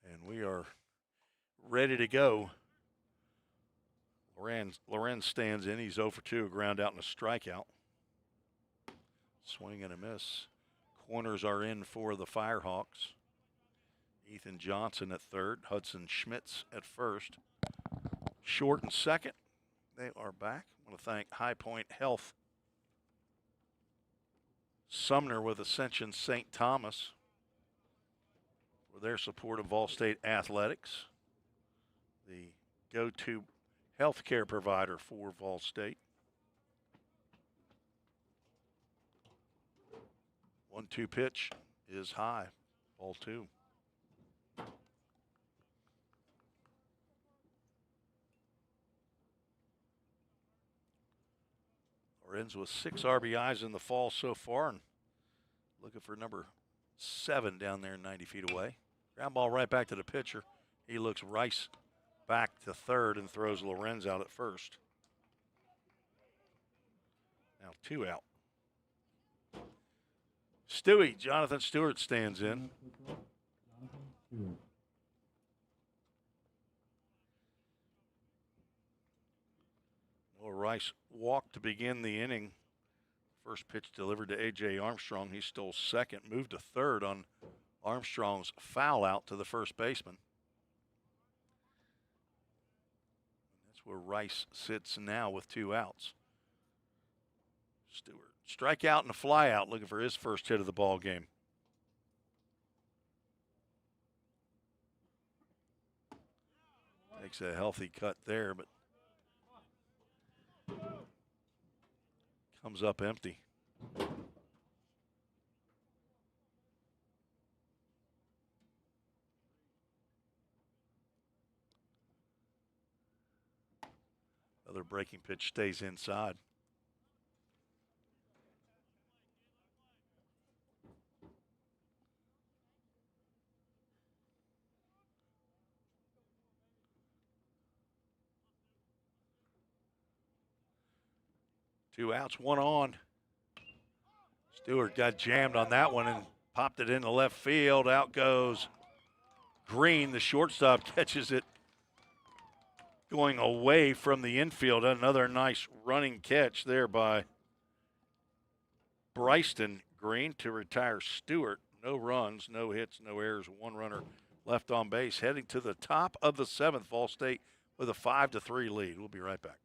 And we are ready to go. Lorenz stands in. He's 0 for 2, a ground out and a strikeout. Swing and a miss. Corners are in for the Firehawks. Ethan Johnson at third. Hudson Schmitz at first. Short and second. They are back. I want to thank High Point Health. Sumner with Ascension St. Thomas for their support of Vol State athletics. the go-to healthcare provider for Vol State. 1-2 pitch is high, ball 2. Lorenz with 6 RBIs in the fall so far, and looking for number 7 down there 90 feet away. Ground ball right back to the pitcher. He looks Rice back to third and throws Lorenz out at first. Now 2 out. Stewie, Jonathan Stewart stands in. Noah Rice walked to begin the inning. First pitch delivered to A.J. Armstrong. He stole second, moved to third on Armstrong's foul out to the first baseman. That's where Rice sits now with 2 outs. Stewart, strikeout and a fly out, looking for his first hit of the ball game. Takes a healthy cut there, but comes up empty. Another breaking pitch stays inside. Two outs, 1 on. Stewart got jammed on that one and popped it into left field. Out goes Green. The shortstop catches it going away from the infield. Another nice running catch there by Bryson Green to retire Stewart. No runs, no hits, no errors, 1 runner left on base. Heading to the top of the 7th, Vol State with a 5-3 lead. We'll be right back.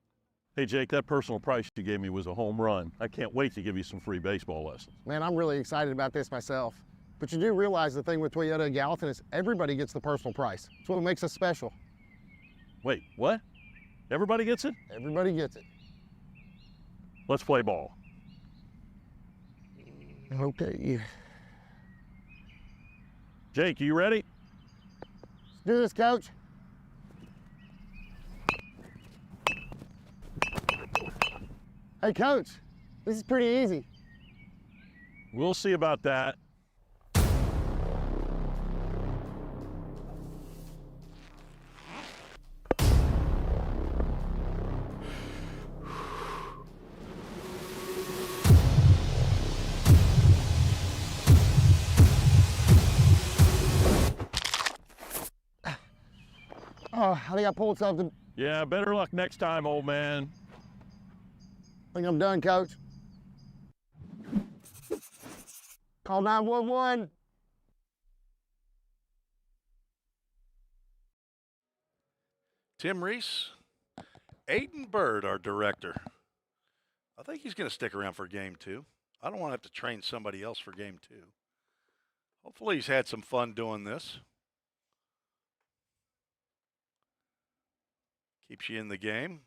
Hey, Jake, that personal price you gave me was a home run. I can't wait to give you some free baseball lessons. Man, I'm really excited about this myself. But you do realize the thing with Toyota Gallatin is everybody gets the personal price. It's what makes us special. Wait, what? Everybody gets it? Everybody gets it. Let's play ball. Okay. Jake, you ready? Let's do this, Coach. Hey, Coach, this is pretty easy. We'll see about that. Oh, I think I pulled something. Yeah, better luck next time, old man. I think I'm done, Coach. Call 911. Tim Reese, Aiden Bird, our director. I think he's going to stick around for game 2. I don't want to have to train somebody else for game 2. Hopefully he's had some fun doing this. Keeps you in the game.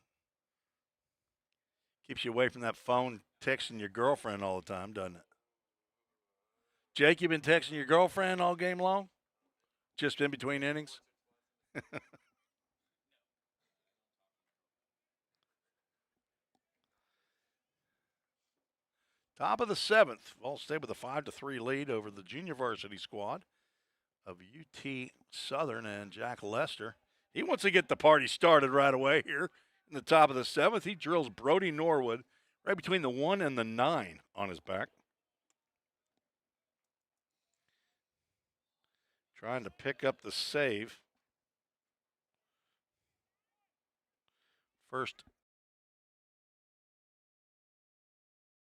Keeps you away from that phone texting your girlfriend all the time, doesn't it? Jake, you been texting your girlfriend all game long? Just in between innings? Top of the 7th, Vol State with a 5-3 lead over the junior varsity squad of UT Southern and Jack Lester. He wants to get the party started right away here in the top of the 7th. He drills Brody Norwood right between the 1 and the 9 on his back. Trying to pick up the save. First.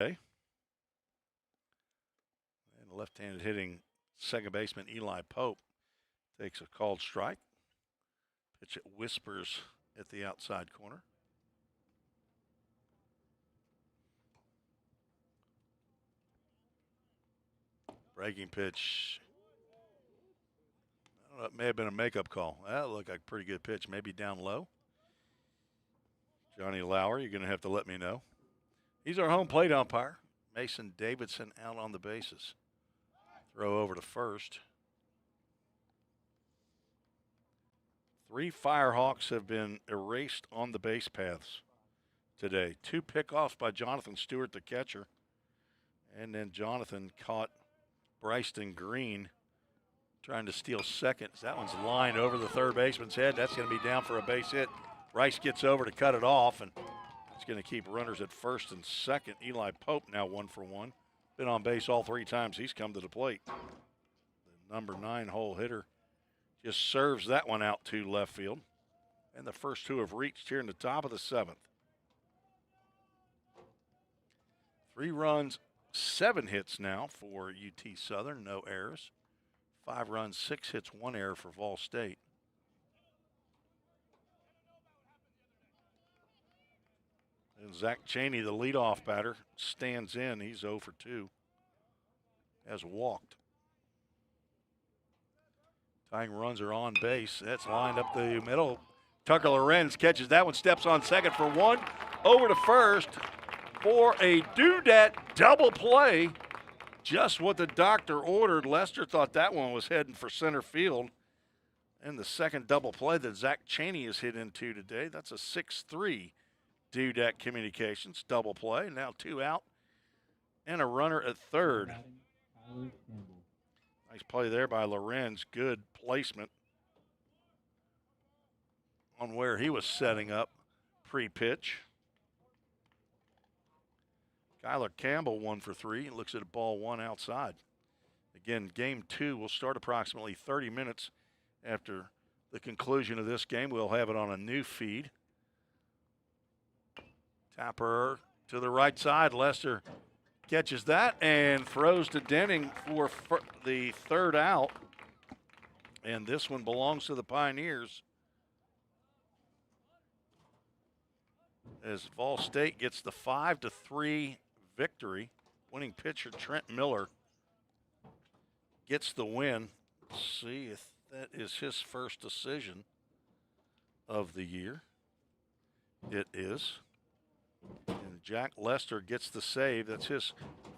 Okay. And left-handed hitting second baseman Eli Pope takes a called strike. Pitch it whispers at the outside corner. Breaking pitch. I Well, that may have been a makeup call. That looked like a pretty good pitch, maybe down low. Johnny Lauer, you're going to have to let me know. He's our home plate umpire. Mason Davidson out on the bases. Throw over to first. 3 Firehawks have been erased on the base paths today. 2 pickoffs by Jonathan Stewart, the catcher. And then Jonathan caught Bryson Green trying to steal second. That one's lined over the third baseman's head. That's going to be down for a base hit. Rice gets over to cut it off, and it's going to keep runners at first and second. Eli Pope now 1 for 1. Been on base all 3 times he's come to the plate. The number 9 hole hitter just serves that one out to left field. And the first 2 have reached here in the top of the 7th. 3 runs, 7 hits now for UT Southern, no errors. 5 runs, 6 hits, 1 error for Vol State. And Zach Cheney, the leadoff batter, stands in. He's 0 for 2. Has walked. Tying runs are on base. That's lined up the middle. Tucker Lorenz catches that one, steps on second for 1. Over to first for a do-dat double play. Just what the doctor ordered. Lester thought that one was heading for center field. And the second double play that Zach Cheney has hit into today, that's a 6-3 do-dat Communications double play. Now 2 out and a runner at third. Nice play there by Lorenz. Good placement on where he was setting up pre-pitch. Kyler Campbell 1 for 3. Looks at a ball 1 outside. Again, game 2 will start approximately 30 minutes after the conclusion of this game. We'll have it on a new feed. Tapper to the right side. Lester catches that and throws to Denning for the 3rd out. And this one belongs to the Pioneers, as Vol State gets the 5-3 victory. Winning pitcher Trent Miller gets the win. Let's see if that is his first decision of the year. It is. And Jack Lester gets the save. That's his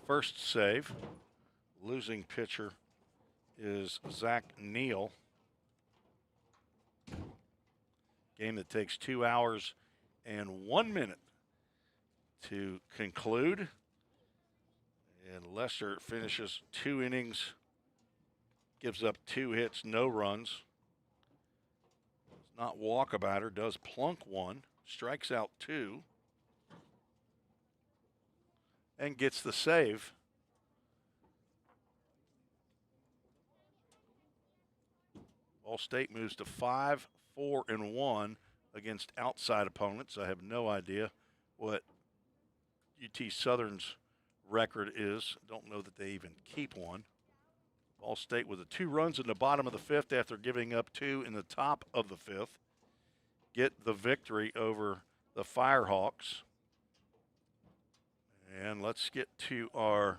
first save. Losing pitcher is Zach Neal. Game that takes 2 hours and 1 minute to conclude. And Lester finishes 2 innings, gives up 2 hits, no runs. Does not walk a batter, does plunk 1, strikes out 2, and gets the save. Ball State moves to 5-4-1 against outside opponents. I have no idea what UT Southern's record is. Don't know that they even keep one. Ball State with the 2 runs in the bottom of the 5th after giving up 2 in the top of the 5th. Get the victory over the Firehawks. And let's get to our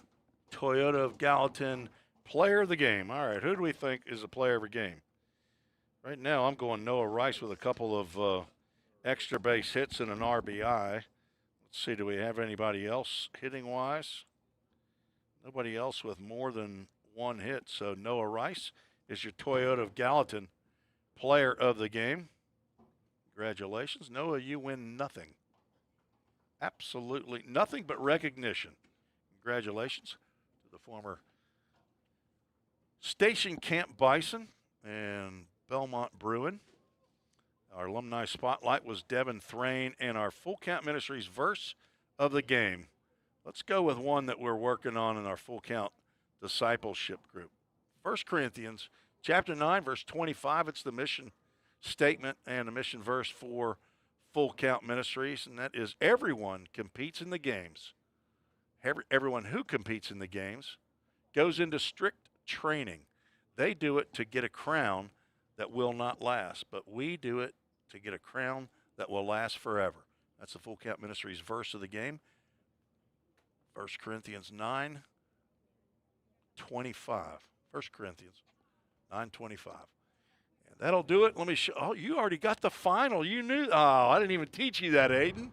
Toyota of Gallatin player of the game. All right, who do we think is the player of the game? Right now, I'm going Noah Rice with a couple of extra base hits and an RBI. Let's see, do we have anybody else hitting-wise? Nobody else with more than 1 hit. So Noah Rice is your Toyota of Gallatin player of the game. Congratulations. Noah, you win nothing. Absolutely nothing but recognition. Congratulations to the former Station Camp Bison and Belmont Bruin. Our alumni spotlight was Devin Thrain, and our Full Count Ministries verse of the game. Let's go with one that we're working on in our Full Count discipleship group. 1 Corinthians chapter 9, verse 25. It's the mission statement and the mission verse for Full Count Ministries, and that is everyone competes in the games. Everyone who competes in the games goes into strict training. They do it to get a crown that will not last, but we do it to get a crown that will last forever. That's the Full Count Ministries verse of the game. 1 Corinthians 9:25. 1 Corinthians 9:25. That'll do it. Let me show. Oh, you already got the final. You knew. Oh, I didn't even teach you that, Aiden.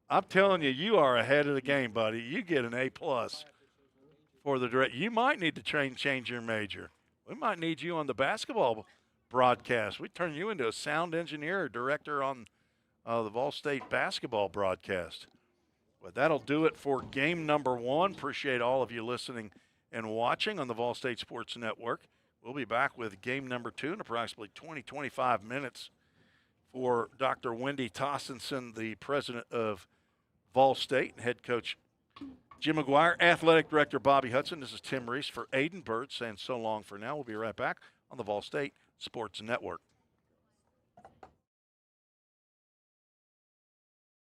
I'm telling you, you are ahead of the game, buddy. You get an A+ for the direct. You might need to change your major. We might need you on the basketball broadcast. We turn you into a sound engineer or director on the Vol State basketball broadcast. But that'll do it for game number 1. Appreciate all of you listening and watching on the Vol State Sports Network. We'll be back with game number 2 in approximately 20-25 minutes for Dr. Wendy Tossenson, the president of Vol State, and head coach Jim McGuire, athletic director Bobby Hudson. This is Tim Reese for Aiden Burt saying so long for now. We'll be right back on the Vol State Sports Network.